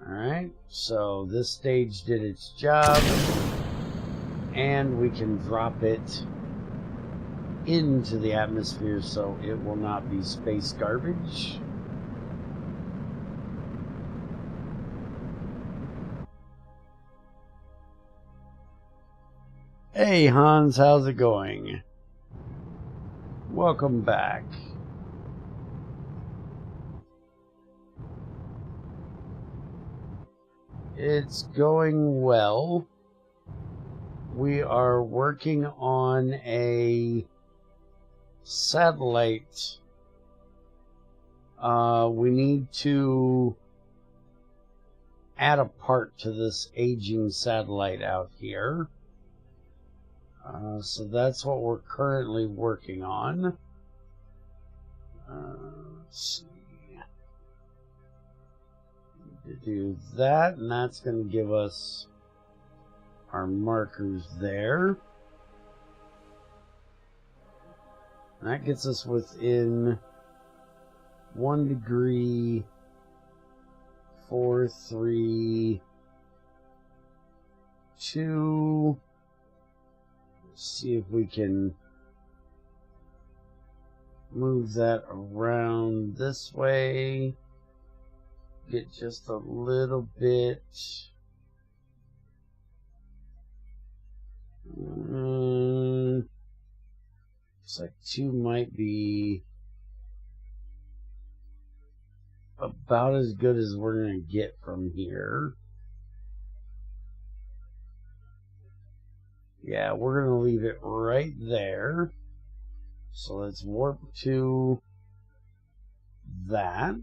Alright, so this stage did its job, and we can drop it into the atmosphere so it will not be space garbage. Hey Hans, how's it going? Welcome back. It's going well. We are working on a satellite. We need to add a part to this aging satellite out here. So that's what we're currently working on. Let's see. To do that, and that's going to give us our markers there. And that gets us within 1 degree, 4, 3, 2. Let's see if we can move that around this way. Get just a little bit. Looks like 2 might be about as good as we're going to get from here. Yeah, we're going to leave it right there. So let's warp to that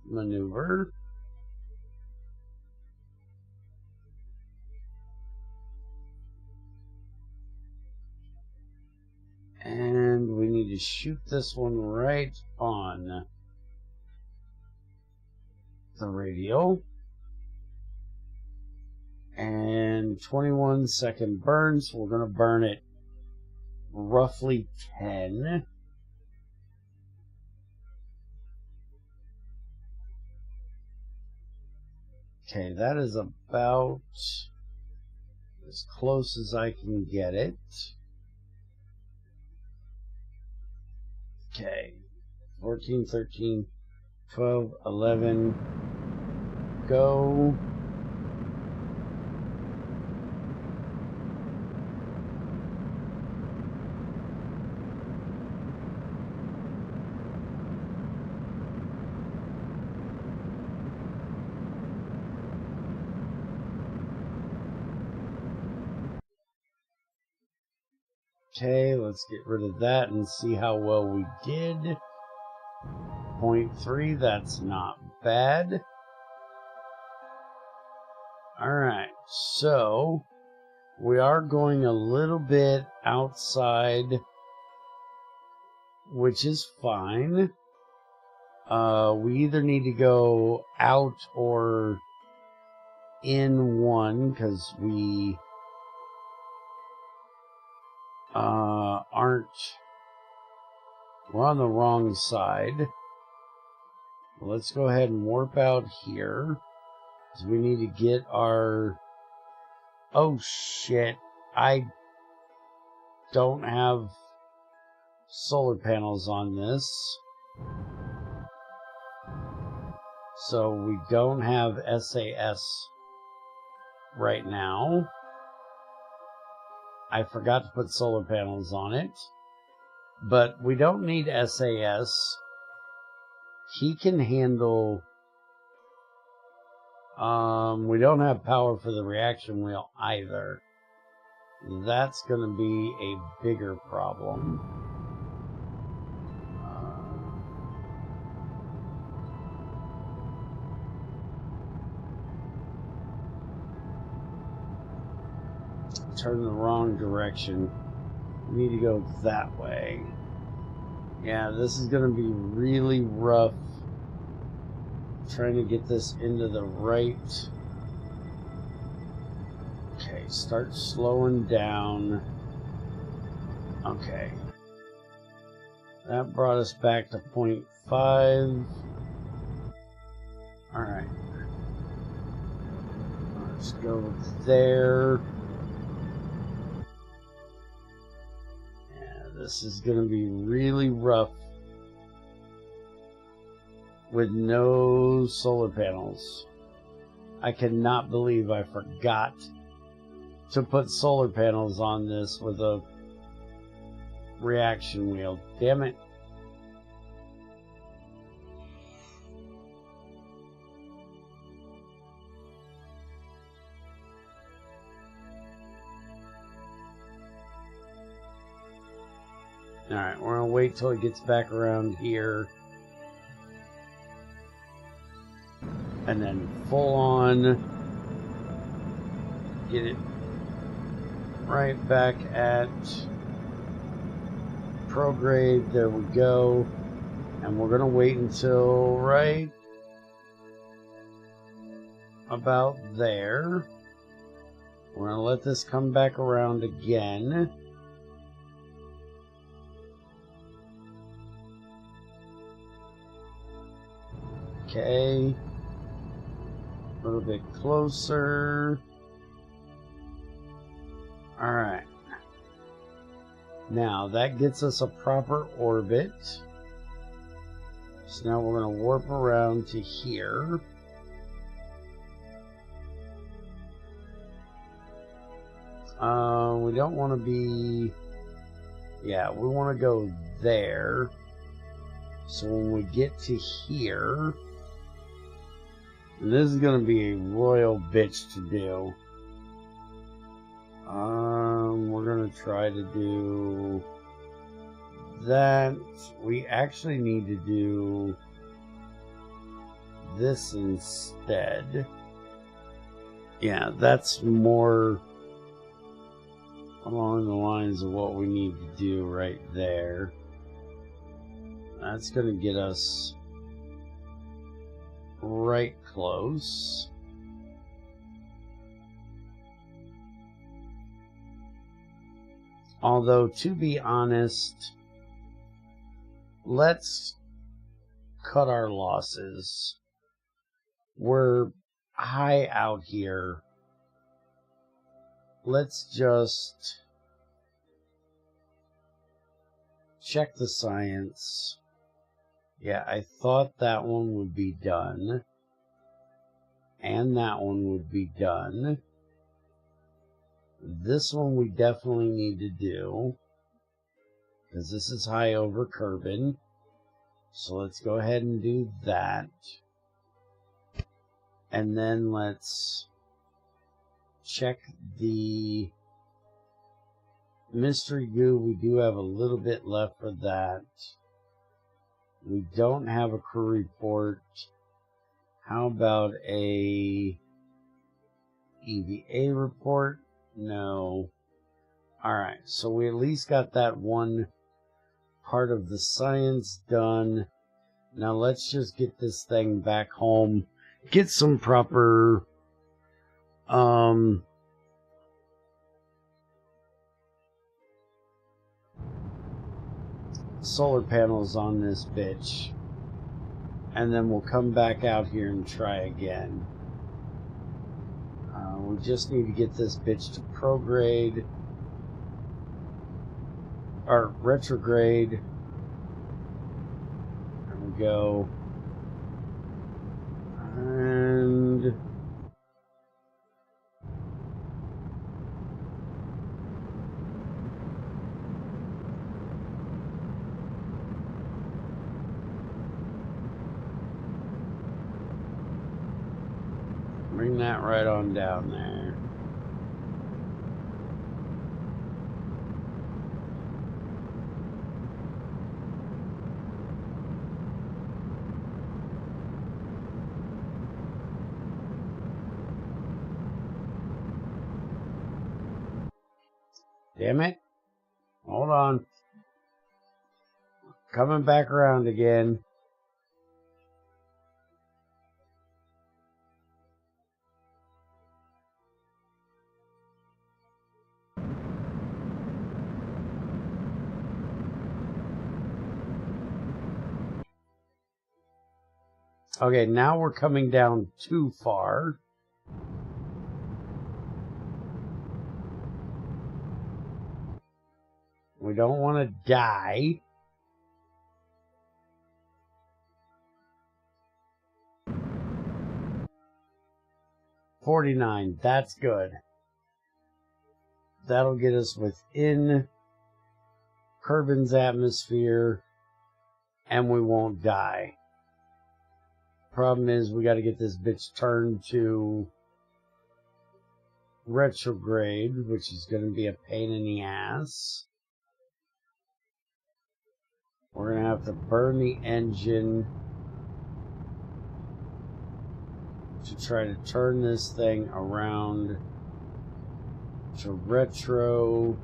maneuver. to shoot this one right on the radio. And 21-second burn, so we're going to burn it roughly 10. Okay, that is about as close as I can get it. Okay, 14, 13, 12, 11, go. Okay, let's get rid of that and see how well we did. 0.3, that's not bad. Alright, so we are going a little bit outside, which is fine. We either need to go out or in one, because we we're on the wrong side. Let's go ahead and warp out here. So we need to get our... Oh shit, I don't have solar panels on this. So we don't have SAS right now. I forgot to put solar panels on it. But we don't need SAS. He can handle... we don't have power for the reaction wheel either. That's going to be a bigger problem. Turn the wrong direction. We need to go that way. Yeah, this is going to be really rough. Trying to get this into the right. Okay, start slowing down. Okay. That brought us back to 0.5. Alright. Let's go there. Yeah, this is going to be really rough with no solar panels. I cannot believe I forgot to put solar panels on this with a reaction wheel. Damn it. Alright, we're gonna wait till it gets back around here. And then full on get it right back at prograde. There we go. And we're going to wait until right about there. We're going to let this come back around again. Okay. A little bit closer. Alright. Now that gets us a proper orbit. So now we're going to warp around to here. We don't want to be... Yeah, we want to go there. So when we get to here... And this is going to be a royal bitch to do. We're going to try to do that. We actually need to do this instead. Yeah, that's more along the lines of what we need to do right there. That's going to get us right close. Although, to be honest, let's cut our losses. We're high out here. Let's just check the science. Yeah, I thought that one would be done. And that one would be done. This one we definitely need to do, because this is high over Kerbin. So let's go ahead and do that. And then let's check the mystery goo. We do have a little bit left for that. We don't have a crew report. How about a EVA report? No. Alright, so we at least got that one part of the science done. Now let's just get this thing back home. Get some proper solar panels on this bitch. And then we'll come back out here and try again. We just need to get this bitch to prograde. Or retrograde. There we go. And bring that right on down there. Damn it. Hold on. Coming back around again. Okay, now we're coming down too far. We don't want to die. $49, that's good. That'll get us within Kerbin's atmosphere, and we won't die. Problem is, we got to get this bitch turned to retrograde, which is going to be a pain in the ass. We're going to have to burn the engine to try to turn this thing around to retro.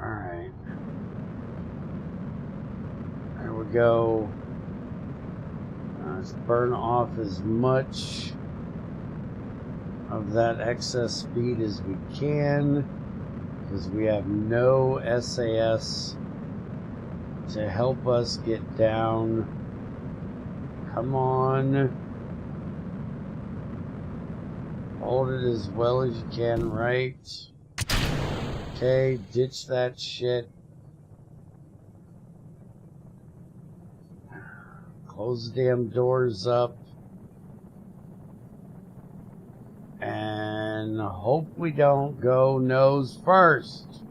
Alright. There we go. Let's burn off as much of that excess speed as we can, because we have no SAS to help us get down. Come on. Hold it as well as you can, right? Okay, ditch that shit. Close the damn doors up. And hope we don't go nose first.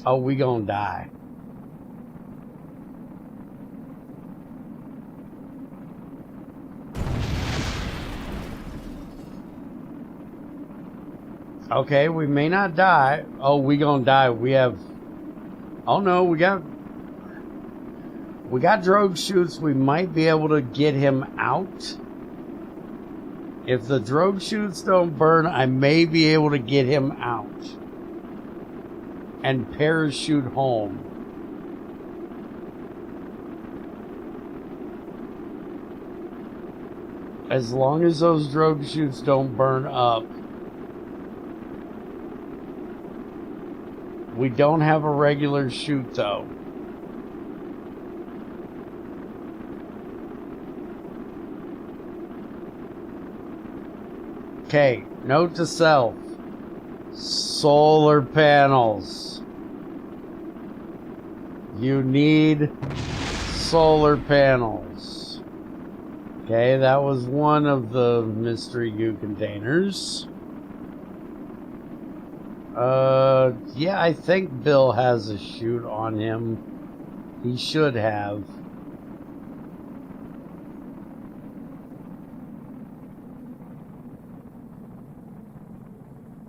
Oh, we gonna die. Okay, we may not die. Oh, we gonna die. We have... Oh no, we got drogue chutes. We might be able to get him out. If the drogue chutes don't burn, I may be able to get him out and parachute home. As long as those drogue chutes don't burn up. We don't have a regular chute though. Okay, note to self. Solar panels. You need solar panels. Okay, that was one of the mystery goo containers. Yeah, I think Bill has a chute on him. He should have.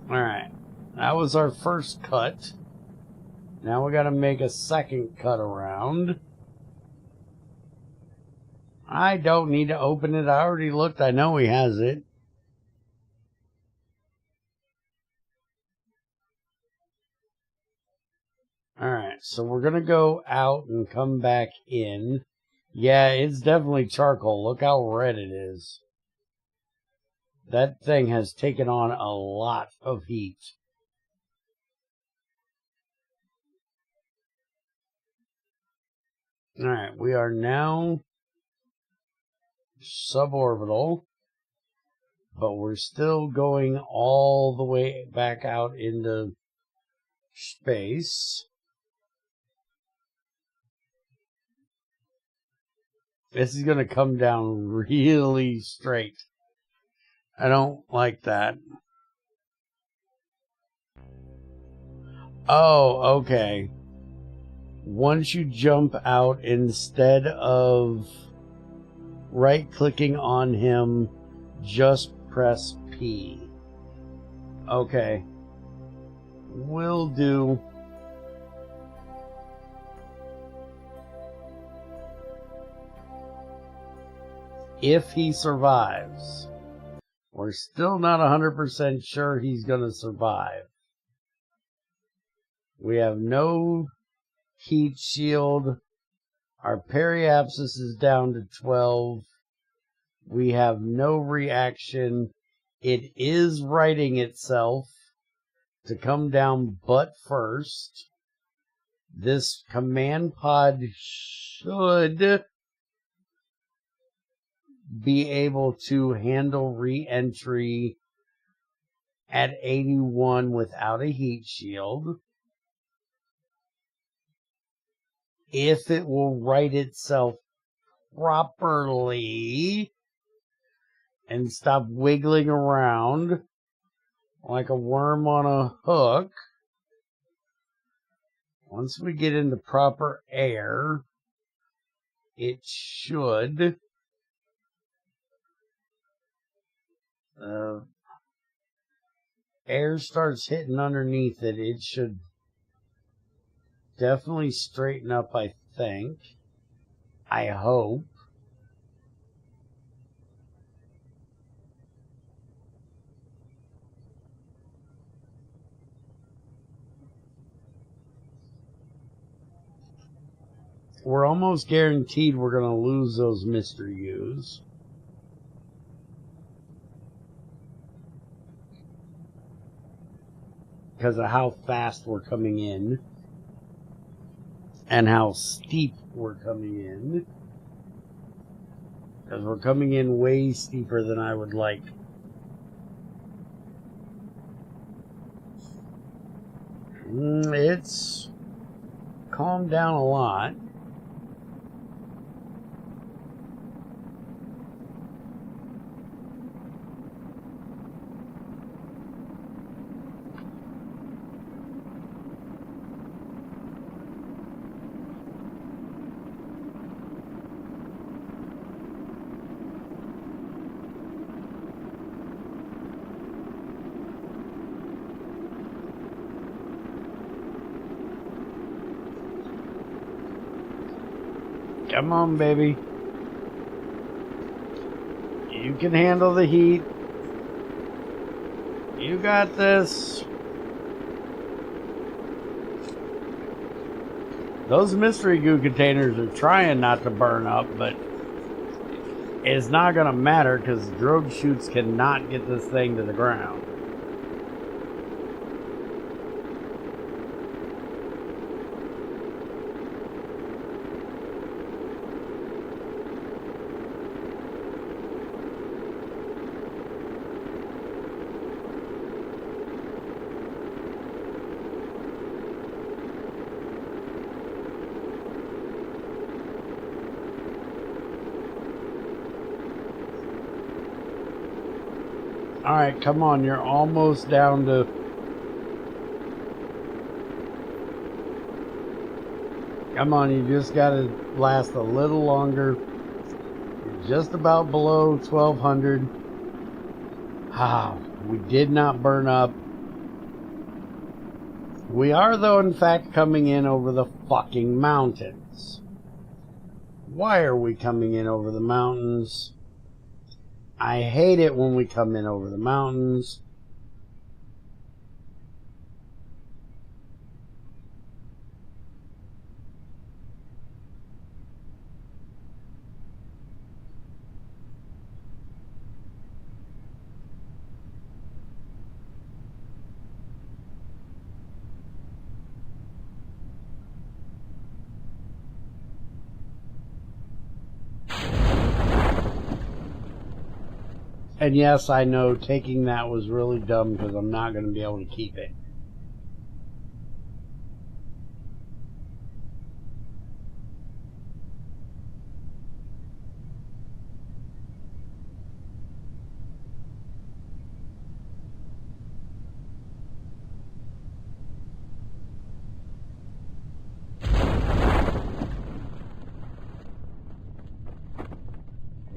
Alright, that was our first cut. Now we gotta make a second cut around. I don't need to open it. I already looked. I know he has it. Alright, so we're gonna go out and come back in. Yeah, it's definitely charcoal. Look how red it is. That thing has taken on a lot of heat. Alright, we are now suborbital, but we're still going all the way back out into space. This is going to come down really straight. I don't like that. Oh, okay. Once you jump out, instead of right-clicking on him, just press P. Okay. Will do. If he survives. We're still not 100% sure he's going to survive. We have no heat shield. Our periapsis is down to 12. We have no reaction. It is righting itself to come down butt first. This command pod should be able to handle re-entry at 81 without a heat shield. If it will right itself properly and stop wiggling around like a worm on a hook. Once we get into proper air, it should air starts hitting underneath it, it should definitely straighten up, I think. I hope. We're almost guaranteed we're going to lose those mystery U's. Because of how fast we're coming in. And how steep we're coming in. Because we're coming in way steeper than I would like. It's calmed down a lot. Come on, baby. You can handle the heat. You got this. Those mystery goo containers are trying not to burn up, but it's not going to matter because drogue chutes cannot get this thing to the ground. Alright, come on, you're almost down to... Come on, you just gotta last a little longer. You're just about below 1200. Ah, we did not burn up. We are, though, in fact, coming in over the fucking mountains. Why are we coming in over the mountains? I hate it when we come in over the mountains. And yes, I know taking that was really dumb because I'm not going to be able to keep it.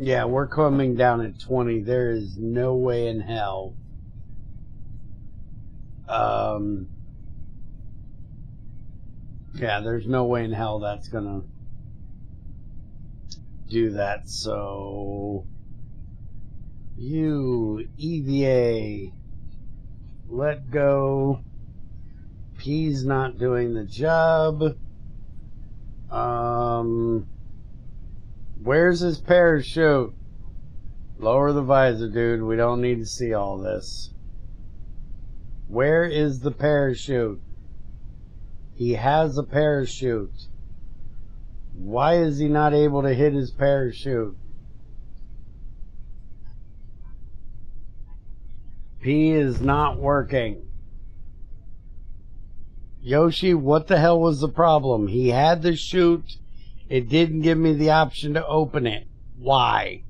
Yeah, we're coming down at 20. There is no way in hell. Yeah, there's no way in hell that's gonna do that. So, you, EVA, let go. P's not doing the job. Where's his parachute? Lower the visor, dude. We don't need to see all this. Where is the parachute? He has a parachute. Why is he not able to hit his parachute? P is not working. Yoshi, what the hell was the problem? He had the chute. It didn't give me the option to open it. Why?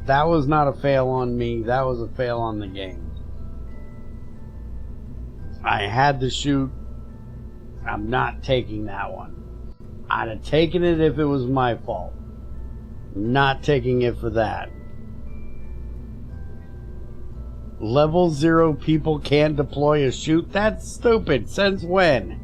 That was not a fail on me. That was a fail on the game. I had the chute. I'm not taking that one. I'd have taken it if it was my fault. I'm not taking it for that. Level 0 people can't deploy a chute? That's stupid. Since when?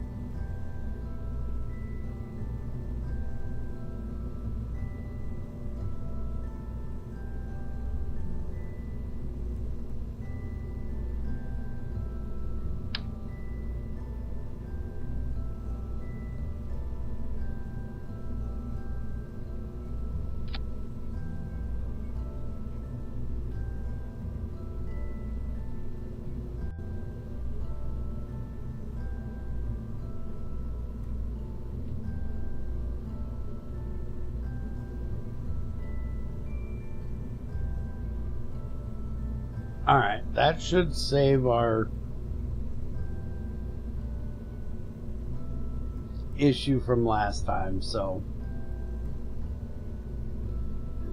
Alright, that should save our issue from last time, so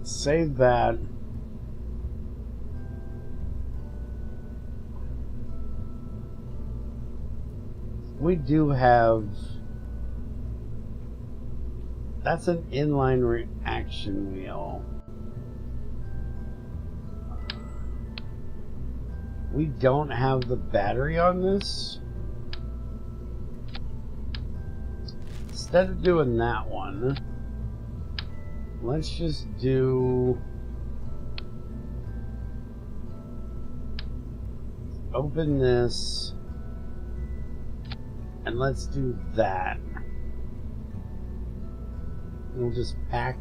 save that. we do have... That's an inline reaction wheel. We don't have the battery on this. Instead of doing that one, let's just do... Open this. And let's do that. We'll just pack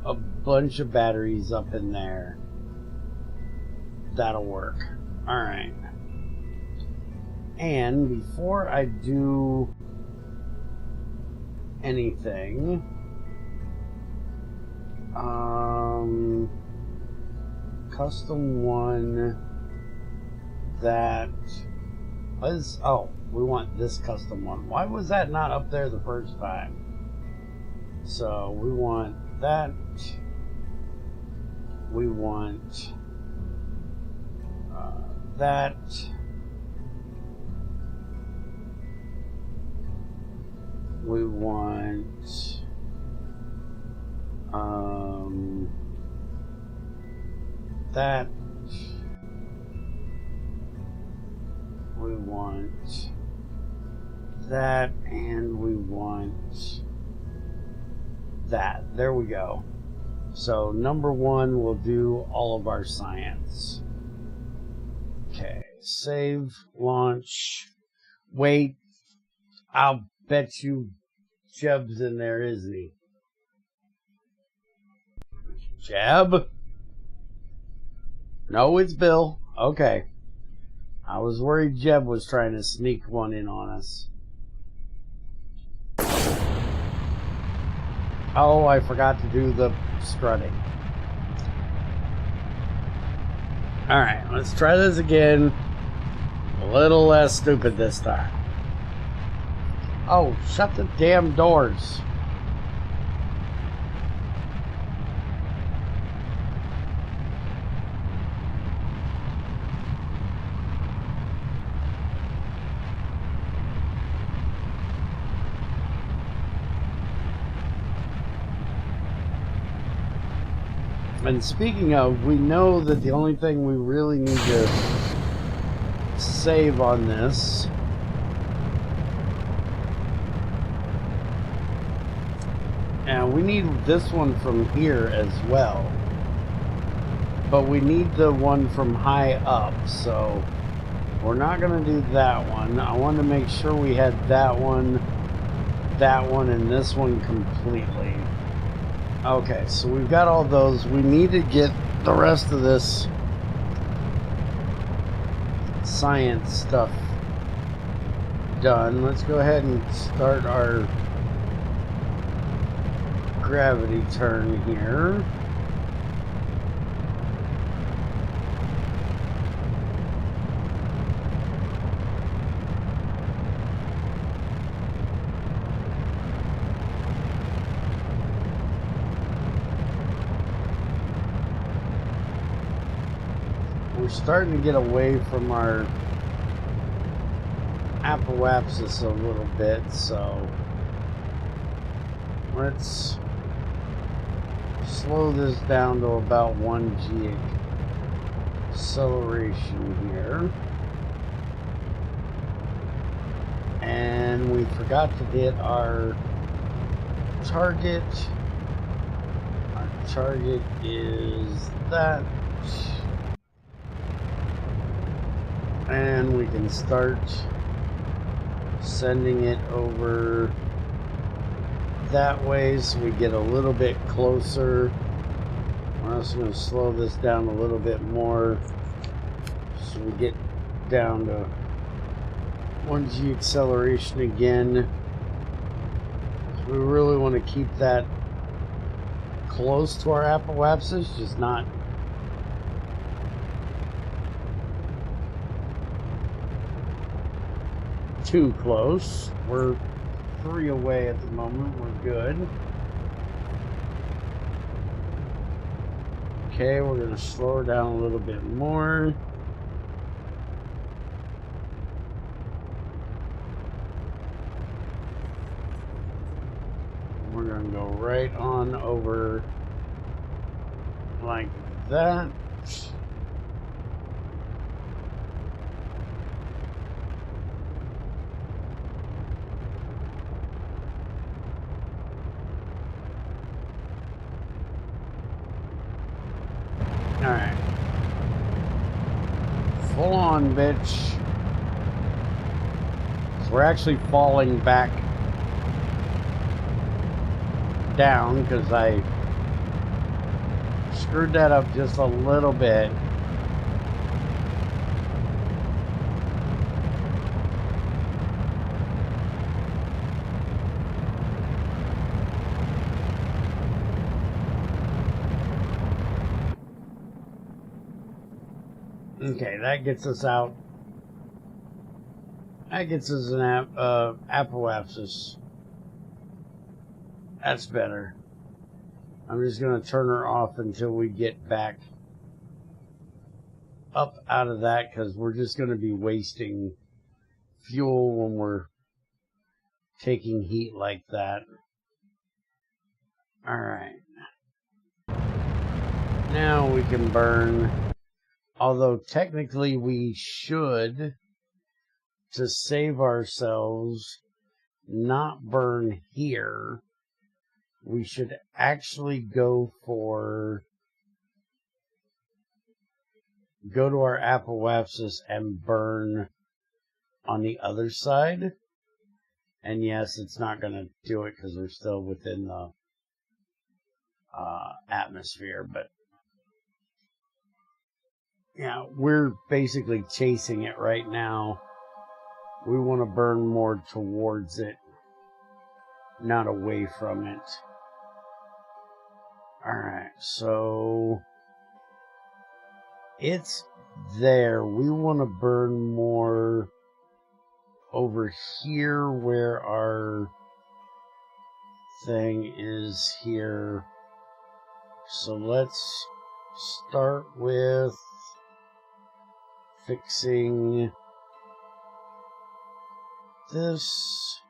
a bunch of batteries up in there. That'll work. Alright. And before I do anything, custom one that was, oh, we want this custom one. Why was that not up there the first time? So we want that. We want that. We want that. We want that, and we want that. There we go. So number one will do all of our science. Okay, save, launch. Wait, I'll bet you Jeb's in there, isn't he? Jeb? No, it's Bill. Okay. I was worried Jeb was trying to sneak one in on us. Oh, I forgot to do the strutting. Alright, let's try this again. A little less stupid this time. Oh, shut the damn doors. And speaking of, we know that the only thing we really need to save on this and we need this one from here as well, but we need the one from high up, so we're not going to do that one. I wanted to make sure we had that one, and this one completely. Okay, so we've got all those. We need to get the rest of this science stuff done. Let's go ahead and start our gravity turn here. We're starting to get away from our apoapsis a little bit, so let's slow this down to about 1 G acceleration here. And we forgot to hit our target. Our target is that. And we can start sending it over that way so we get a little bit closer. We're also going to slow this down a little bit more so we get down to 1G acceleration again. So we really want to keep that close to our apoapsis, just not too close. We're 3 away at the moment. We're good. Okay, we're going to slow her down a little bit more. we're going to go right on over like that. Alright. Full on, bitch. So we're actually falling back down because I screwed that up just a little bit. Okay, that gets us out. That gets us an apoapsis. That's better. I'm just going to turn her off until we get back up out of that, because we're just going to be wasting fuel when we're taking heat like that. Alright. Now we can burn. Although technically we should, to save ourselves, not burn here. We should actually go to our apoapsis and burn on the other side. And yes, it's not going to do it because we're still within the atmosphere, but yeah, we're basically chasing it right now. We want to burn more towards it, not away from it. Alright, so it's there. We want to burn more over here where our thing is here. So let's start with fixing this.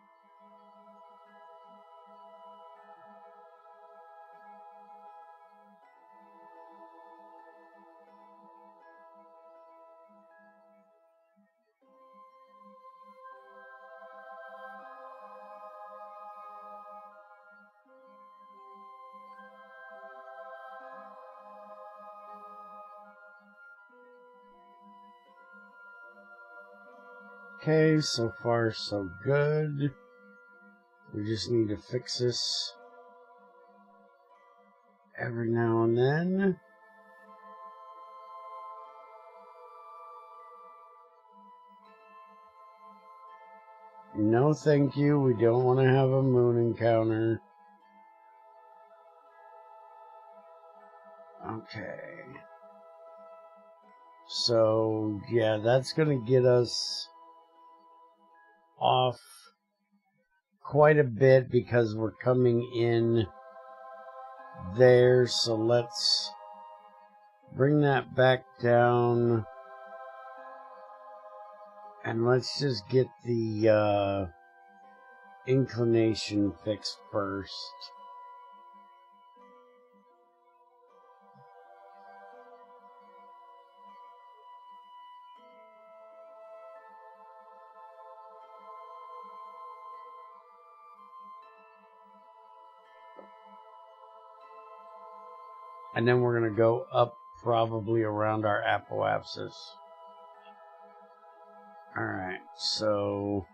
Okay, so far so good. We just need to fix this every now and then. No thank you, we don't want to have a moon encounter. Okay. So, yeah, that's going to get us off quite a bit because we're coming in there. So let's bring that back down. And let's just get the inclination fixed first. And then we're going to go up probably around our apoapsis. Alright, so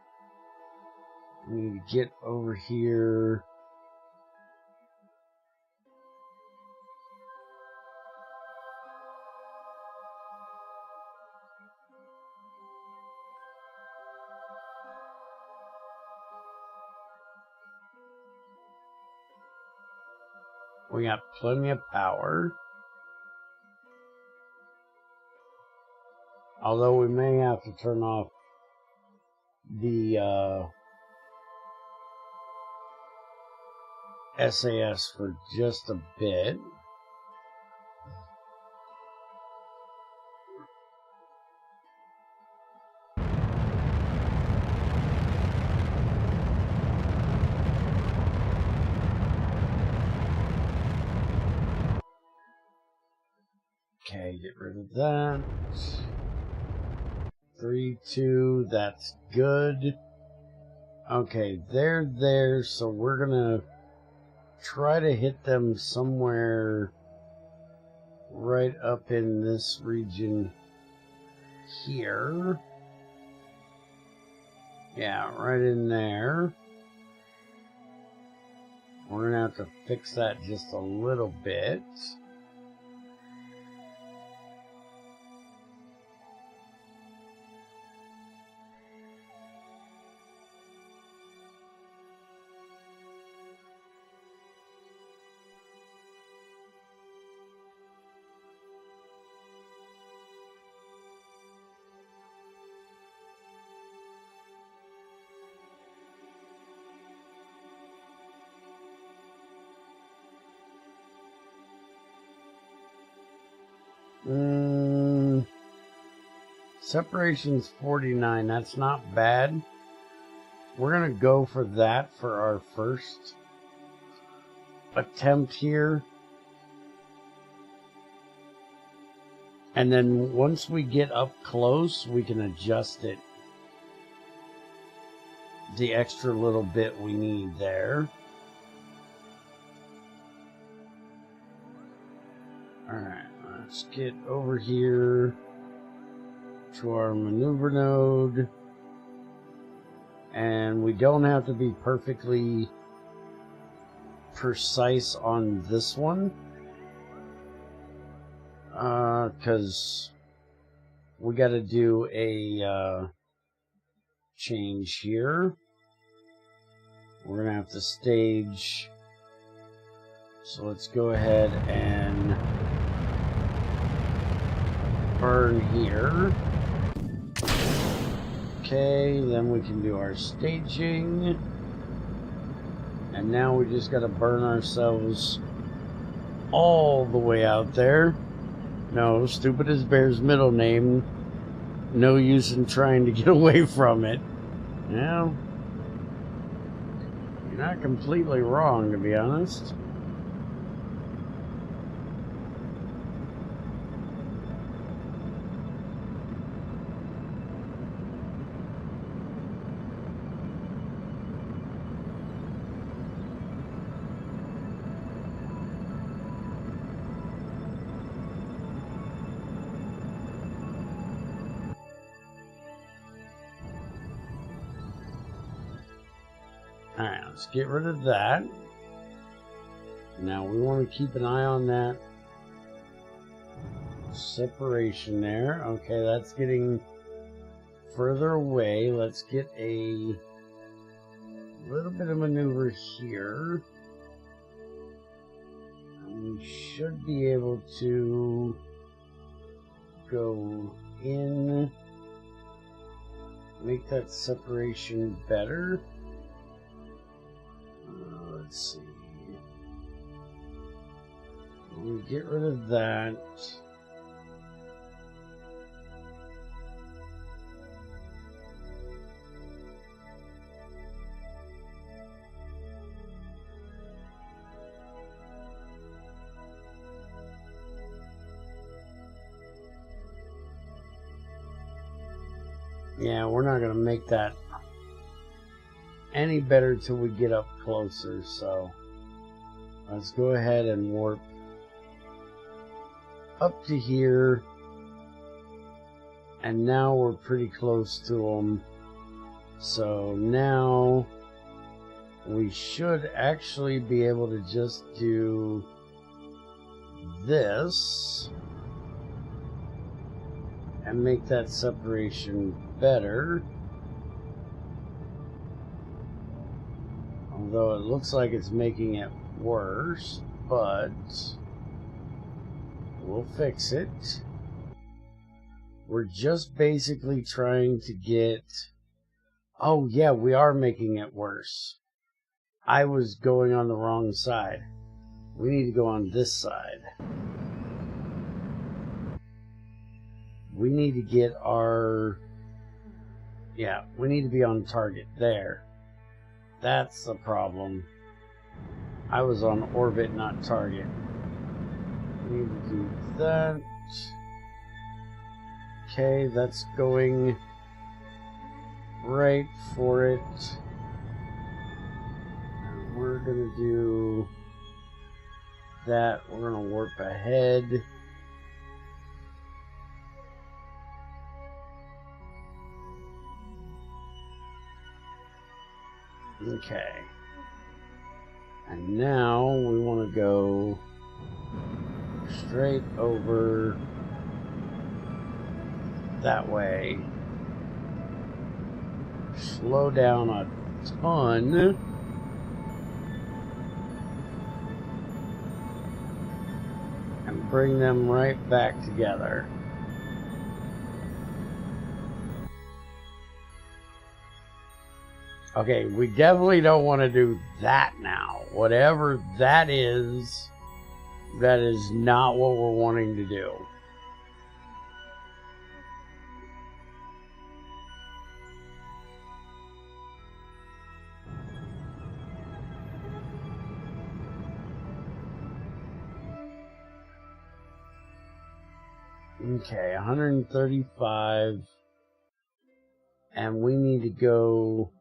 we need to get over here. We got plenty of power. Although we may have to turn off the SAS for just a bit. Okay, get rid of that. 3, 2, that's good. Okay, they're there, so we're gonna try to hit them somewhere right up in this region here. Yeah, right in there. We're gonna have to fix that just a little bit. Separation's 49. That's not bad. We're gonna go for that for our first attempt here. And then once we get up close, we can adjust it the extra little bit we need there. Alright, let's get over here to our maneuver node. And we don't have to be perfectly precise on this one. Because we got to do a change here. We're going to have to stage. So let's go ahead and burn here. Okay, then we can do our staging. And now we just got to burn ourselves all the way out there. No, stupid is Bear's middle name. No use in trying to get away from it. Well, you're not completely wrong, to be honest. Alright, let's get rid of that. Now we want to keep an eye on that separation there. Okay, that's getting further away. Let's get a little bit of maneuver here. And we should be able to go in, make that separation better. Let's see. We get rid of that. Yeah, we're not going to make that any better till we get up closer, so let's go ahead and warp up to here, and now we're pretty close to them. So now we should actually be able to just do this and make that separation better. Although it looks like it's making it worse, but we'll fix it. We're just basically trying to get... Oh yeah, we are making it worse. I was going on the wrong side. We need to go on this side. We need to get our... Yeah, we need to be on target there. That's the problem. I was on orbit, not target. We need to do that. Okay, that's going right for it. And we're going to do that. We're going to warp ahead. Okay. And now we want to go straight over that way. Slow down a ton. And bring them right back together. Okay, we definitely don't want to do that now. Whatever that is not what we're wanting to do. Okay, 135. And we need to go...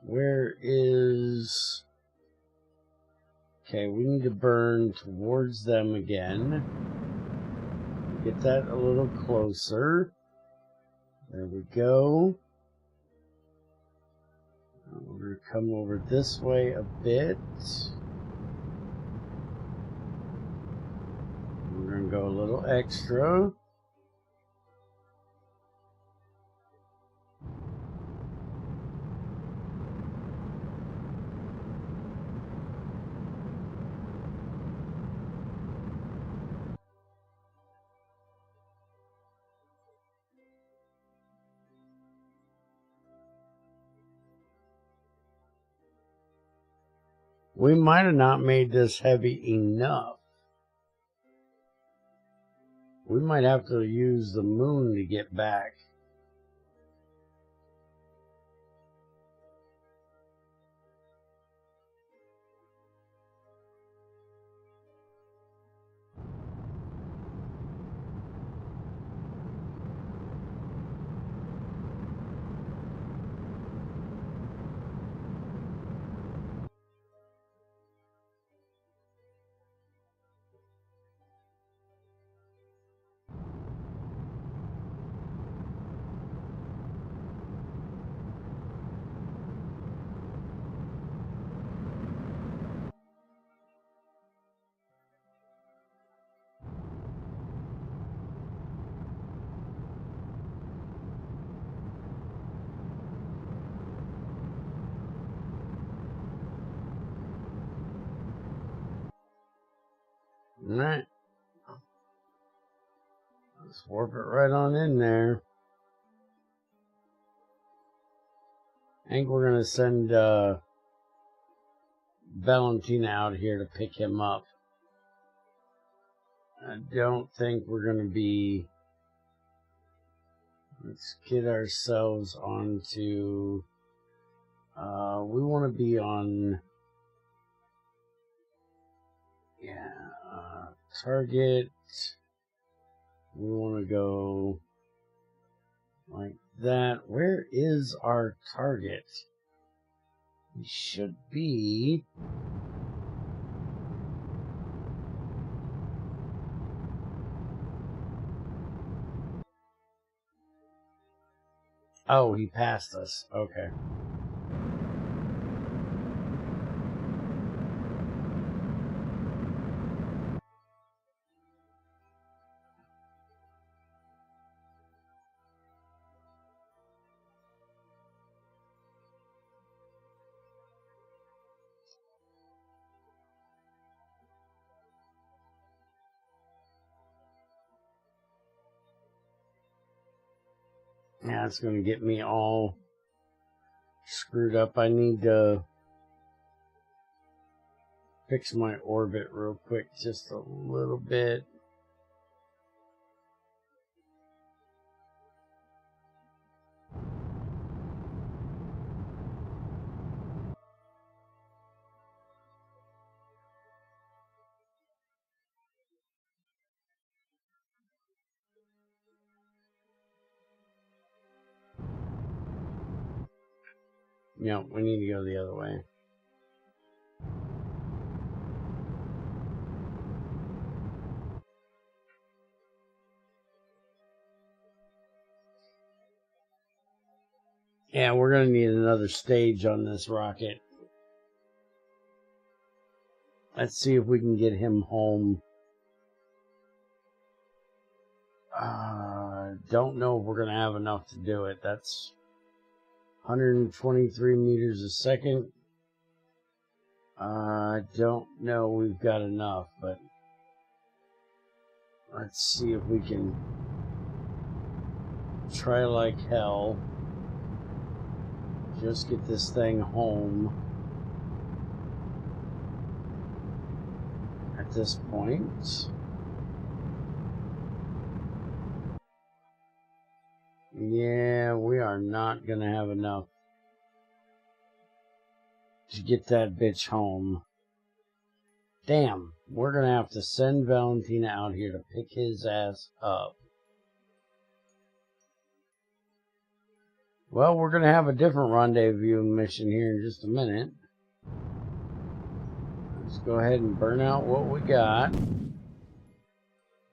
Where is... Okay, we need to burn towards them again. Get that a little closer. There we go. We're going to come over this way a bit. We're going to go a little extra. We might have not made this heavy enough. We might have to use the moon to get back. Alright. Let's warp it right on in there. I think we're going to send Valentina out here to pick him up. I don't think we're going to be... Let's get ourselves onto... we want to be on... Yeah, target. We want to go like that. Where is our target? We should be... Oh, he passed us. Okay. Yeah, it's going to get me all screwed up. I need to fix my orbit real quick, just a little bit. Yeah, we need to go the other way. Yeah, we're going to need another stage on this rocket. Let's see if we can get him home. Don't know if we're going to have enough to do it. That's 123 meters a second. I don't know we've got enough, but let's see if we can try like hell. Just get this thing home at this point. Yeah, we are not going to have enough to get that bitch home. Damn, we're going to have to send Valentina out here to pick his ass up. Well, we're going to have a different rendezvous mission here in just a minute. Let's go ahead and burn out what we got.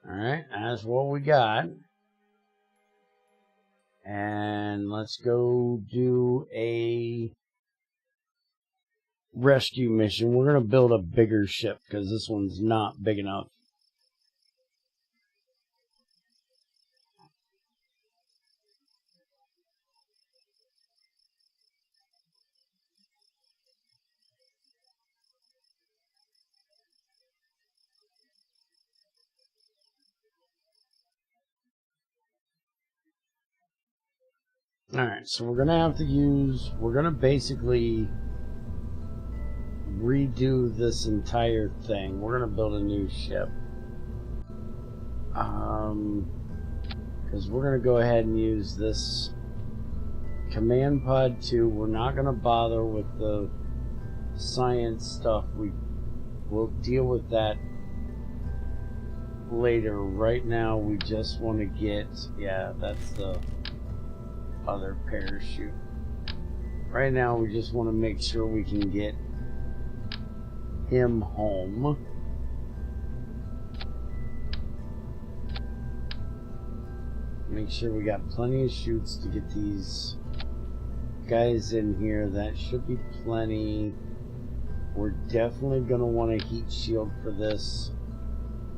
Alright, that's what we got. And let's go do a rescue mission. We're going to build a bigger ship because this one's not big enough. Alright, so we're going to basically redo this entire thing. We're going to build a new ship. Because we're going to go ahead and use this Command Pod 2. We're not going to bother with the science stuff. We'll deal with that later. Right now, we just want to get... Yeah, that's the other parachute. Right now, we just want to make sure we can get him home. Make sure we got plenty of chutes to get these guys in here. That should be plenty. We're definitely going to want a heat shield for this,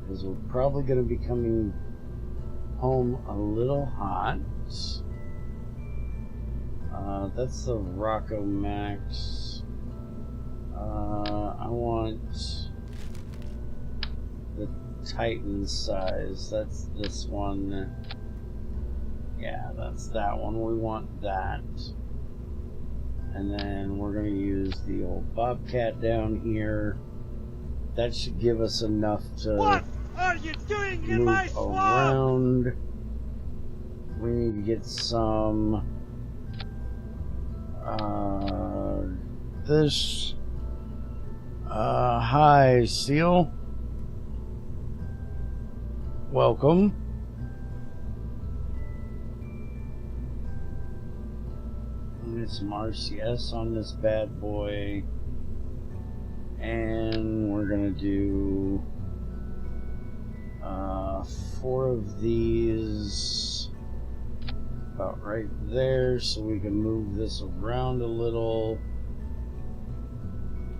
because we're probably going to be coming home a little hot. That's the Rocco Max. I want the Titan size. That's this one. Yeah, that's that one. We want that. And then we're going to use the old Bobcat down here. That should give us enough to What are you doing in my move swamp? around. We need to get some this hi Seal, welcome. Get some RCS on this bad boy, and we're gonna do 4 of these about right there, so we can move this around a little.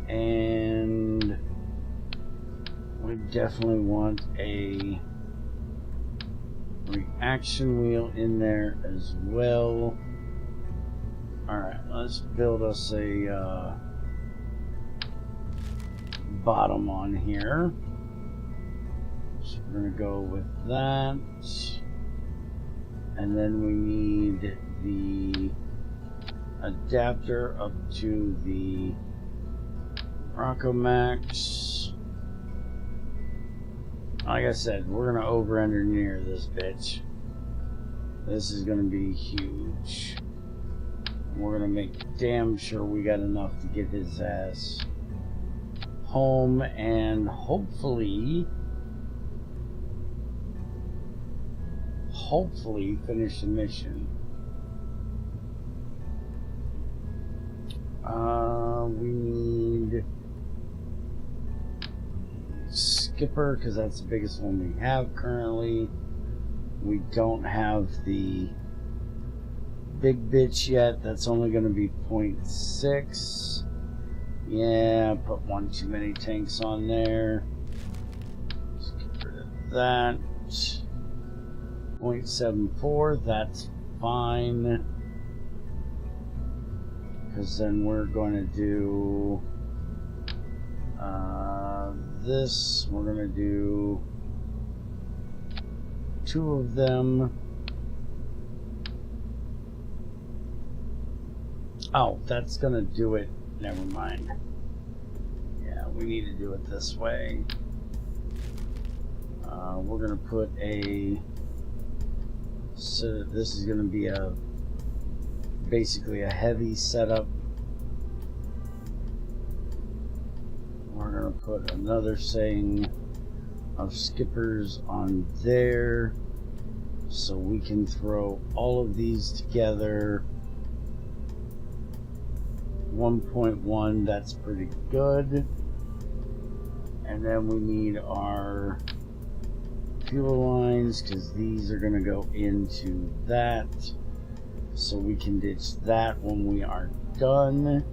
And we definitely want a reaction wheel in there as well. Alright, let's build us a bottom on here. So we're going to go with that. And then we need the adapter up to the Rocco Max. Like I said, we're going to over-engineer this bitch. This is going to be huge. We're going to make damn sure we got enough to get his ass home and hopefully finish the mission. skipper because that's the biggest one we have currently. We don't have the big bitch yet. That's only going to be 0.6. Yeah, put one too many tanks on there. Let's get rid of that. 0.74, that's fine. Because then we're going to do this. We're going to do 2 of them. Oh, that's going to do it. Never mind. Yeah, we need to do it this way. We're going to put a... So this is going to be a basically a heavy setup. We're going to put another saying of skippers on there so we can throw all of these together. 1.1, that's pretty good. And then we need our fuel lines because these are going to go into that, so we can ditch that when we are done.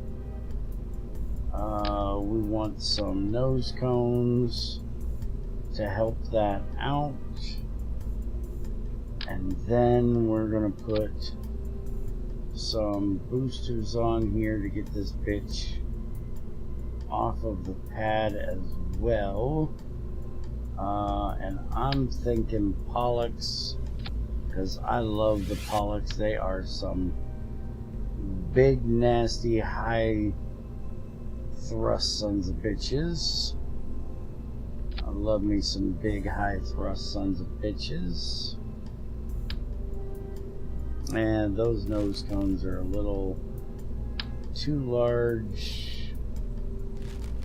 We want some nose cones to help that out, and then we're going to put some boosters on here to get this bitch off of the pad as well. And I'm thinking Pollux, because I love the Pollux. They are some big, nasty, high thrust sons of bitches. I love me some big, high thrust sons of bitches. And those nose cones are a little too large.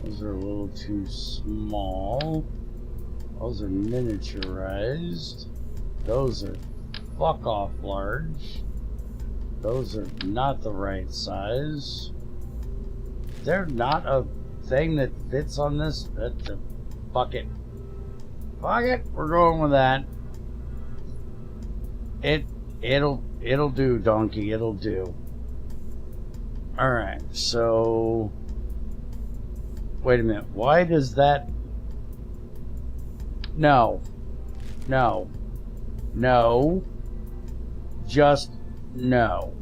Those are a little too small. Those are miniaturized. Those are fuck off large. Those are not the right size. They're not a thing that fits on this. Fuck it. Fuck it. We're going with that. It'll do, donkey. It'll do. Alright, so wait a minute. Why does that... No. No. No. Just no.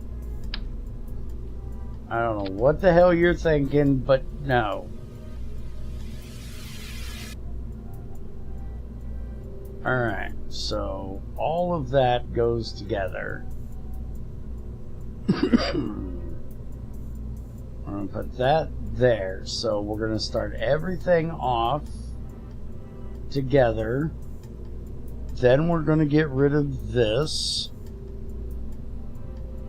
I don't know what the hell you're thinking, but no. Alright, so all of that goes together. I'm going to put that there. So we're going to start everything off together. Then we're going to get rid of this.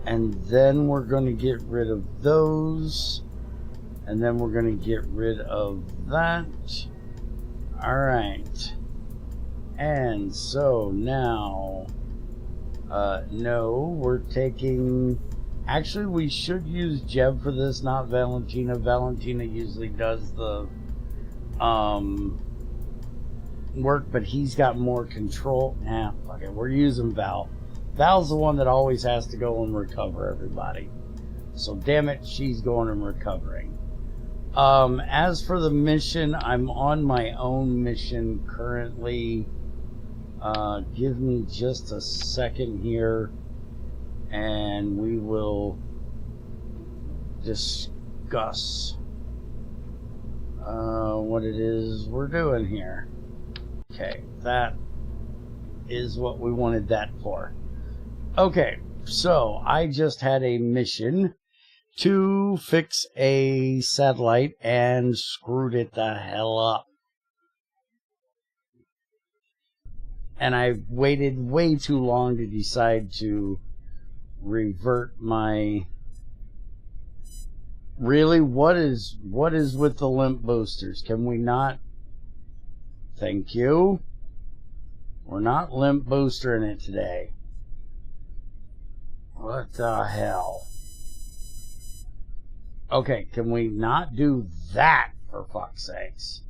And then we're going to get rid of those. And then we're going to get rid of that. Alright. And so now, no, we're taking... Actually, we should use Jeb for this, not Valentina. Valentina usually does the work, but he's got more control. Nah, fuck it. We're using Val. Val's the one that always has to go and recover everybody. So, damn it, she's going and recovering. As for the mission, I'm on my own mission currently. Give me just a second here, and we will discuss what it is we're doing here. Okay, that is what we wanted that for. Okay, so I just had a mission to fix a satellite and screwed it the hell up. And I waited way too long to decide to revert my... Really? What is with the limp boosters? Can we not... Thank you. We're not limp boostering it today. What the hell? Okay, can we not do that, for fuck's sakes?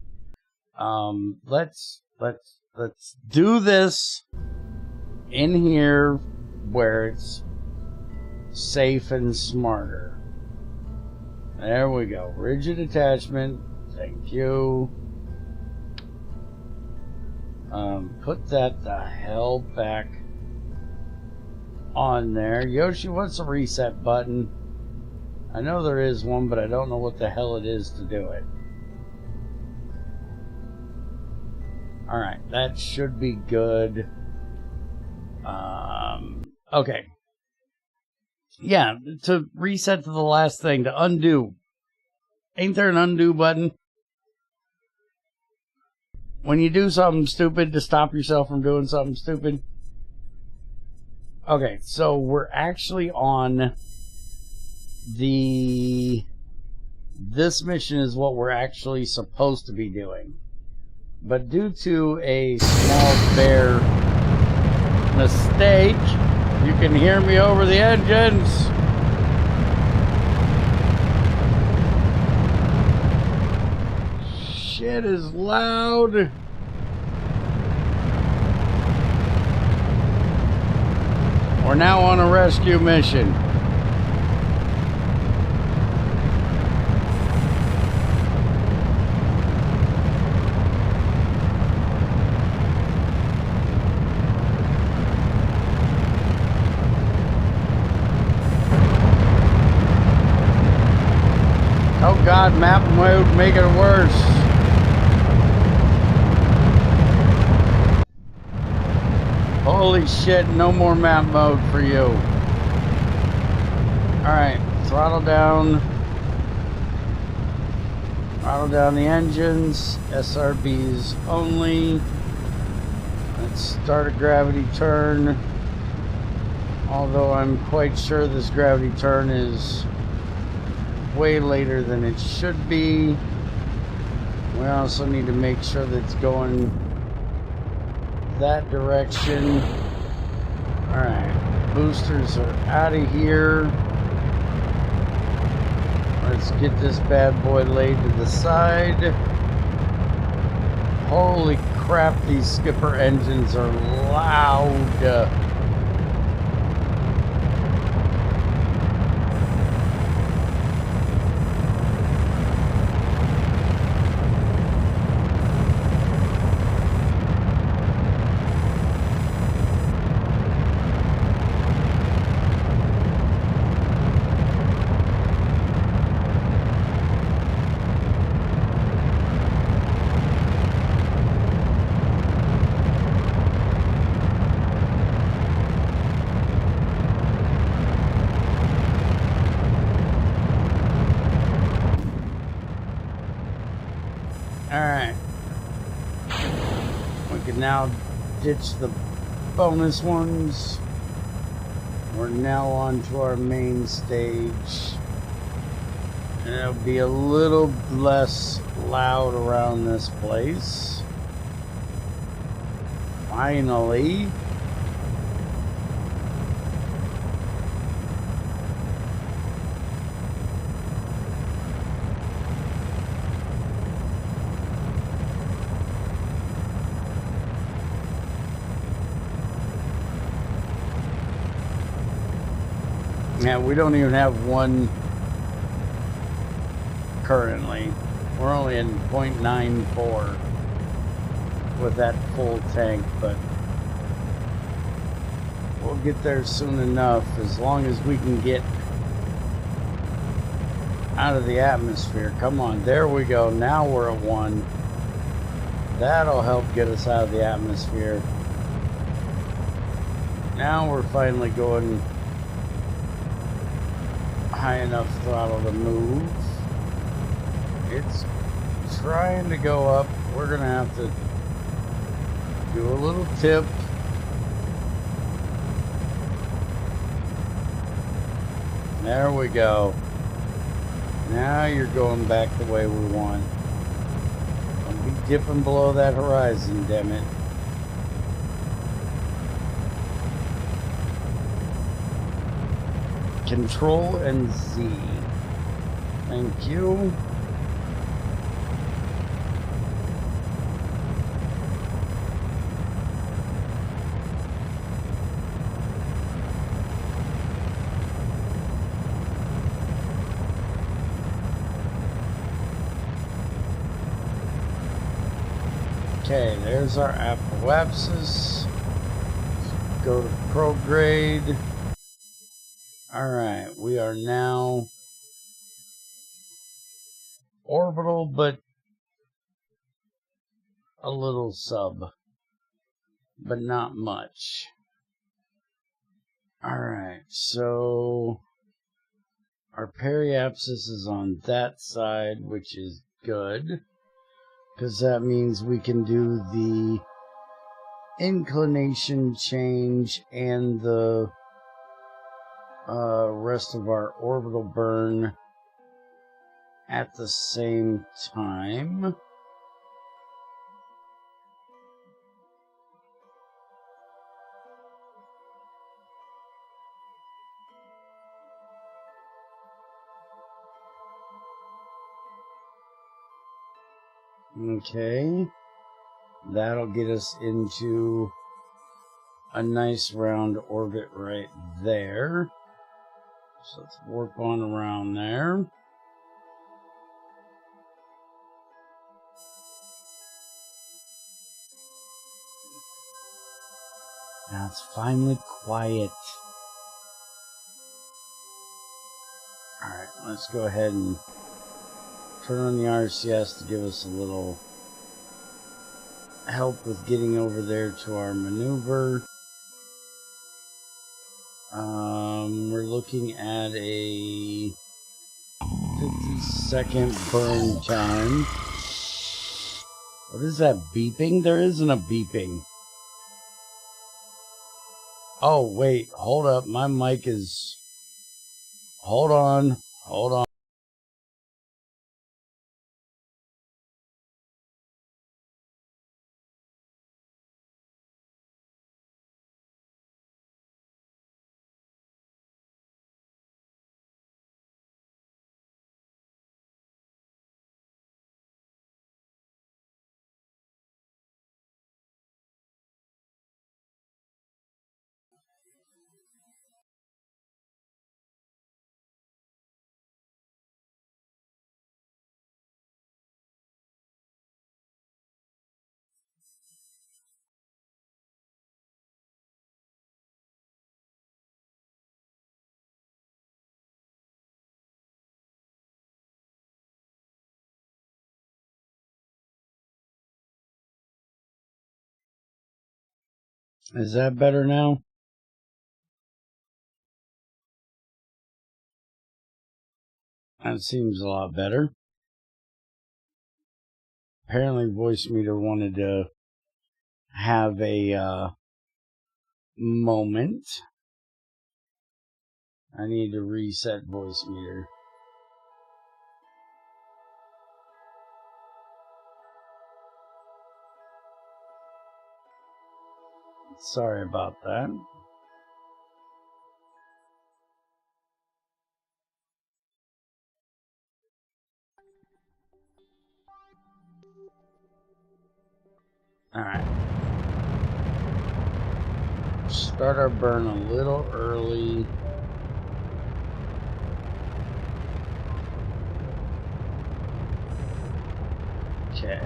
Let's do this in here where it's safe and smarter. There we go. Rigid attachment. Thank you. Put that the hell back on there. Yoshi, what's the reset button? I know there is one, but I don't know what the hell it is to do it. Alright, that should be good. Okay. Yeah, to reset to the last thing, to undo. Ain't there an undo button? When you do something stupid, to stop yourself from doing something stupid. Okay, so we're actually on the... This mission is what we're actually supposed to be doing. But due to a small bear mistake, you can hear me over the engines. Shit is loud. We're now on a rescue mission. Oh God, map mode making it worse. Holy shit, no more map mode for you. Alright, throttle down. Throttle down the engines. SRBs only. Let's start a gravity turn. Although I'm quite sure this gravity turn is way later than it should be. We also need to make sure that it's going that direction. Alright, boosters are out of here. Let's get this bad boy laid to the side. Holy crap, these skipper engines are loud. Alright. We can now ditch the bonus ones. We're now on to our main stage. And it'll be a little less loud around this place. Finally. Yeah, we don't even have one currently. We're only in 0.94 with that full tank, but we'll get there soon enough as long as we can get out of the atmosphere. Come on, there we go. Now we're at 1. That'll help get us out of the atmosphere. Now we're finally going high enough throttle to move. It's trying to go up. We're gonna have to do a little tip. There we go. Now you're going back the way we want. Don't be dipping below that horizon, damn it. Control and Z. Thank you. Okay, there's our apoapsis. Go to prograde. Alright, we are now orbital, but a little sub, but not much. Alright, so our periapsis is on that side, which is good, because that means we can do the inclination change and the rest of our orbital burn at the same time. Okay, that'll get us into a nice round orbit right there. So let's warp on around there. Now it's finally quiet. Alright, let's go ahead and turn on the RCS to give us a little help with getting over there to our maneuver. We're looking at a 50-second burn time. What is that beeping? There isn't a beeping. Oh, wait, hold up. My mic is... Hold on. Is that better now? That seems a lot better. Apparently Voicemeter wanted to have a moment. I need to reset Voicemeter. Sorry about that. Alright. Start our burn a little early. Okay.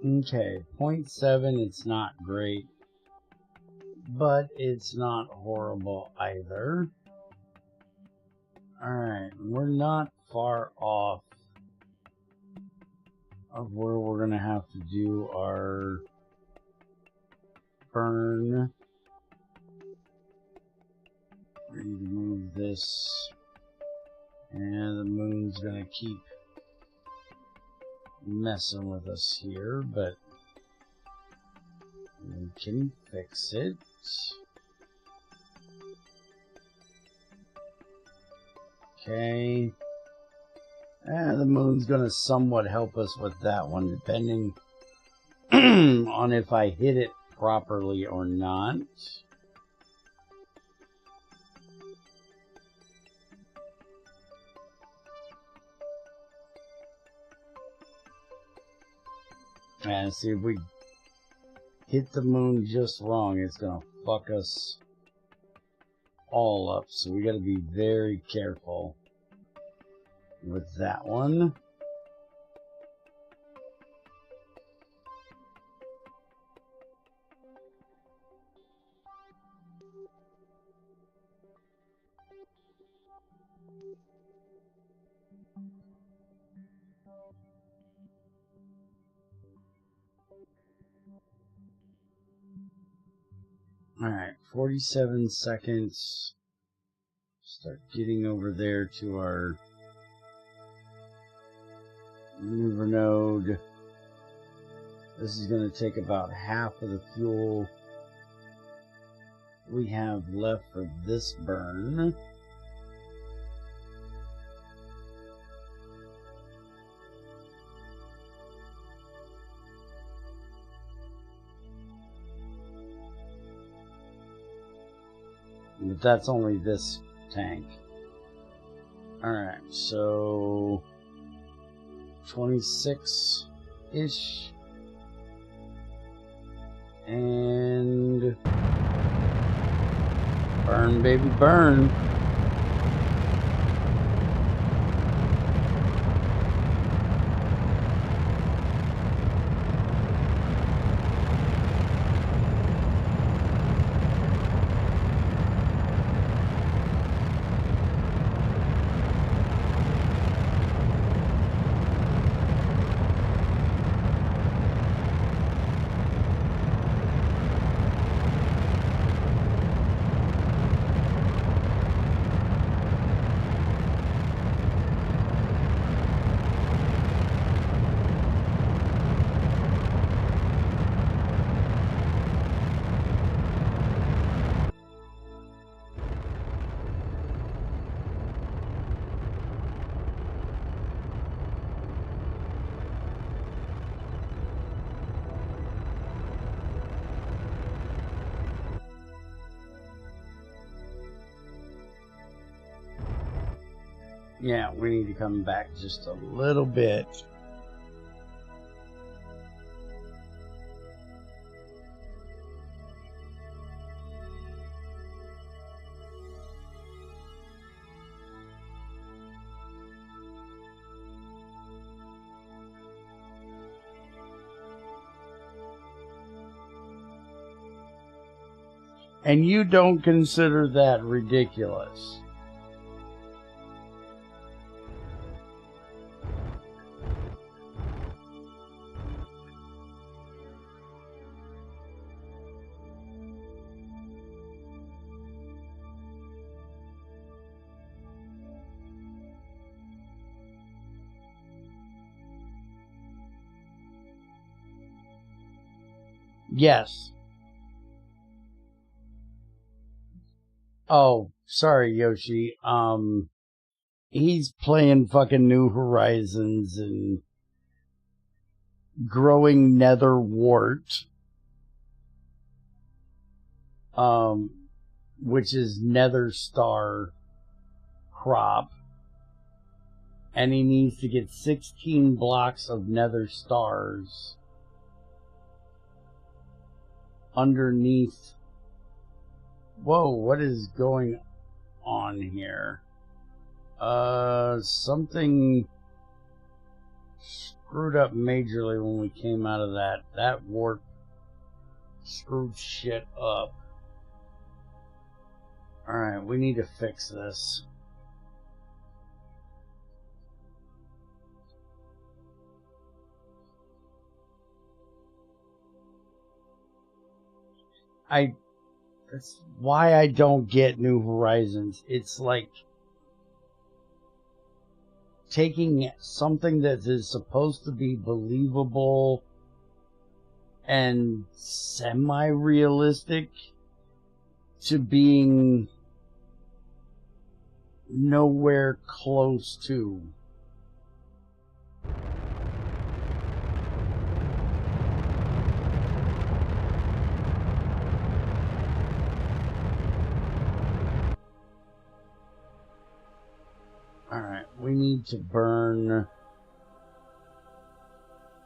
Okay, 0.7, it's not great, but it's not horrible either. Alright, we're not far off of where we're going to have to do our burn. We need to move this, and the moon's going to keep messing with us here, but we can fix it. Okay. The moon's gonna somewhat help us with that one, depending on if I hit it properly or not. And see, if we hit the moon just wrong, it's gonna fuck us all up. So we gotta be very careful with that one. Alright, 47 seconds. Start getting over there to our maneuver node. This is going to take about half of the fuel we have left for this burn. But that's only this tank. Alright, so 26-ish. And burn, baby, burn. Yeah, we need to come back just a little bit. And you don't consider that ridiculous? Yes. Oh, sorry, Yoshi. He's playing fucking New Horizons and growing nether wart. Which is nether star crop. And he needs to get 16 blocks of nether stars underneath. Whoa, what is going on here? Something screwed up majorly when we came out of that. That warp screwed shit up. Alright, we need to fix this. That's why I don't get New Horizons. It's like taking something that is supposed to be believable and semi-realistic to being nowhere close to. Alright, we need to burn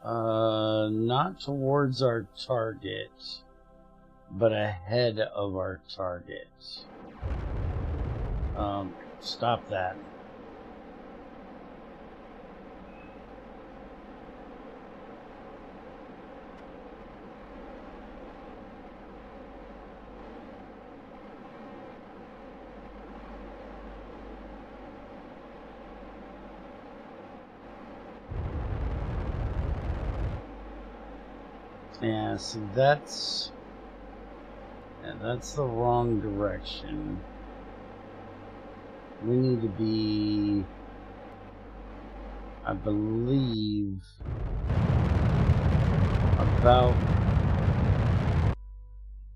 not towards our target, but ahead of our target. Stop that. Yeah, see, that's the wrong direction. We need to be, I believe, about,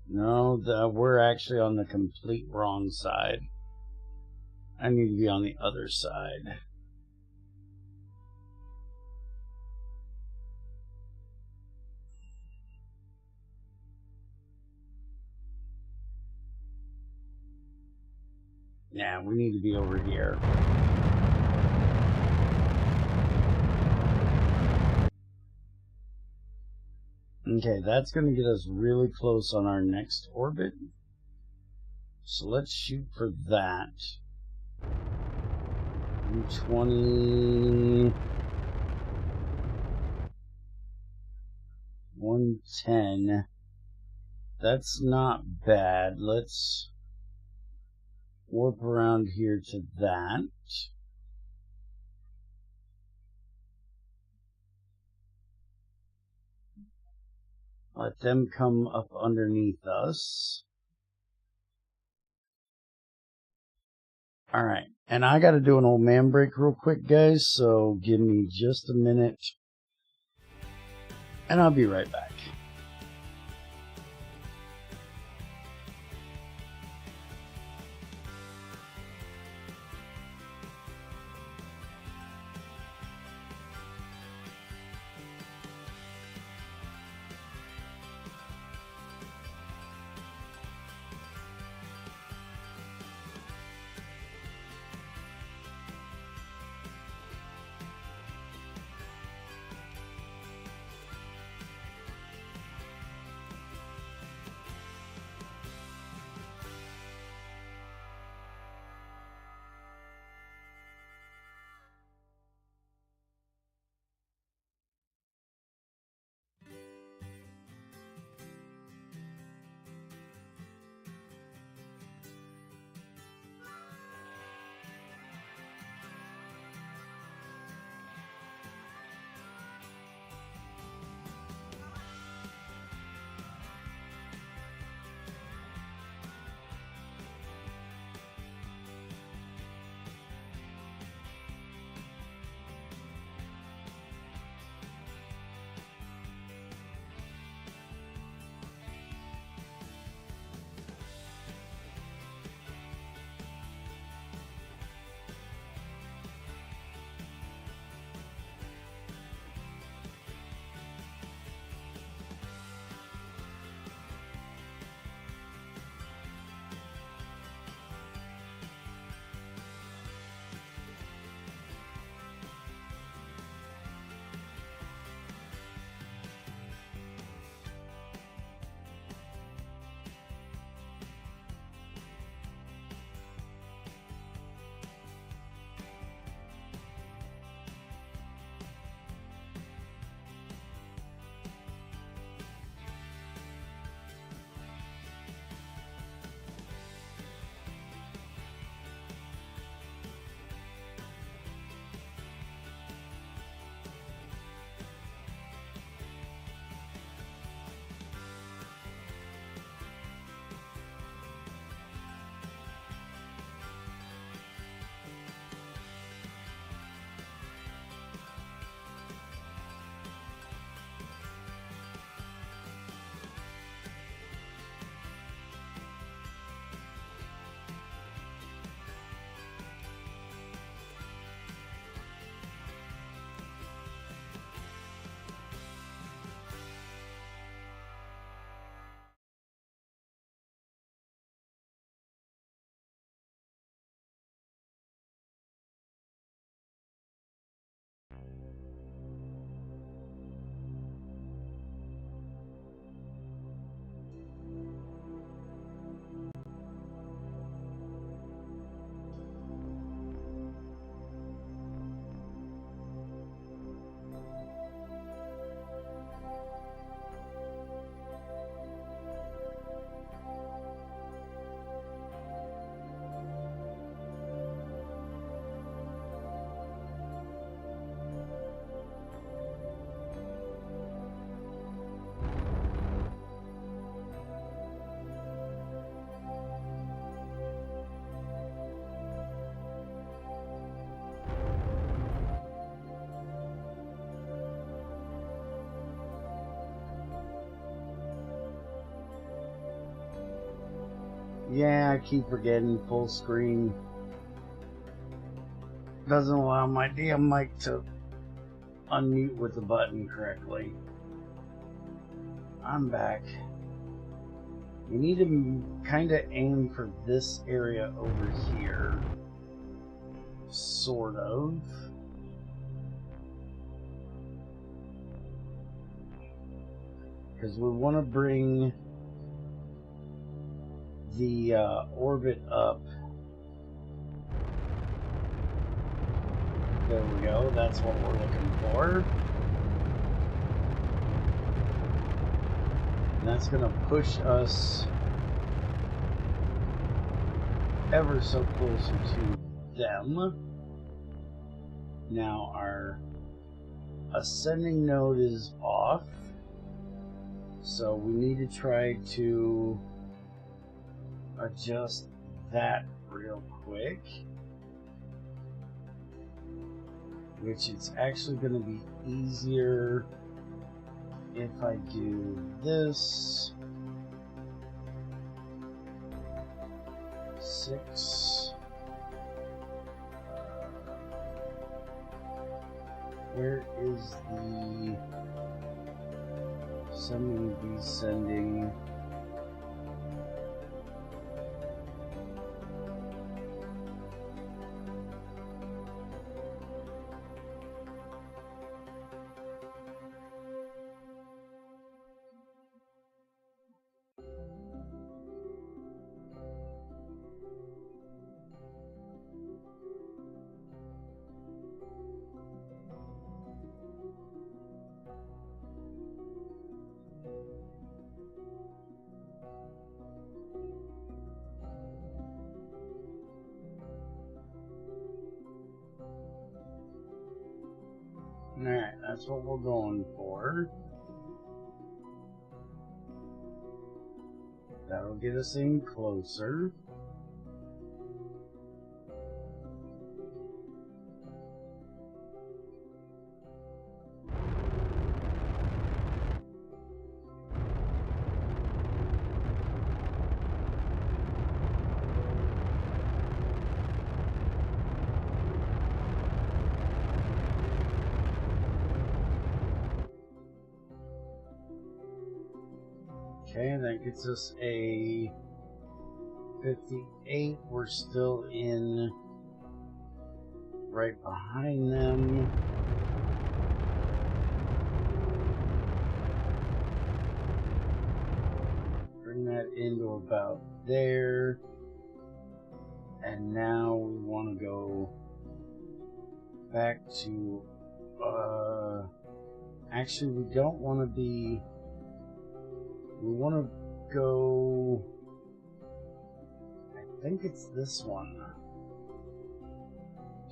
no, we're actually on the complete wrong side. I need to be on the other side. Yeah, we need to be over here. Okay, that's going to get us really close on our next orbit. So let's shoot for that. 120... 110. That's not bad. Let's warp around here to that. Let them come up underneath us. Alright, and I gotta do an old man break real quick, guys, so give me just a minute, and I'll be right back. Yeah, I keep forgetting full screen doesn't allow my damn mic to unmute with the button correctly. I'm back. We need to kind of aim for this area over here. Sort of. Because we want to bring the orbit up. There we go, that's what we're looking for. And that's going to push us ever so closer to them. Now our ascending node is off. So we need to try to adjust that real quick. Which it's actually going to be easier if I do this. 6. Where is the sending, descending? Alright, that's what we're going for. That'll get us in closer. Okay, that gets us a 58. We're still in right behind them. Bring that into about there. And now we want to go back to, actually we don't want to be, we want to go, I think it's this one.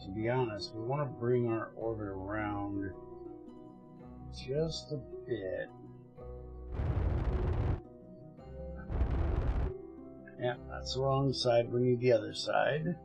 To be honest, we want to bring our orbit around just a bit. Yeah, that's the wrong side. We need the other side.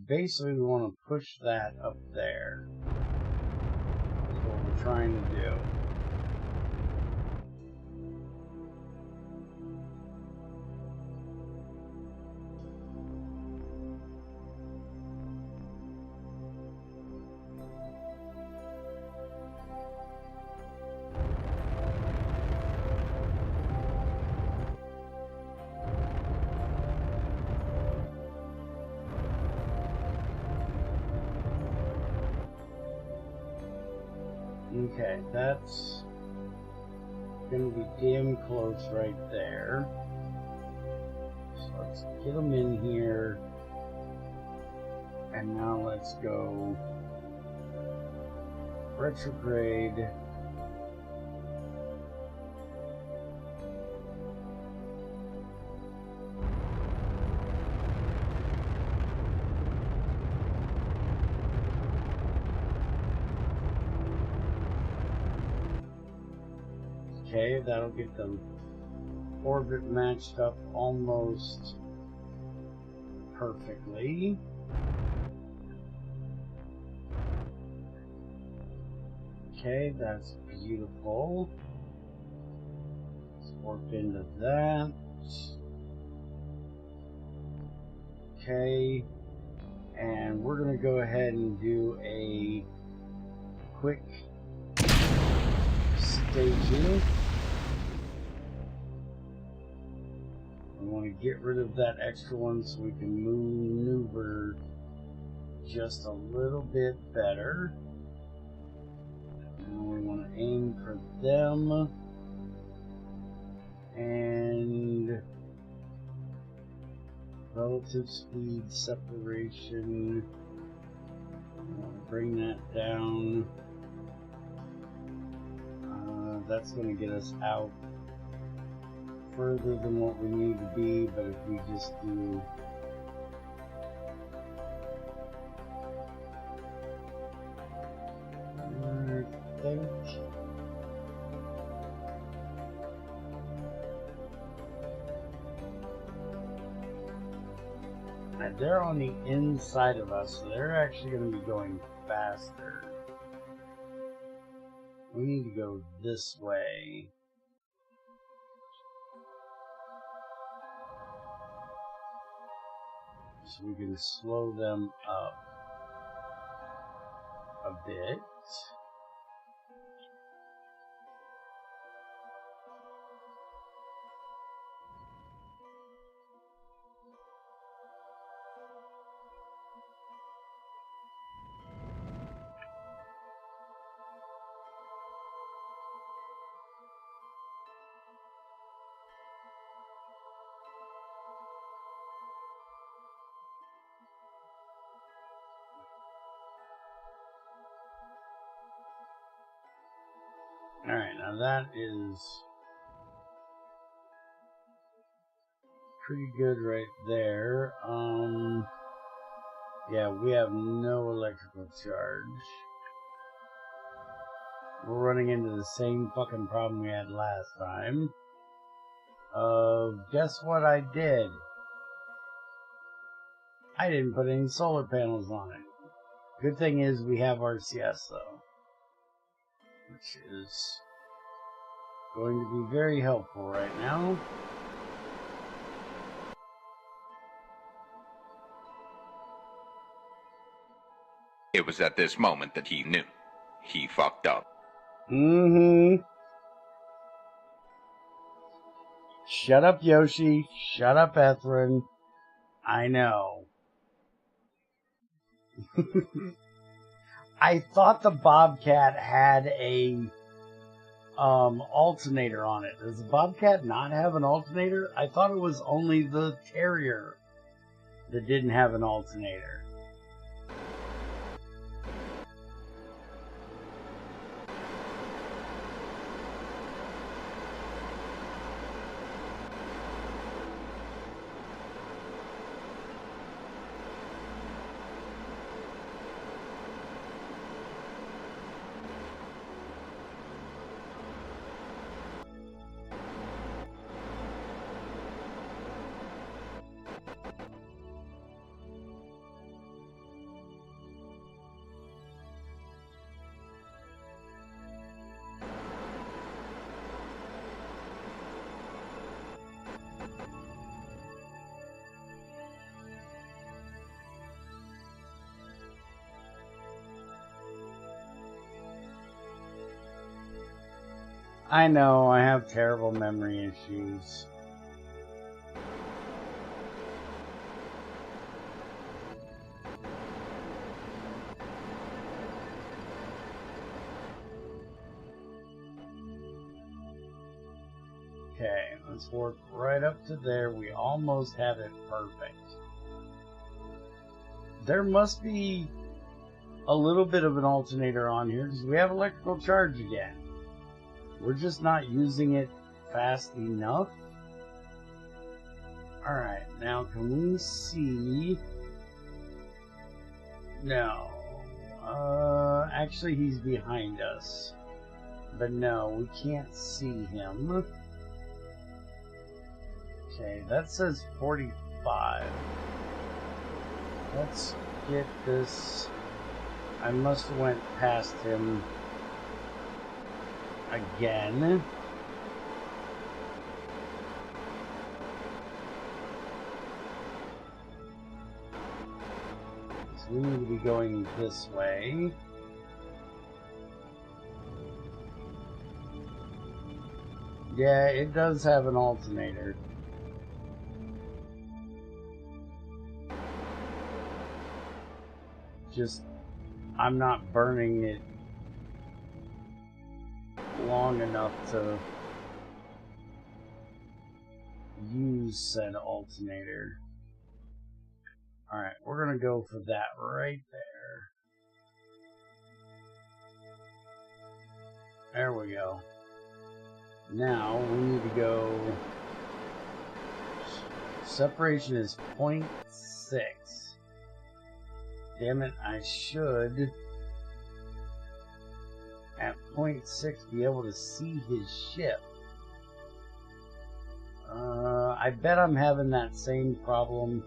Basically, we want to push that up there. That's what we're trying to do. Okay, that's going to be damn close right there. So let's get them in here. And now let's go retrograde. Okay, that'll get them orbit matched up almost perfectly. Okay, that's beautiful. Let's warp into that. Okay, and we're going to go ahead and do a quick staging. We want to get rid of that extra one so we can maneuver just a little bit better. And we want to aim for them. And relative speed separation. We want to bring that down. That's going to get us out further than what we need to be, but if we just do I think they're on the inside of us, so they're actually going to be going faster. We need to go this way. So we can slow them up a bit. Alright, now that is pretty good right there. Yeah, we have no electrical charge. We're running into the same fucking problem we had last time. Guess what I did? I didn't put any solar panels on it. Good thing is we have RCS though, which is going to be very helpful right now. It was at this moment that he knew. He fucked up. Shut up, Yoshi. Shut up, Ethrin. I know. I thought the Bobcat had a alternator on it. Does the Bobcat not have an alternator? I thought it was only the Terrier that didn't have an alternator. I know, I have terrible memory issues. Okay, let's work right up to there. We almost have it perfect. There must be a little bit of an alternator on here because we have electrical charge again. We're just not using it fast enough. Alright, now can we see? No. Actually he's behind us. But no, we can't see him. Okay, that says 45. Let's get this. I must have went past him again. So we need to be going this way. Yeah, it does have an alternator. Just, I'm not burning it long enough to use said alternator. Alright, we're gonna go for that right there. There we go. Now we need to go. Separation is 0.6. Damn it, I should at 0.6 be able to see his ship. I bet I'm having that same problem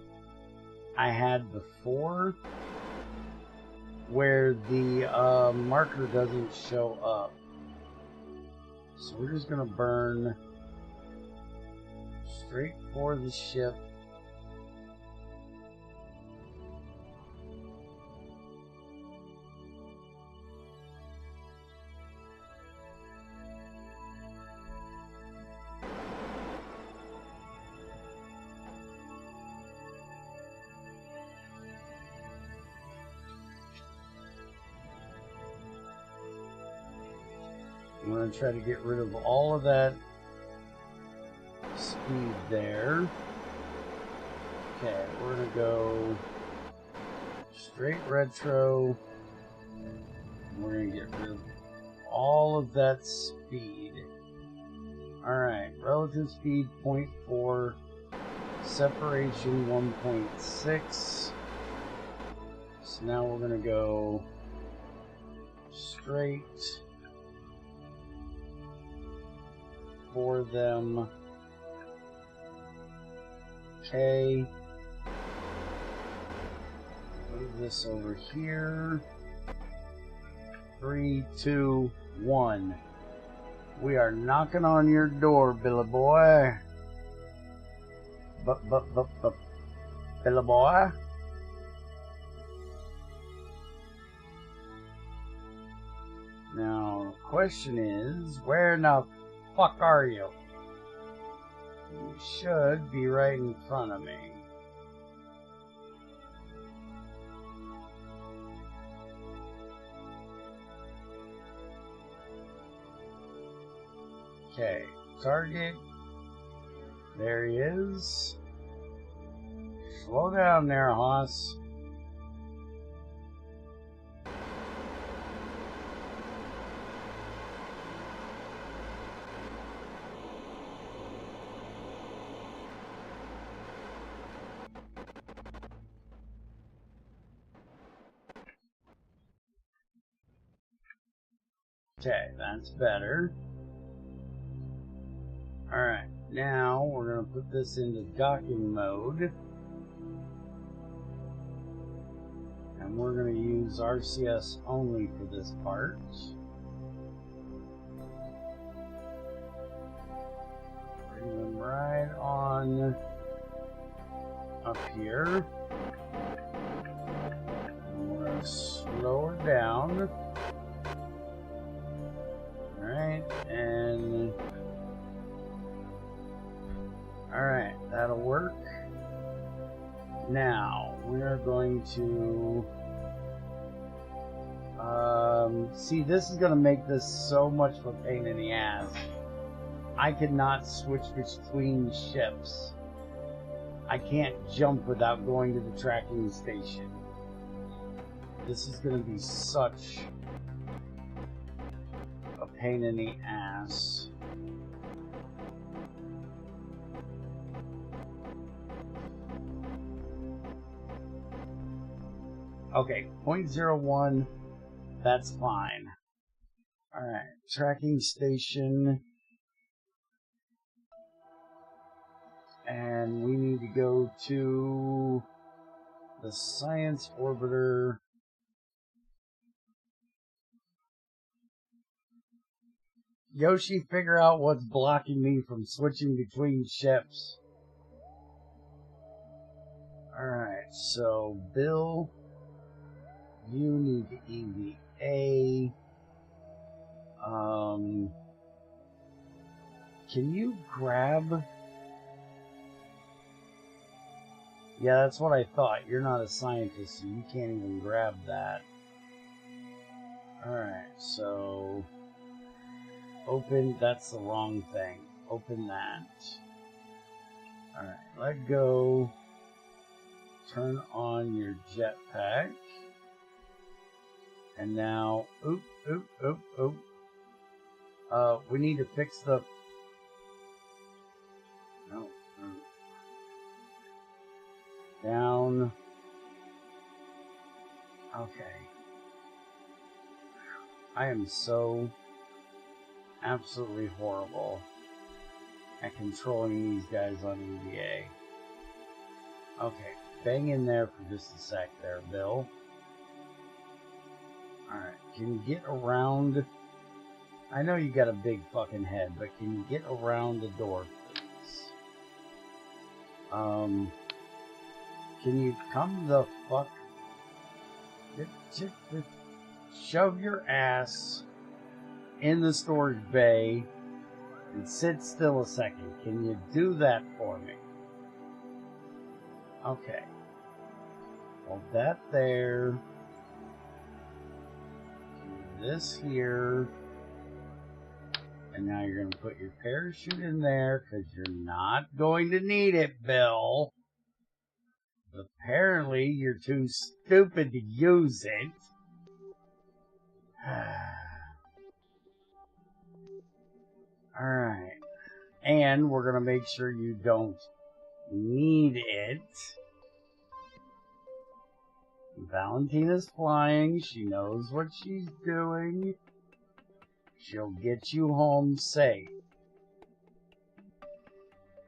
I had before, where the marker doesn't show up. So we're just gonna burn straight for the ship. I'm going to try to get rid of all of that speed there. Okay, we're going to go straight retro. We're going to get rid of all of that speed. Alright, relative speed 0.4, separation 1.6. So now we're going to go straight for them. Okay. Move this over here. 3, 2, 1. We are knocking on your door, Billy boy. Billy boy. Now, the question is, where in the fuck are you? You should be right in front of me. Okay, target. There he is. Slow down there, Hoss. Okay, that's better. Alright, now we're going to put this into docking mode. And we're going to use RCS only for this part. Bring them right on up here. And we're going to slow her down. Alright, and alright, that'll work. Now, we're going to see, this is going to make this so much of a pain in the ass. I cannot switch between ships. I can't jump without going to the tracking station. This is going to be such a pain in the ass. Okay, 0.01, that's fine. Alright, tracking station. And we need to go to the science orbiter. Yoshi, figure out what's blocking me from switching between ships. Alright, so Bill, you need to EVA. Can you grab... Yeah, that's what I thought. You're not a scientist, so you can't even grab that. Alright, so... Open, that's the wrong thing. Open that. Alright, let go. Turn on your jetpack. And now, we need to fix the... No. Down. Okay. I am so absolutely horrible at controlling these guys on EVA. Okay, bang in there for just a sec there, Bill. Alright, can you get around... I know you got a big fucking head, but can you get around the door, please? Can you come the fuck... Just shove your ass in the storage bay and sit still a second. Can you do that for me? Okay. Hold that there. Do this here. And now you're going to put your parachute in there because you're not going to need it, Bill. Apparently, you're too stupid to use it. Alright. And we're going to make sure you don't need it. Valentina's flying. She knows what she's doing. She'll get you home safe.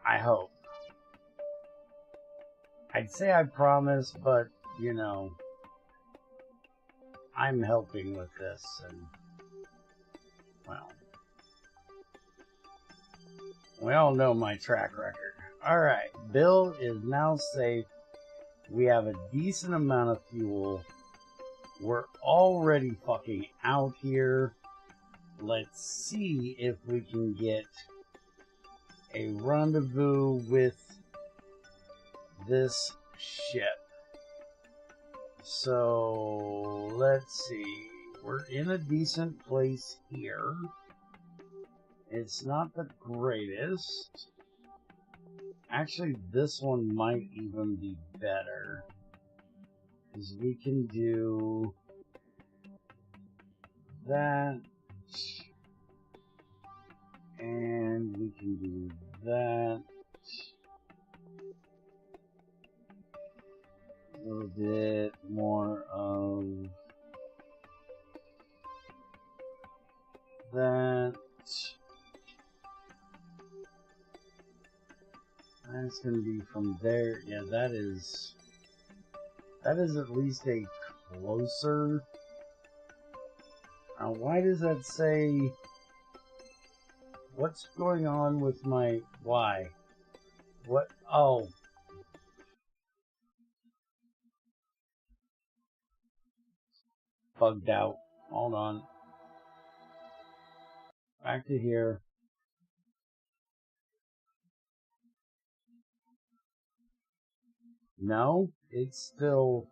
I hope. I'd say I promise, but, you know, I'm helping with this, and, well, we all know my track record. Alright, Bill is now safe. We have a decent amount of fuel. We're already fucking out here. Let's see if we can get a rendezvous with this ship. So, let's see. We're in a decent place here. It's not the greatest. Actually, this one might even be better. Because we can do that. And we can do that. A little bit more of that. That's going to be from there. Yeah, that is at least a closer. Now, why does that say... What's going on with my... Why? What? Oh. Bugged out. Hold on. Back to here. No, it's still...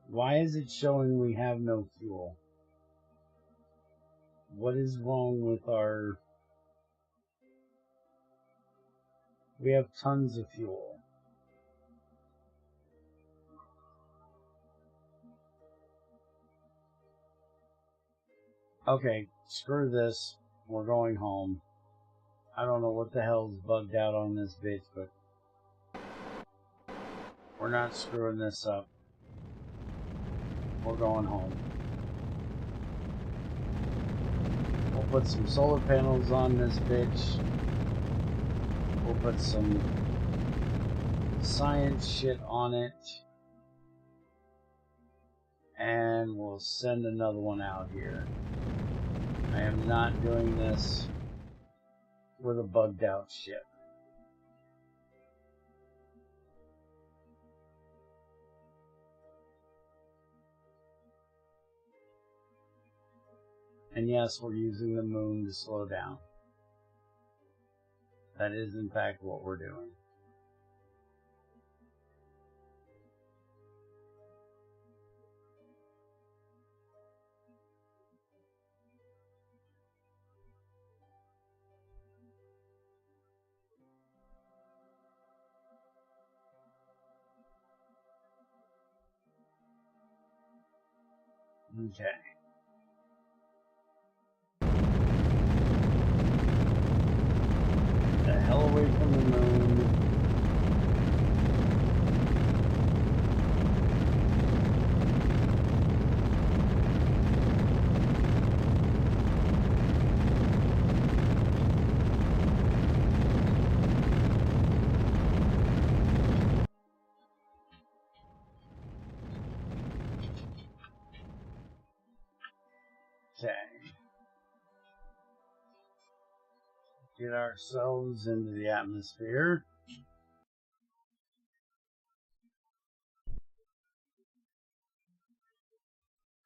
Why is it showing we have no fuel? What is wrong with our... We have tons of fuel. Okay, screw this. We're going home. I don't know what the hell's bugged out on this bitch, but we're not screwing this up. We're going home. We'll put some solar panels on this bitch. We'll put some science shit on it. And we'll send another one out here. I am not doing this with a bugged out ship. And yes, we're using the moon to slow down. That is in fact what we're doing. Okay. The hell away from the moon. Okay. Get ourselves into the atmosphere.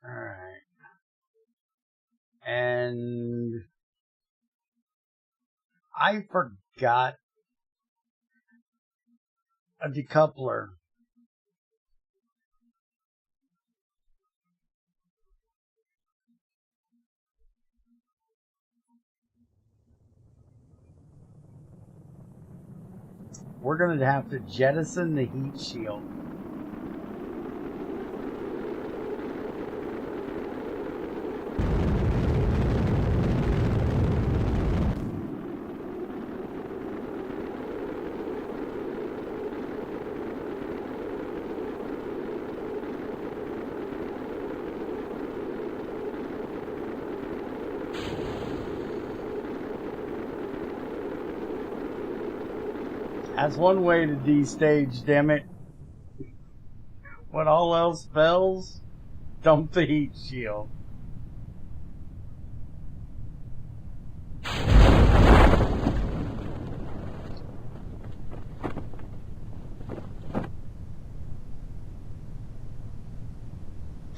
Alright. And I forgot a decoupler. We're going to have to jettison the heat shield. That's one way to destage, damn it. When all else fails, dump the heat shield.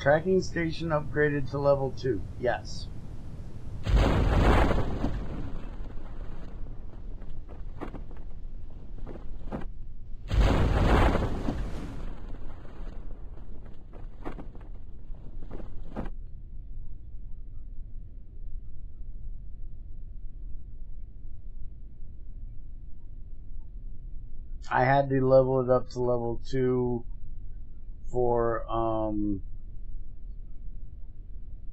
Tracking station upgraded to level 2. Yes. I had to level it up to level 2 for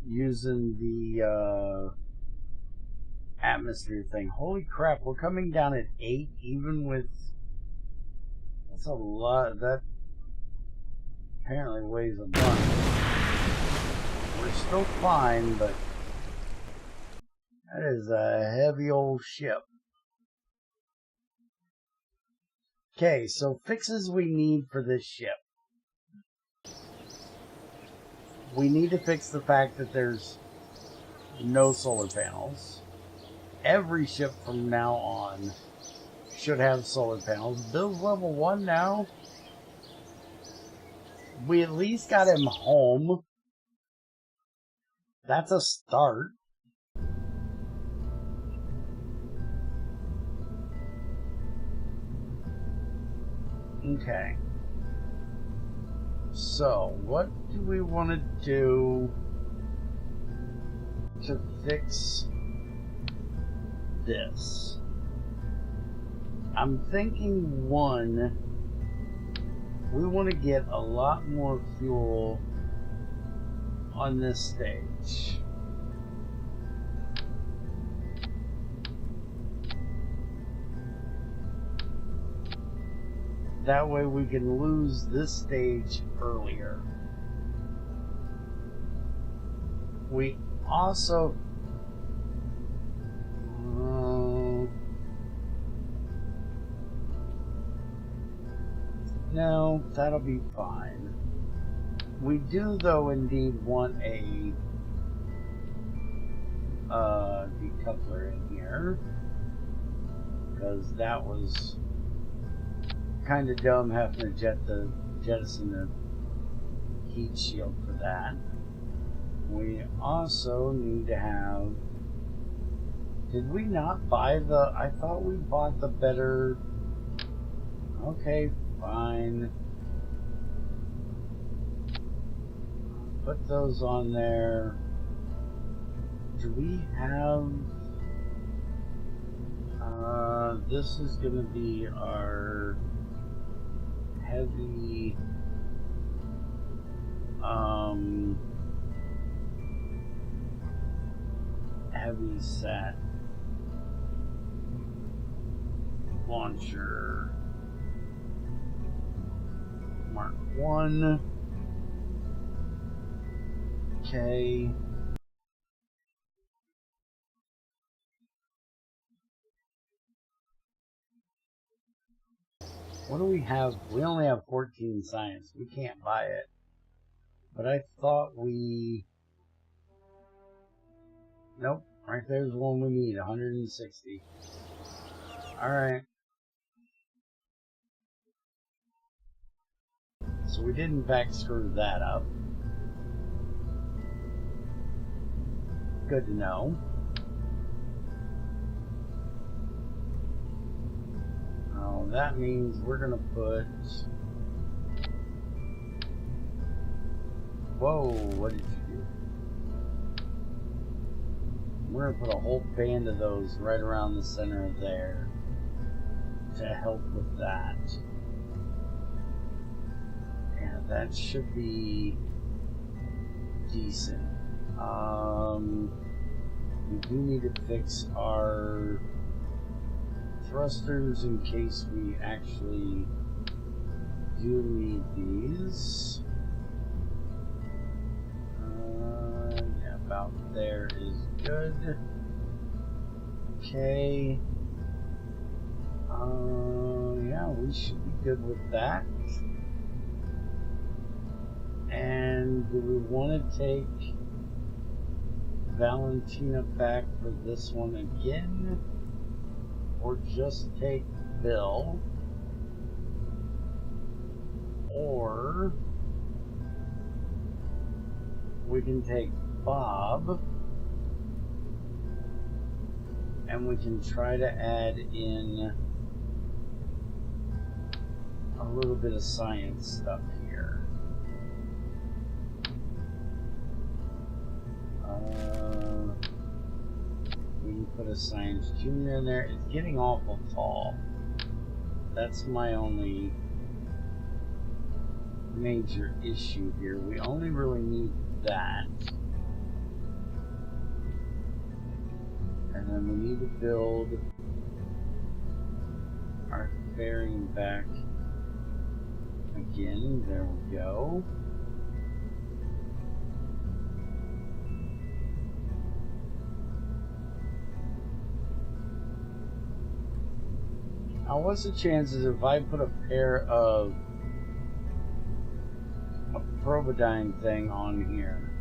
using the atmosphere thing. Holy crap, we're coming down at 8 even with... That's a lot. That apparently weighs a bunch. We're still fine, but that is a heavy old ship. Okay, so fixes we need for this ship. We need to fix the fact that there's no solar panels. Every ship from now on should have solar panels. Bill's level 1 now. We at least got him home. That's a start. Okay. So, what do we want to do to fix this? I'm thinking, one, we want to get a lot more fuel on this stage. That way we can lose this stage earlier. We also... No, that'll be fine. We do, though, indeed want a decoupler in here, because that was kind of dumb having to jettison the heat shield for that. We also need to have... Did we not buy the... I thought we bought the better... Okay, fine. Put those on there. Do we have... this is going to be our heavy... heavy set launcher. Mark 1. Okay. What do we have? We only have 14 science. We can't buy it. But I thought we... Nope. Right there's the one we need. 160. Alright. So we did in fact screw that up. Good to know. Oh, that means we're gonna put... Whoa, what did you do? We're gonna put a whole band of those right around the center of there to help with that. And that should be decent. We do need to fix our thrusters in case we actually do need these. Yeah, about there is good. Okay. Yeah, we should be good with that. And do we want to take Valentina back for this one again? Or just take Bill? Or we can take Bob and we can try to add in a little bit of science stuff here. We can put a science junior in there. It's getting awful tall. That's my only major issue here. We only really need that. And then we need to build our fairing back again. There we go. Now, what's the chances if I put a pair of a Probodyne thing on here?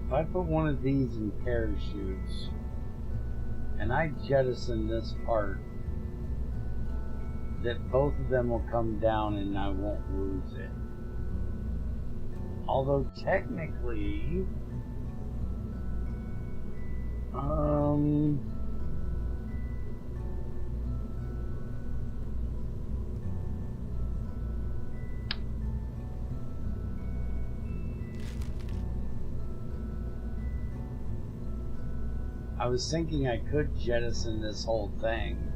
If I put one of these in parachutes and I jettison this part, that both of them will come down and I won't lose it. Although technically, I was thinking I could jettison this whole thing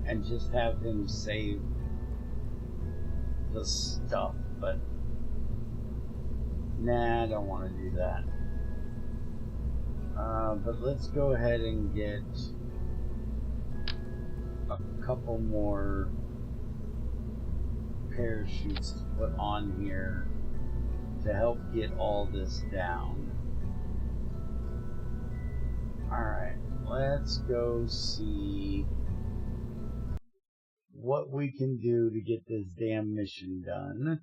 and just have him save the stuff, but nah, I don't want to do that. But let's go ahead and get a couple more parachutes to put on here to help get all this down. Alright, let's go see what we can do to get this damn mission done.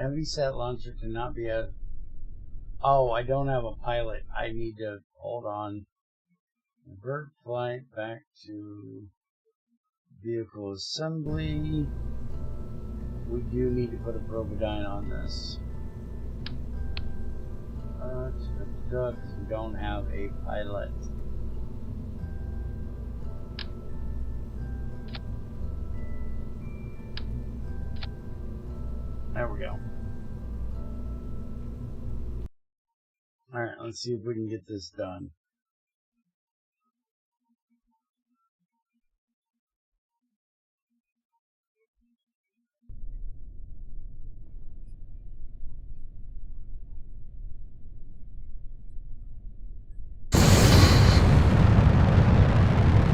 Heavy set launcher cannot be a... Oh, I don't have a pilot. I need to... Hold on. Divert flight back to vehicle assembly. We do need to put a Probodyne on this. Because we don't have a pilot. There we go. Alright, let's see if we can get this done.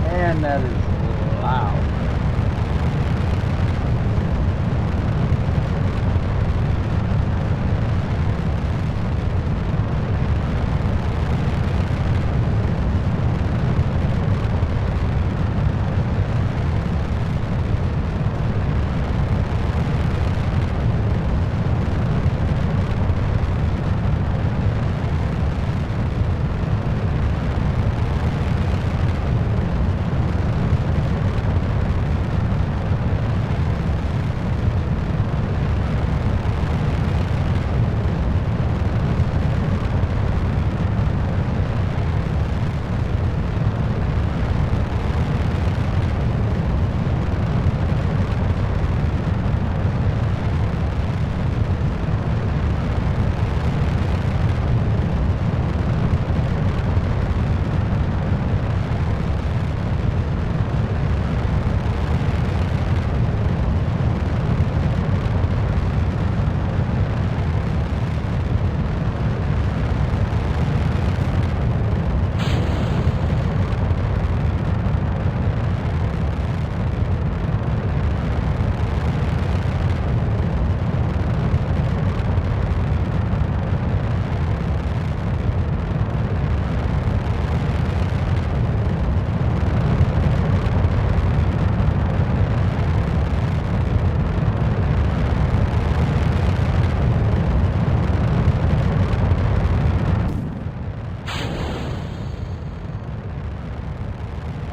Man, that is loud.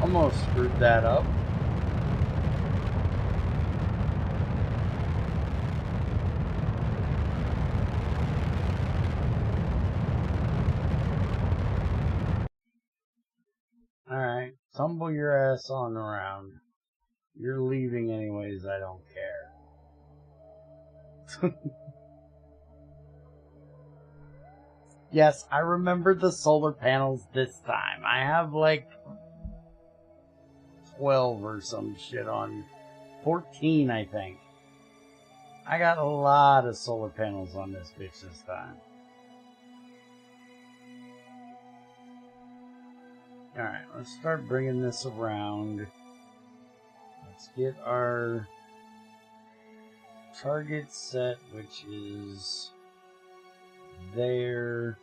Almost screwed that up. Alright, tumble your ass on around. You're leaving anyways, I don't care. Yes, I remember the solar panels this time. I have like 12 or some shit on 14, I think. I got a lot of solar panels on this bitch this time. Alright, let's start bringing this around. Let's get our target set, which is there.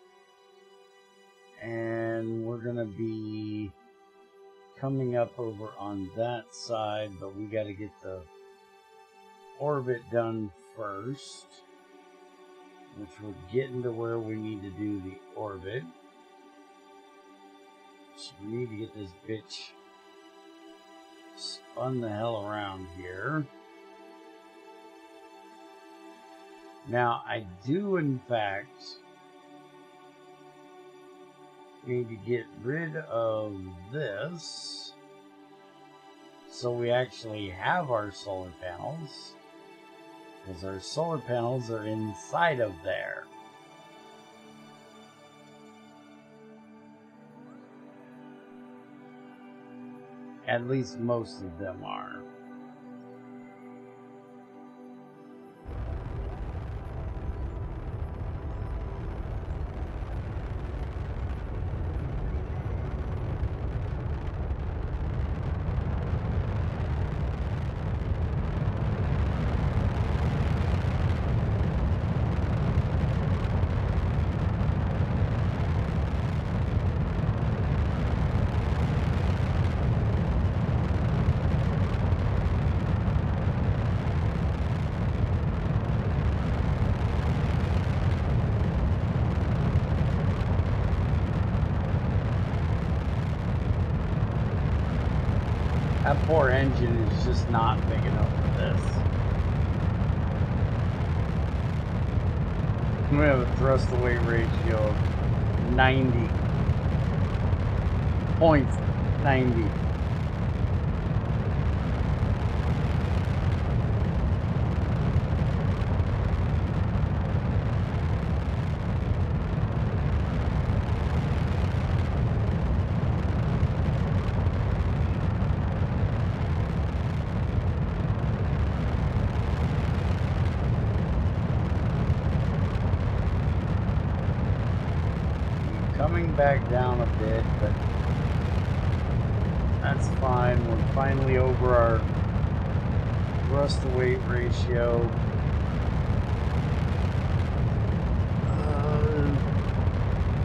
And we're gonna be coming up over on that side, but we got to get the orbit done first, which we're getting to where we need to do the orbit. So we need to get this bitch spun the hell around here. Now I do in fact need to get rid of this so we actually have our solar panels, because our solar panels are inside of there. At least most of them are. That poor engine is just not big enough for this. We have a thrust to weight ratio of 90.90. Coming back down a bit, but that's fine. We're finally over our thrust to weight ratio.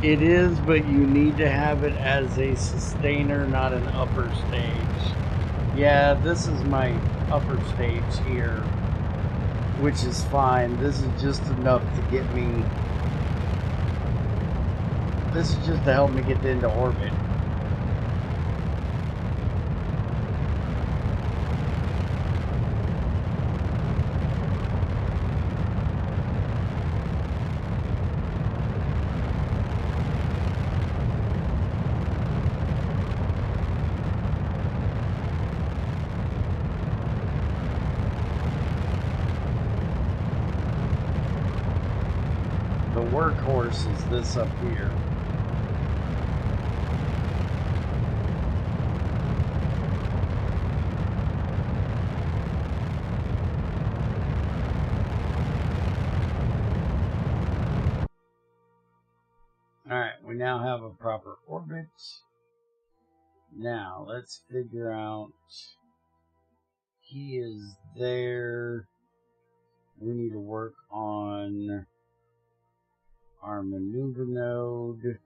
It is, but you need to have it as a sustainer, not an upper stage. Yeah, this is my upper stage here, which is fine. This is just enough to get me. This is just to help me get into orbit. The workhorse is this up here. Alright, we now have a proper orbit. Now, let's figure out... He is there. We need to work on our maneuver node.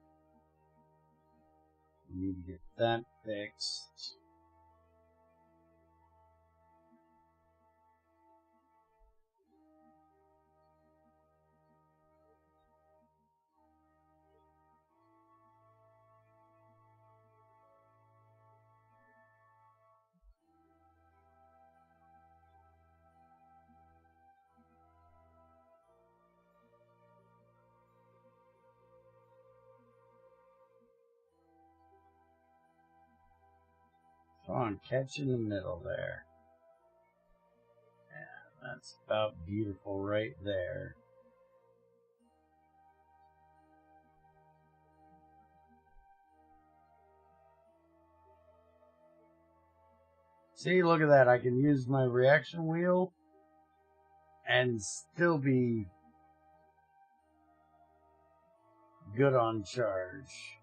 We need to get that fixed. Come on, catch in the middle there. Yeah, that's about beautiful right there. See, look at that. I can use my reaction wheel and still be good on charge.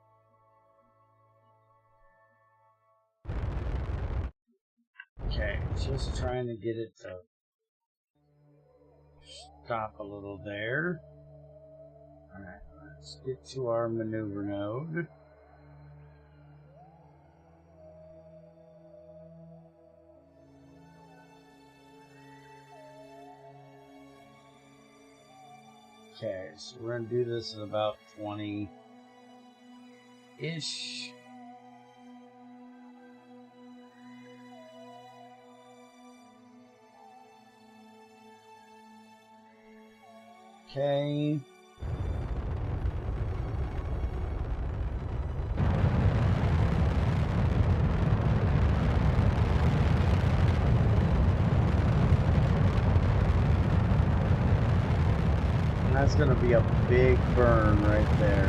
Okay, just trying to get it to stop a little there. Alright, let's get to our maneuver node. Okay, so we're going to do this at about 20-ish. Okay. And that's going to be a big burn right there.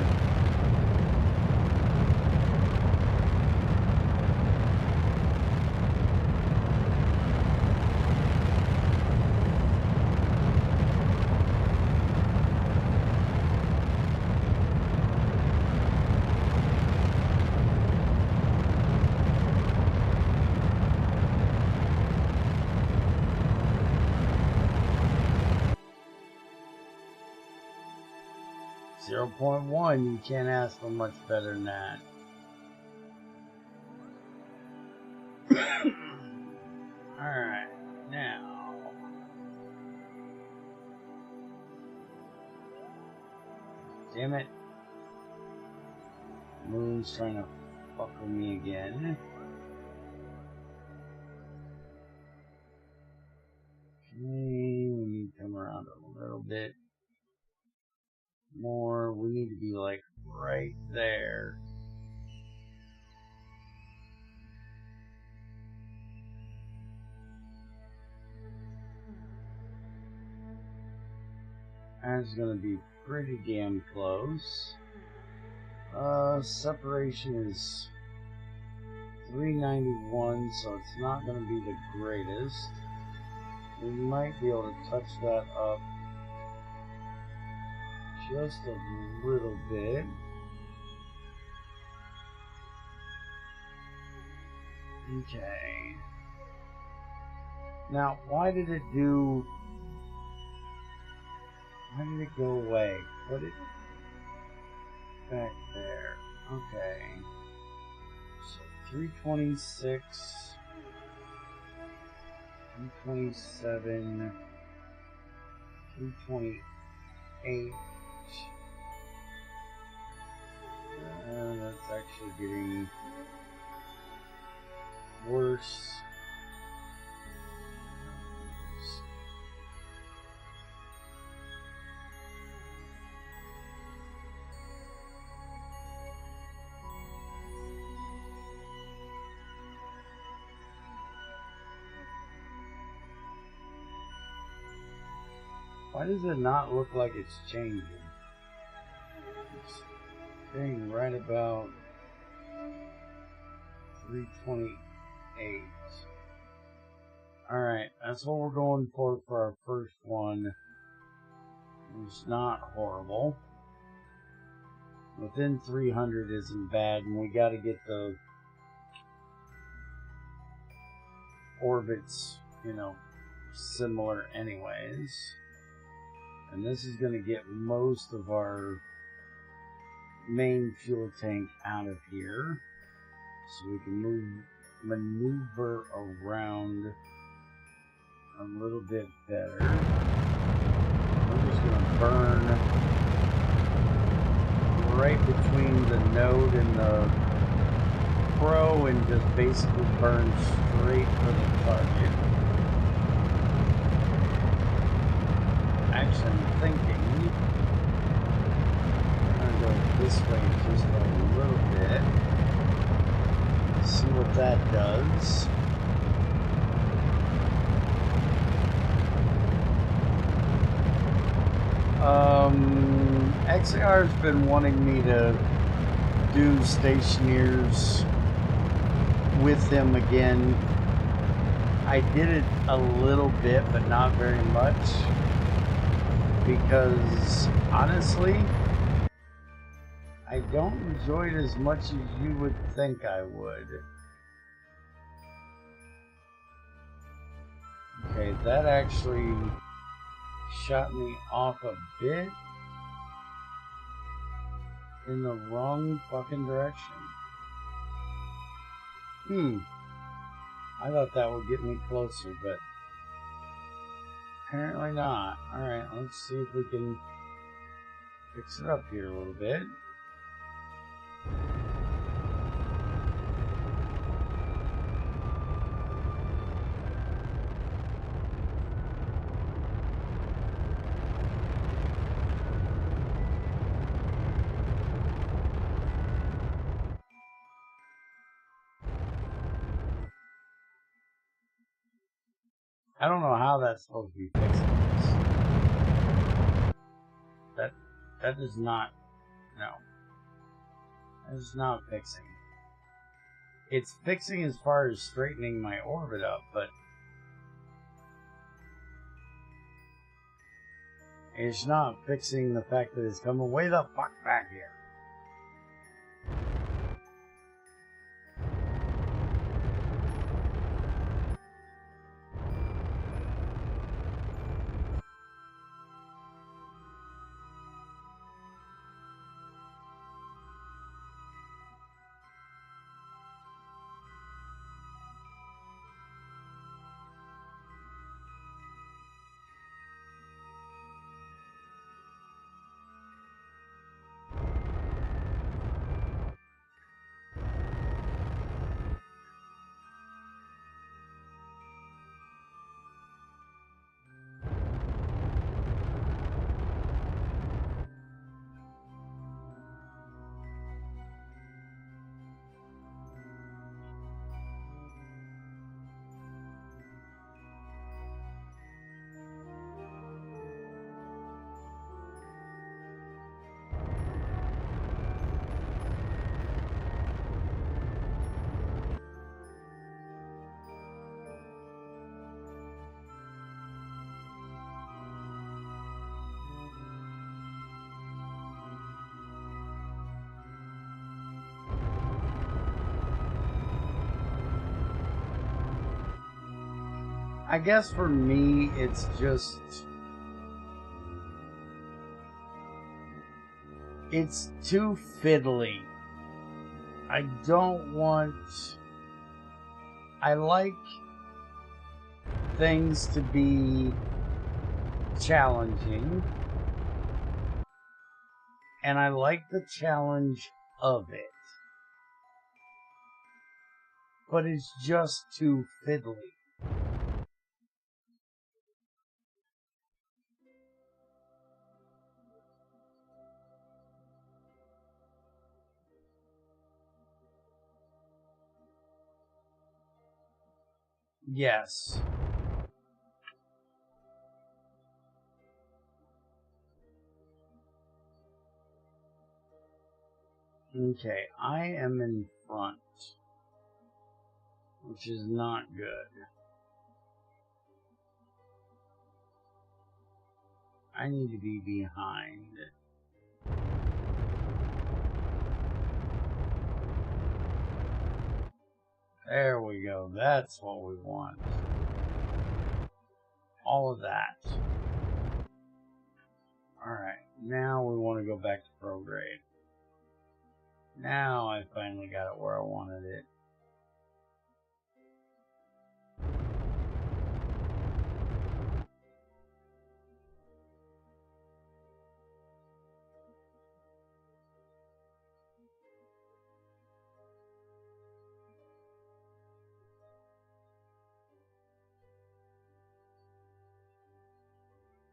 .1, you can't ask for much better than that. Alright, now. Damn it. Moon's trying to fuck with me again. bit more. We need to be like right there. That's going to be pretty damn close. Separation is 391, so it's not going to be the greatest. We might be able to touch that up just a little bit. Okay. Now, why did it go away? Put it back there. Okay. So 326, 327, 328. That's actually getting worse. Why does it not look like it's changing? It's staying right about 328. Alright, that's what we're going for our first one. It's not horrible. Within 300 isn't bad, and we gotta get the orbits, similar anyways. And this is going to get most of our main fuel tank out of here, so we can maneuver around a little bit better. I'm just going to burn right between the node and the Pro and just basically burn straight for the target. Actually, I'm thinking I'm going to go this way just a little bit. See what that does. XAR's been wanting me to do stationeers with him again. I did it a little bit, but not very much. Because, honestly, I don't enjoy it as much as you would think I would. Okay, that actually shot me off a bit in the wrong fucking direction. I thought that would get me closer, but apparently not. Alright, let's see if we can fix it up here a little bit. I don't know how that's supposed to be fixing this. That is not, no. That is not fixing. It's fixing as far as straightening my orbit up, but it's not fixing the fact that it's coming way the fuck back here. I guess for me, it's just... it's too fiddly. I don't want... I like things to be challenging, and I like the challenge of it, but it's just too fiddly. Yes. Okay, I am in front, which is not good. I need to be behind. There we go. That's what we want. All of that. Alright, now we want to go back to prograde. Now I finally got it where I wanted it.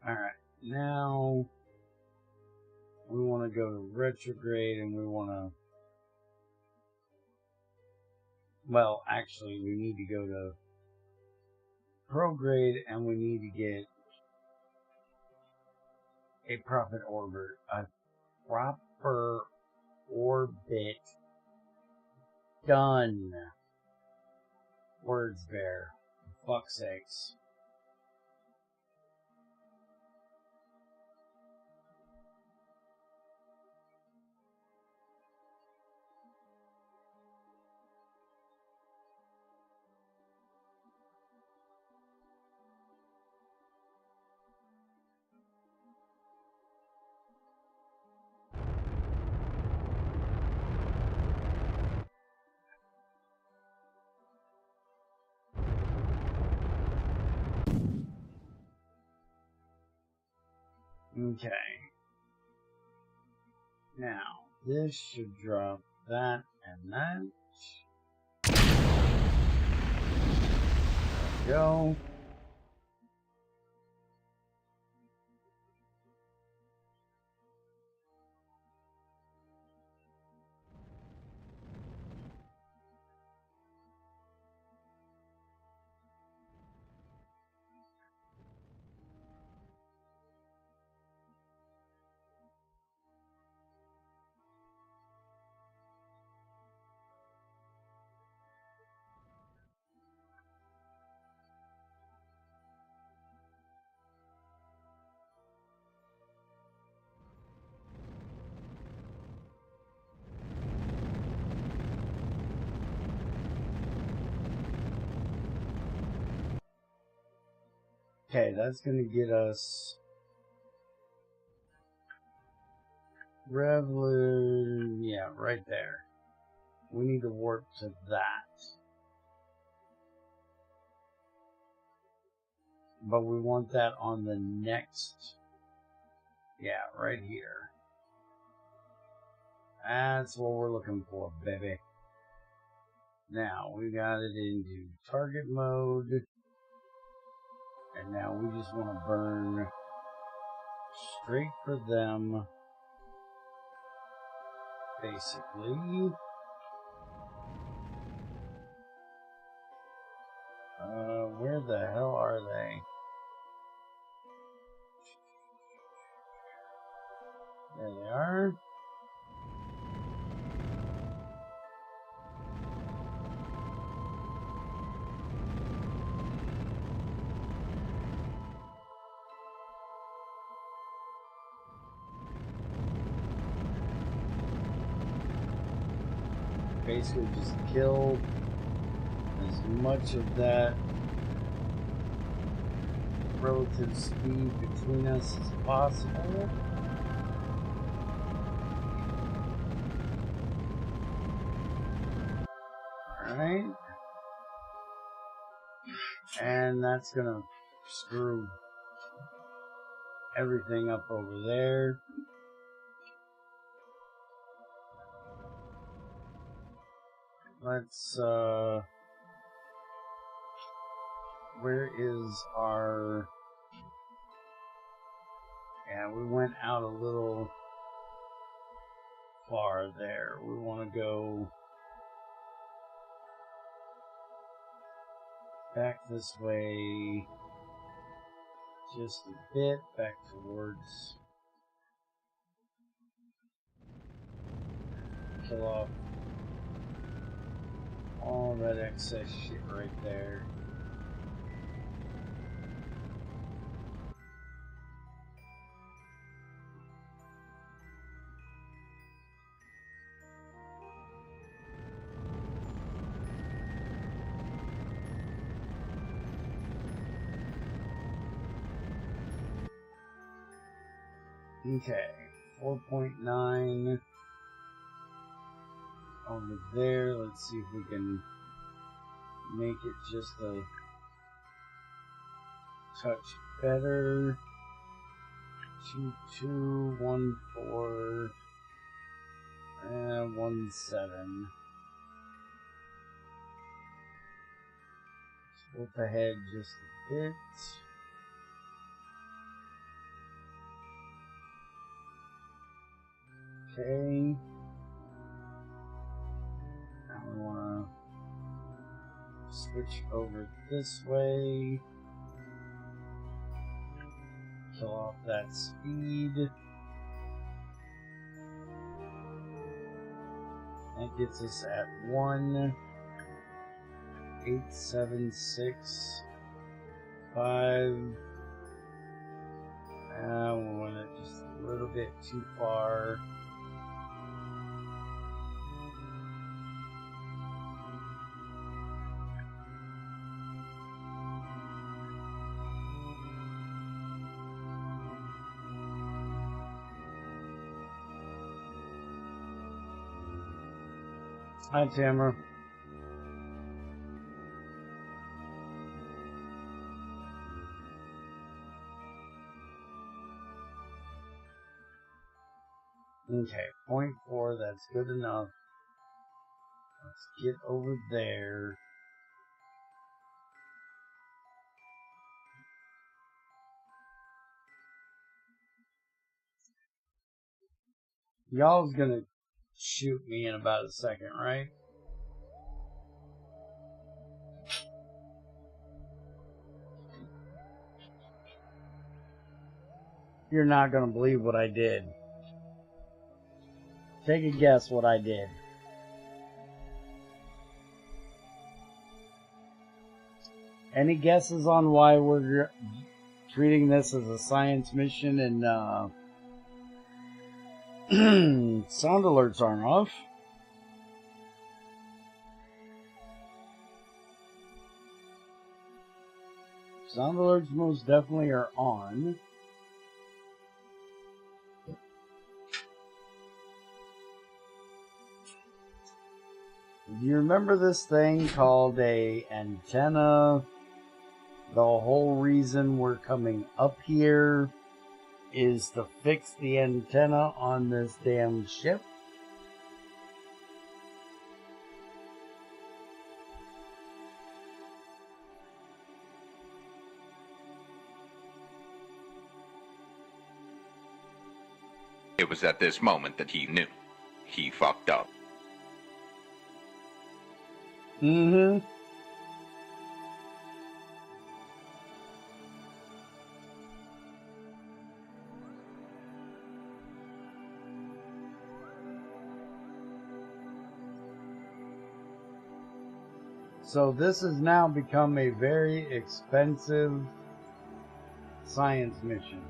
Alright, now we want to go to retrograde and we want to... well, actually, we need to go to prograde and we need to get a proper orbit done. Words there. For fuck's sakes. Okay. Now, this should drop that and that. There we go. Okay, that's going to get us Revolution, yeah, right there. We need to warp to that. But we want that on the next, yeah, right here. That's what we're looking for, baby. Now, we got it into target mode. And now we just want to burn straight for them. Basically. Where the hell are they? There they are. Basically just kill as much of that relative speed between us as possible. Alright. And that's gonna screw everything up over there. Let's, where is our... Yeah, we went out a little far there. We want to go back this way just a bit, back towards... Kill off all that excess shit right there. Okay, 4.9 over there. Let's see if we can make it just a touch better. 2214 and 17. Flip ahead just a bit. Okay. Now we want to switch over this way. Kill off that speed. That gets us at 1.876.5. We went it just a little bit too far. Hi, Tamara. Okay, 0.4, that's good enough. Let's get over there. Y'all's gonna shoot me in about a second, right? You're not gonna believe what I did. Take a guess what I did. Any guesses on why we're treating this as a science mission and sound alerts aren't off? Sound alerts most definitely are on. Do you remember this thing called a antenna? The whole reason we're coming up here is to fix the antenna on this damn ship. It was at this moment that he knew. He fucked up. Mm-hmm. So this has now become a very expensive science mission.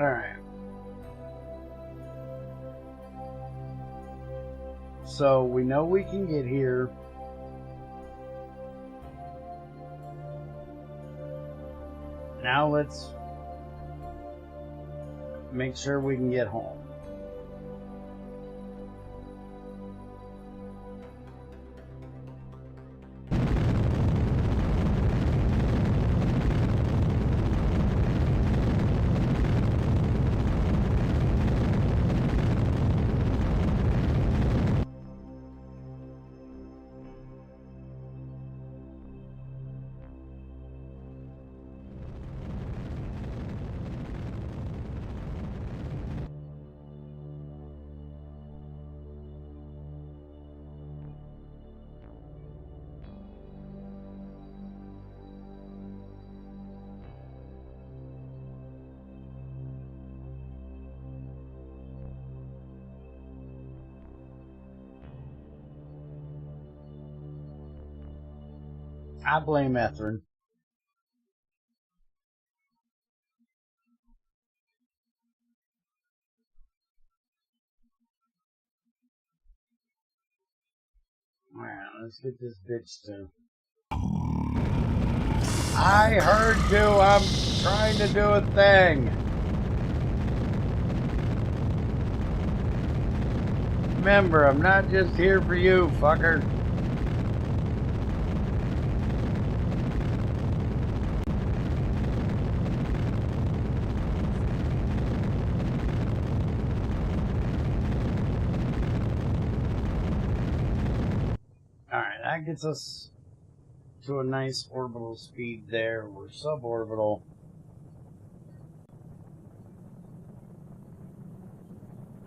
Alright. So we know we can get here. Now let's make sure we can get home. I blame Ethrin. Alright, let's get this bitch too. I heard you. I'm trying to do a thing. Remember, I'm not just here for you, fucker. Alright, that gets us to a nice orbital speed there. We're suborbital.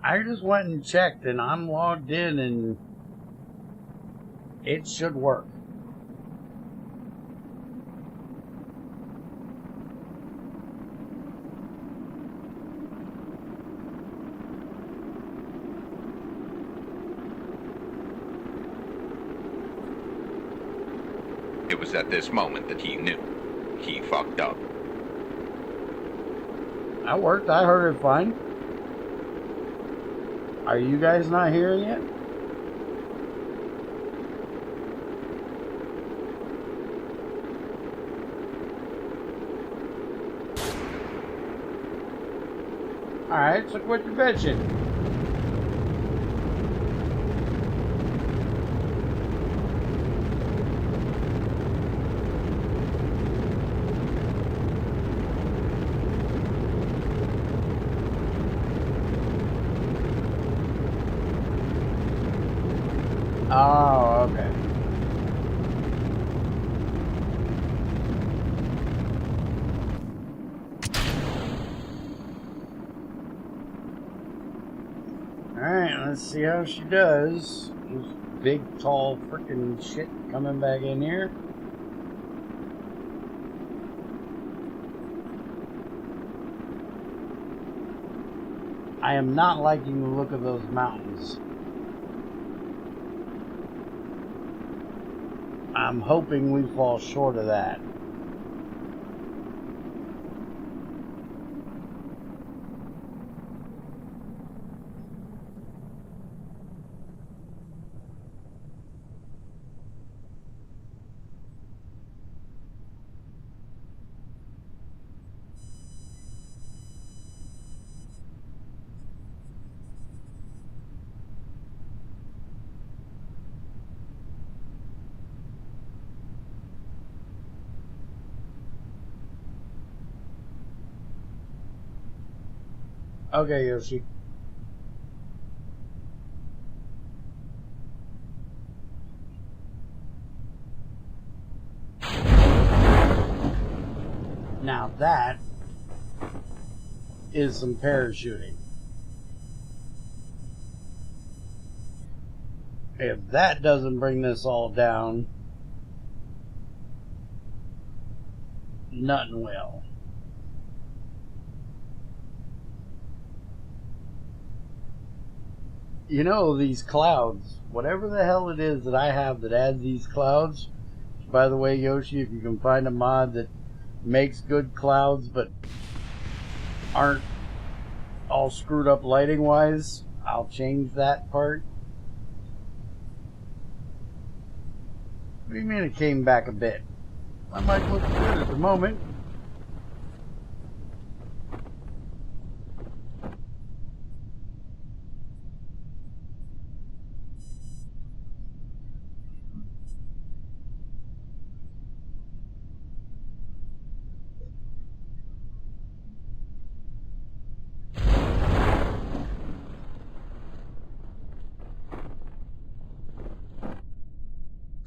I just went and checked and I'm logged in and it should work. It was at this moment that he knew. He fucked up. That worked. I heard it fine. Are you guys not hearing it? Alright, so quit your bitching. Oh, okay. Alright, let's see how she does. This big, tall, freaking shit coming back in here. I am not liking the look of those mountains. I'm hoping we fall short of that. Okay, Yoshi. Now that is some parachuting. If that doesn't bring this all down, nothing will. You know, these clouds, whatever the hell it is that I have that adds these clouds, by the way, Yoshi, if you can find a mod that makes good clouds but aren't all screwed up lighting wise. I'll change that part. What do you mean it came back a bit? My mic looks good at the moment.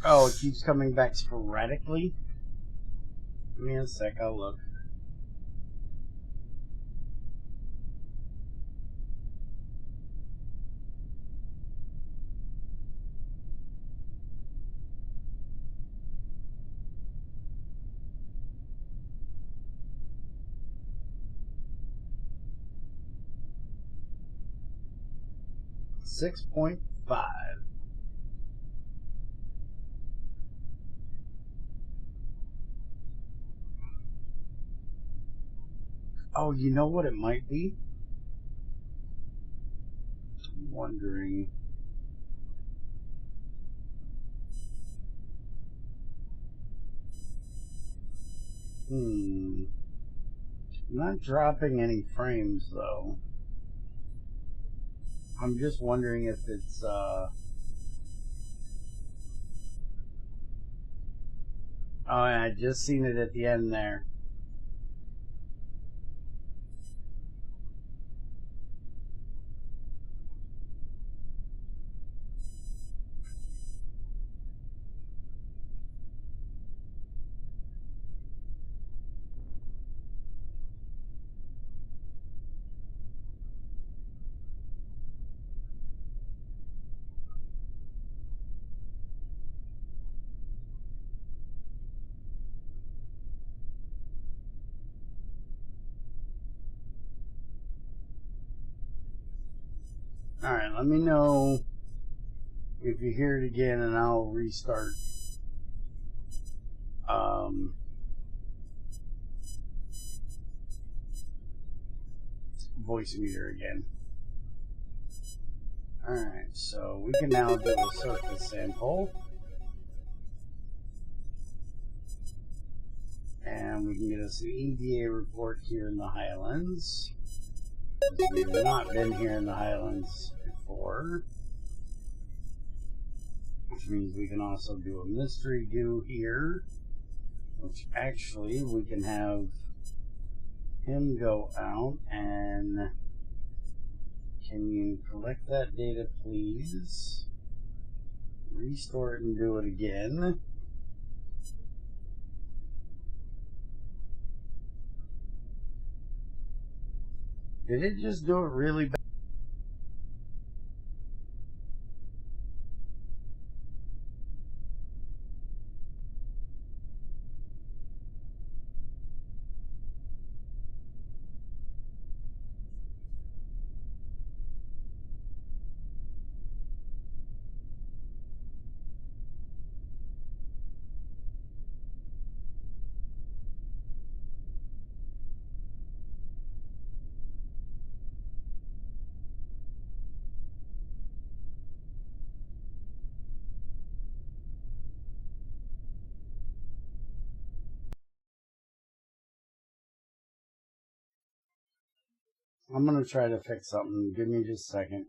Oh, it keeps coming back sporadically? Give me a sec, I'll look. .5. Oh, you know what it might be? I'm wondering. I'm not dropping any frames though. I'm just wondering if it's oh, I just seen it at the end there. Alright, let me know if you hear it again and I'll restart voice meter again. Alright, so we can now do a surface sample. And we can get us an EDA report here in the Highlands. We've not been here in the Highlands before. Which means we can also do a mystery goo here. Which actually we can have him go out and can you collect that data please? Restore it and do it again. Did it just do it really bad? I'm gonna try to fix something. Give me just a second.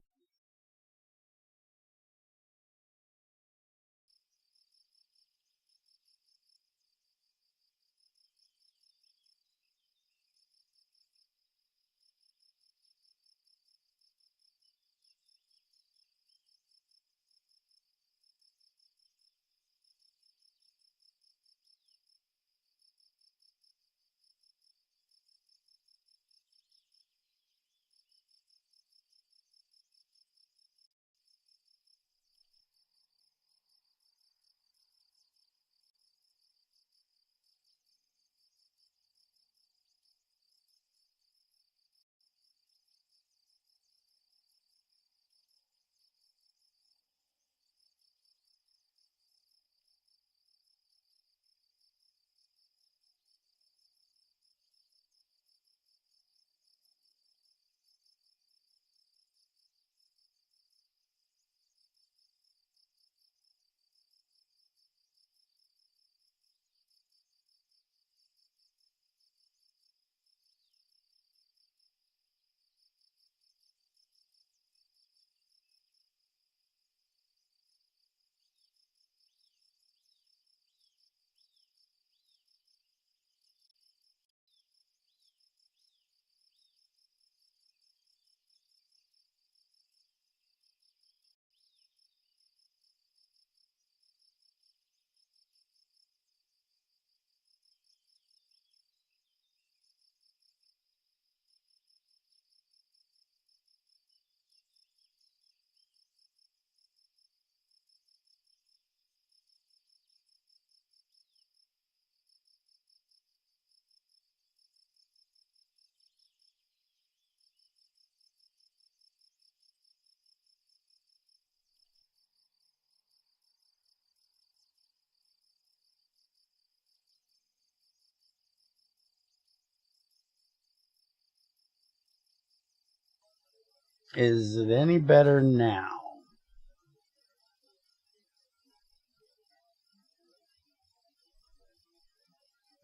Is it any better now?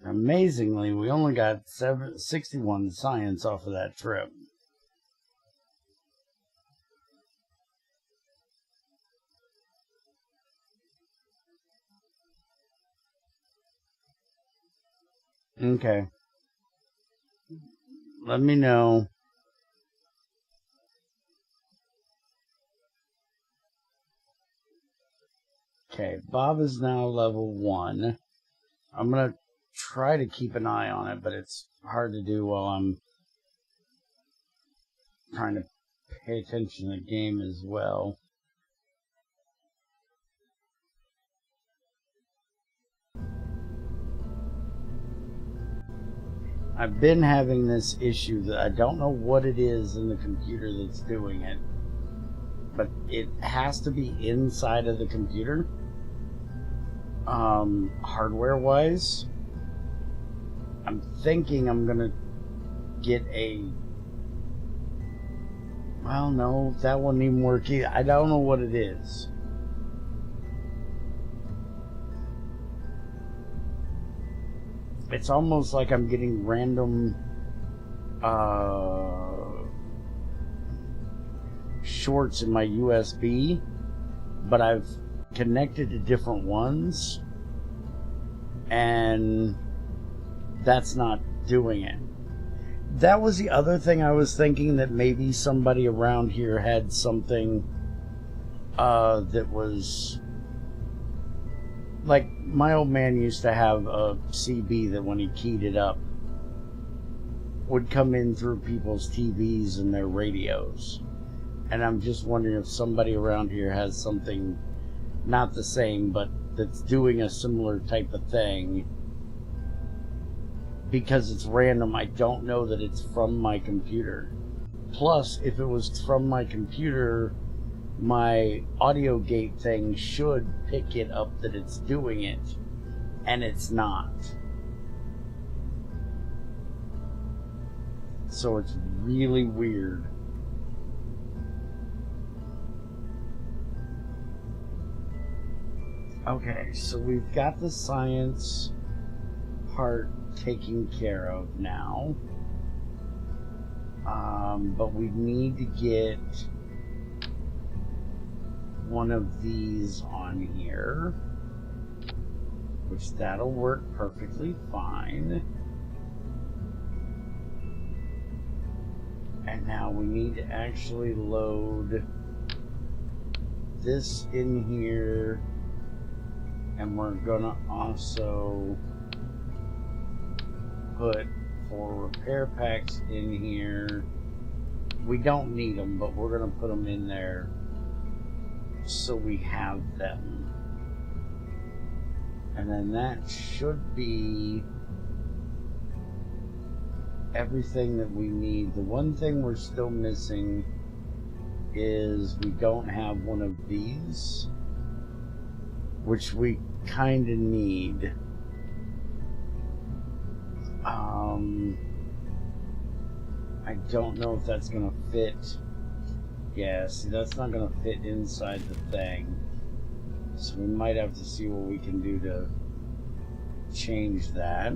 Amazingly, we only got 61 science off of that trip. Okay. Let me know. Okay, Bob is now level 1. I'm going to try to keep an eye on it, but it's hard to do while I'm trying to pay attention to the game as well. I've been having this issue that I don't know what it is in the computer that's doing it, but it has to be inside of the computer, hardware-wise. I'm thinking I'm gonna get a... Well, no, that wouldn't even work either. I don't know what it is. It's almost like I'm getting random shorts in my USB, but I've connected to different ones, and that's not doing it. That was the other thing I was thinking, that maybe somebody around here had something that was... Like, my old man used to have a CB that when he keyed it up would come in through people's TVs and their radios. And I'm just wondering if somebody around here has something not the same, but that's doing a similar type of thing. Because it's random, I don't know that it's from my computer. Plus, if it was from my computer, my audio gate thing should pick it up that it's doing it, and it's not. So it's really weird. Okay, so we've got the science part taken care of now. But we need to get one of these on here, which that'll work perfectly fine. And now we need to actually load this in here, and we're gonna also put 4 repair packs in here. We don't need them, but we're gonna put them in there so we have them. And then that should be everything that we need. The one thing we're still missing is we don't have one of these, which we kind of need. I don't know if that's gonna fit. Yeah, see, that's not gonna fit inside the thing. So we might have to see what we can do to change that.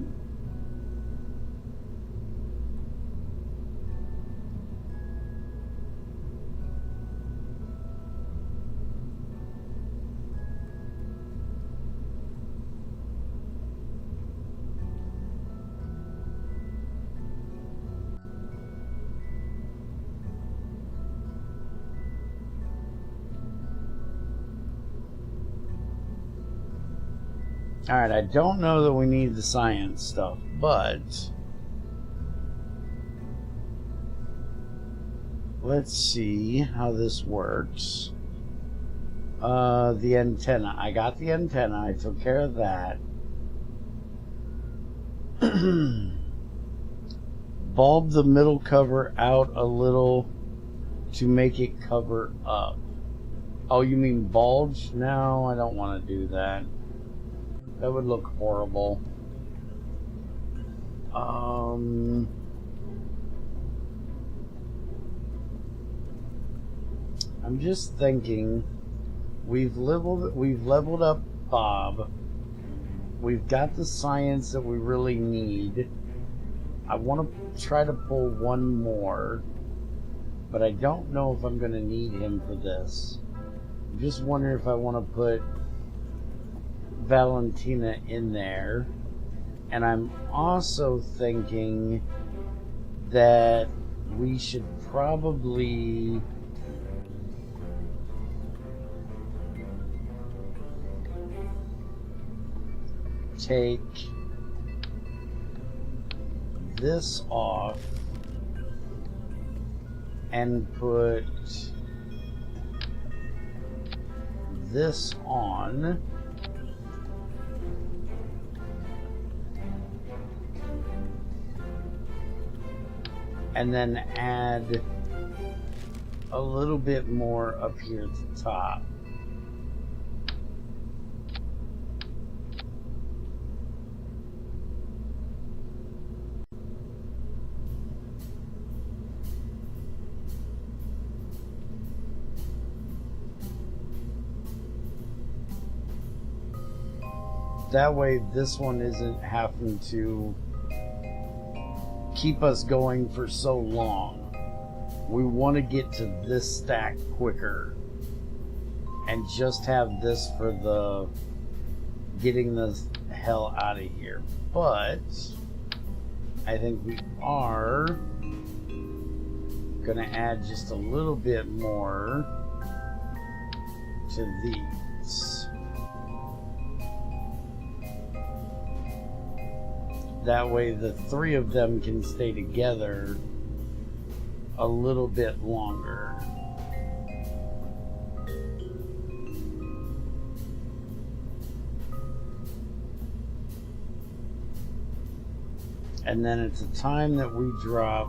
Alright, I don't know that we need the science stuff, but let's see how this works. The antenna. I got the antenna. I took care of that. Bulb the middle cover out a little to make it cover up. Oh, you mean bulge? No, I don't want to do that. That would look horrible. I'm just thinking, we've leveled up Bob. We've got the science that we really need. I want to try to pull one more, but I don't know if I'm going to need him for this. I'm just wondering if I want to put Valentina in there. And I'm also thinking that we should probably take this off and put this on. And then add a little bit more up here at the top. That way this one isn't having to keep us going for so long. We want to get to this stack quicker and just have this for the getting the hell out of here. But I think we are gonna add just a little bit more to these. That way the three of them can stay together a little bit longer. And then at the time that we drop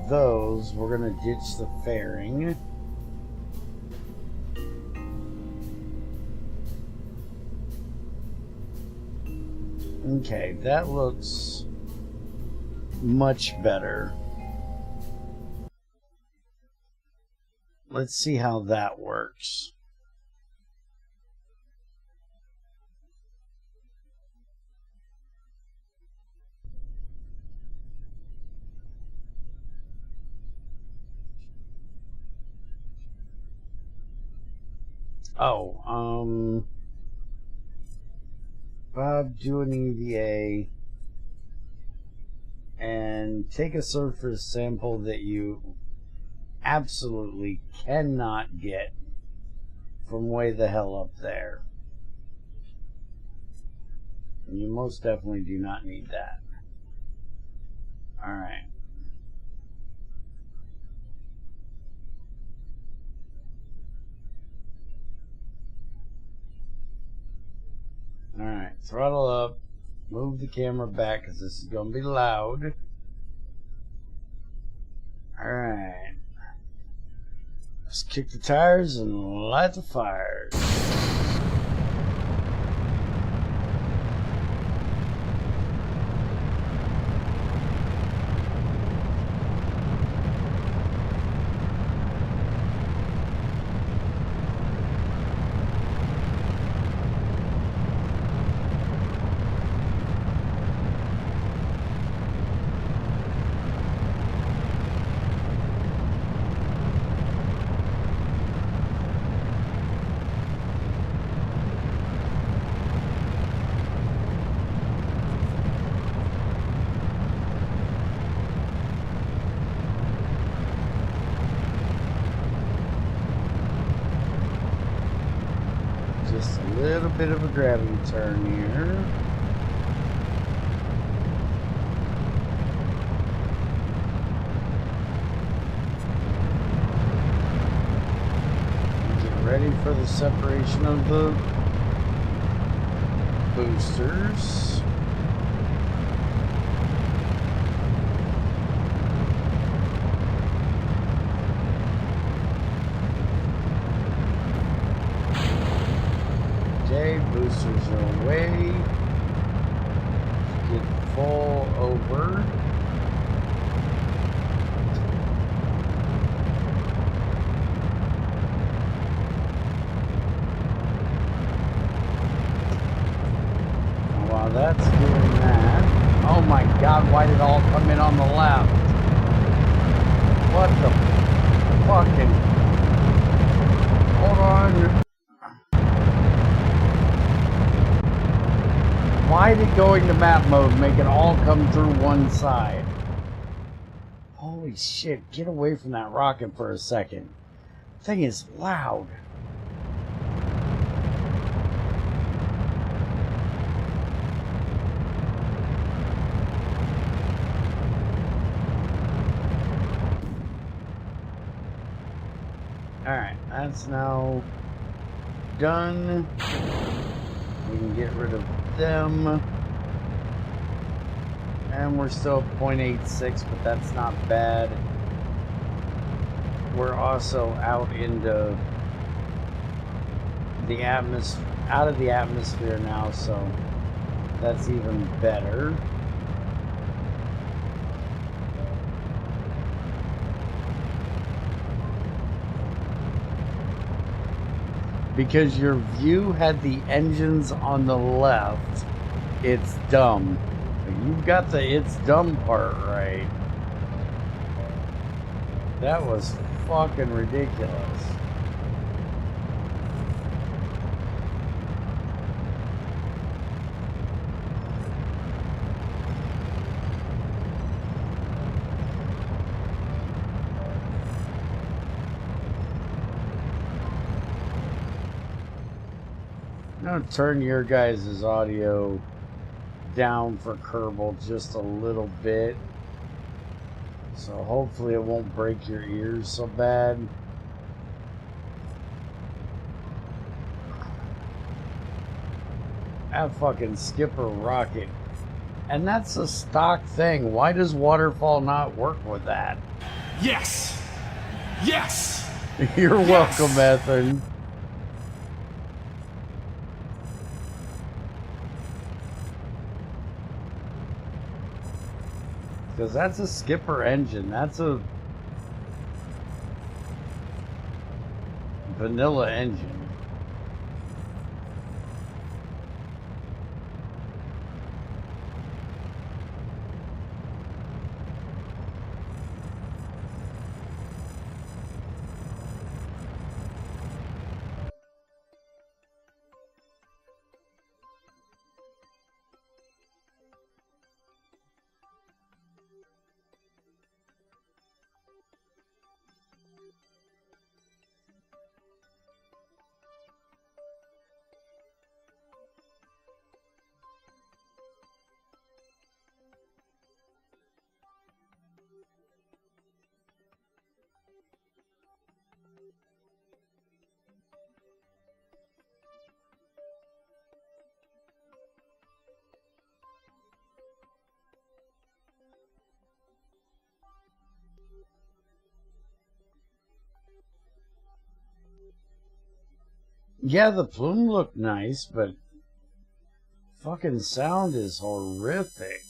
those, we're going to ditch the fairing. Okay, that looks much better. Let's see how that works. Oh, Bob, do an EVA and take a surface sample that you absolutely cannot get from way the hell up there. You most definitely do not need that. Alright. Alright, throttle up, move the camera back because this is going to be loud. Alright. Let's kick the tires and light the fires. Just a little bit of a gravity turn here. Get ready for the separation of the boosters. Okay, boosters are away. Get full over. fucking... Hold on. Why did going to map mode make it all come through one side? Holy shit, get away from that rocket for a second. Thing is loud. Alright, that's now done. We can get rid of them. And we're still at 0.86, but that's not bad. We're also out into the out of the atmosphere now, so that's even better. Because your view had the engines on the left, it's dumb. But you got the it's dumb part right. That was fucking ridiculous. I'm going to turn your guys' audio down for Kerbal just a little bit. So hopefully it won't break your ears so bad. That fucking Skipper rocket. And that's a stock thing. Why does Waterfall not work with that? Yes! Yes! You're Yes! welcome, Ethan. Because that's a Skipper engine. That's a vanilla engine. Yeah, the plume looked nice, but fucking sound is horrific.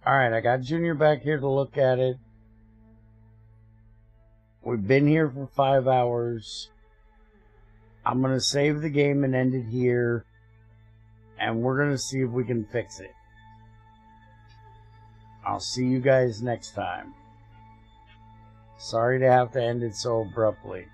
Alright, I got Junior back here to look at it. We've been here for 5 hours. I'm going to save the game and end it here. And we're going to see if we can fix it. I'll see you guys next time. Sorry to have to end it so abruptly.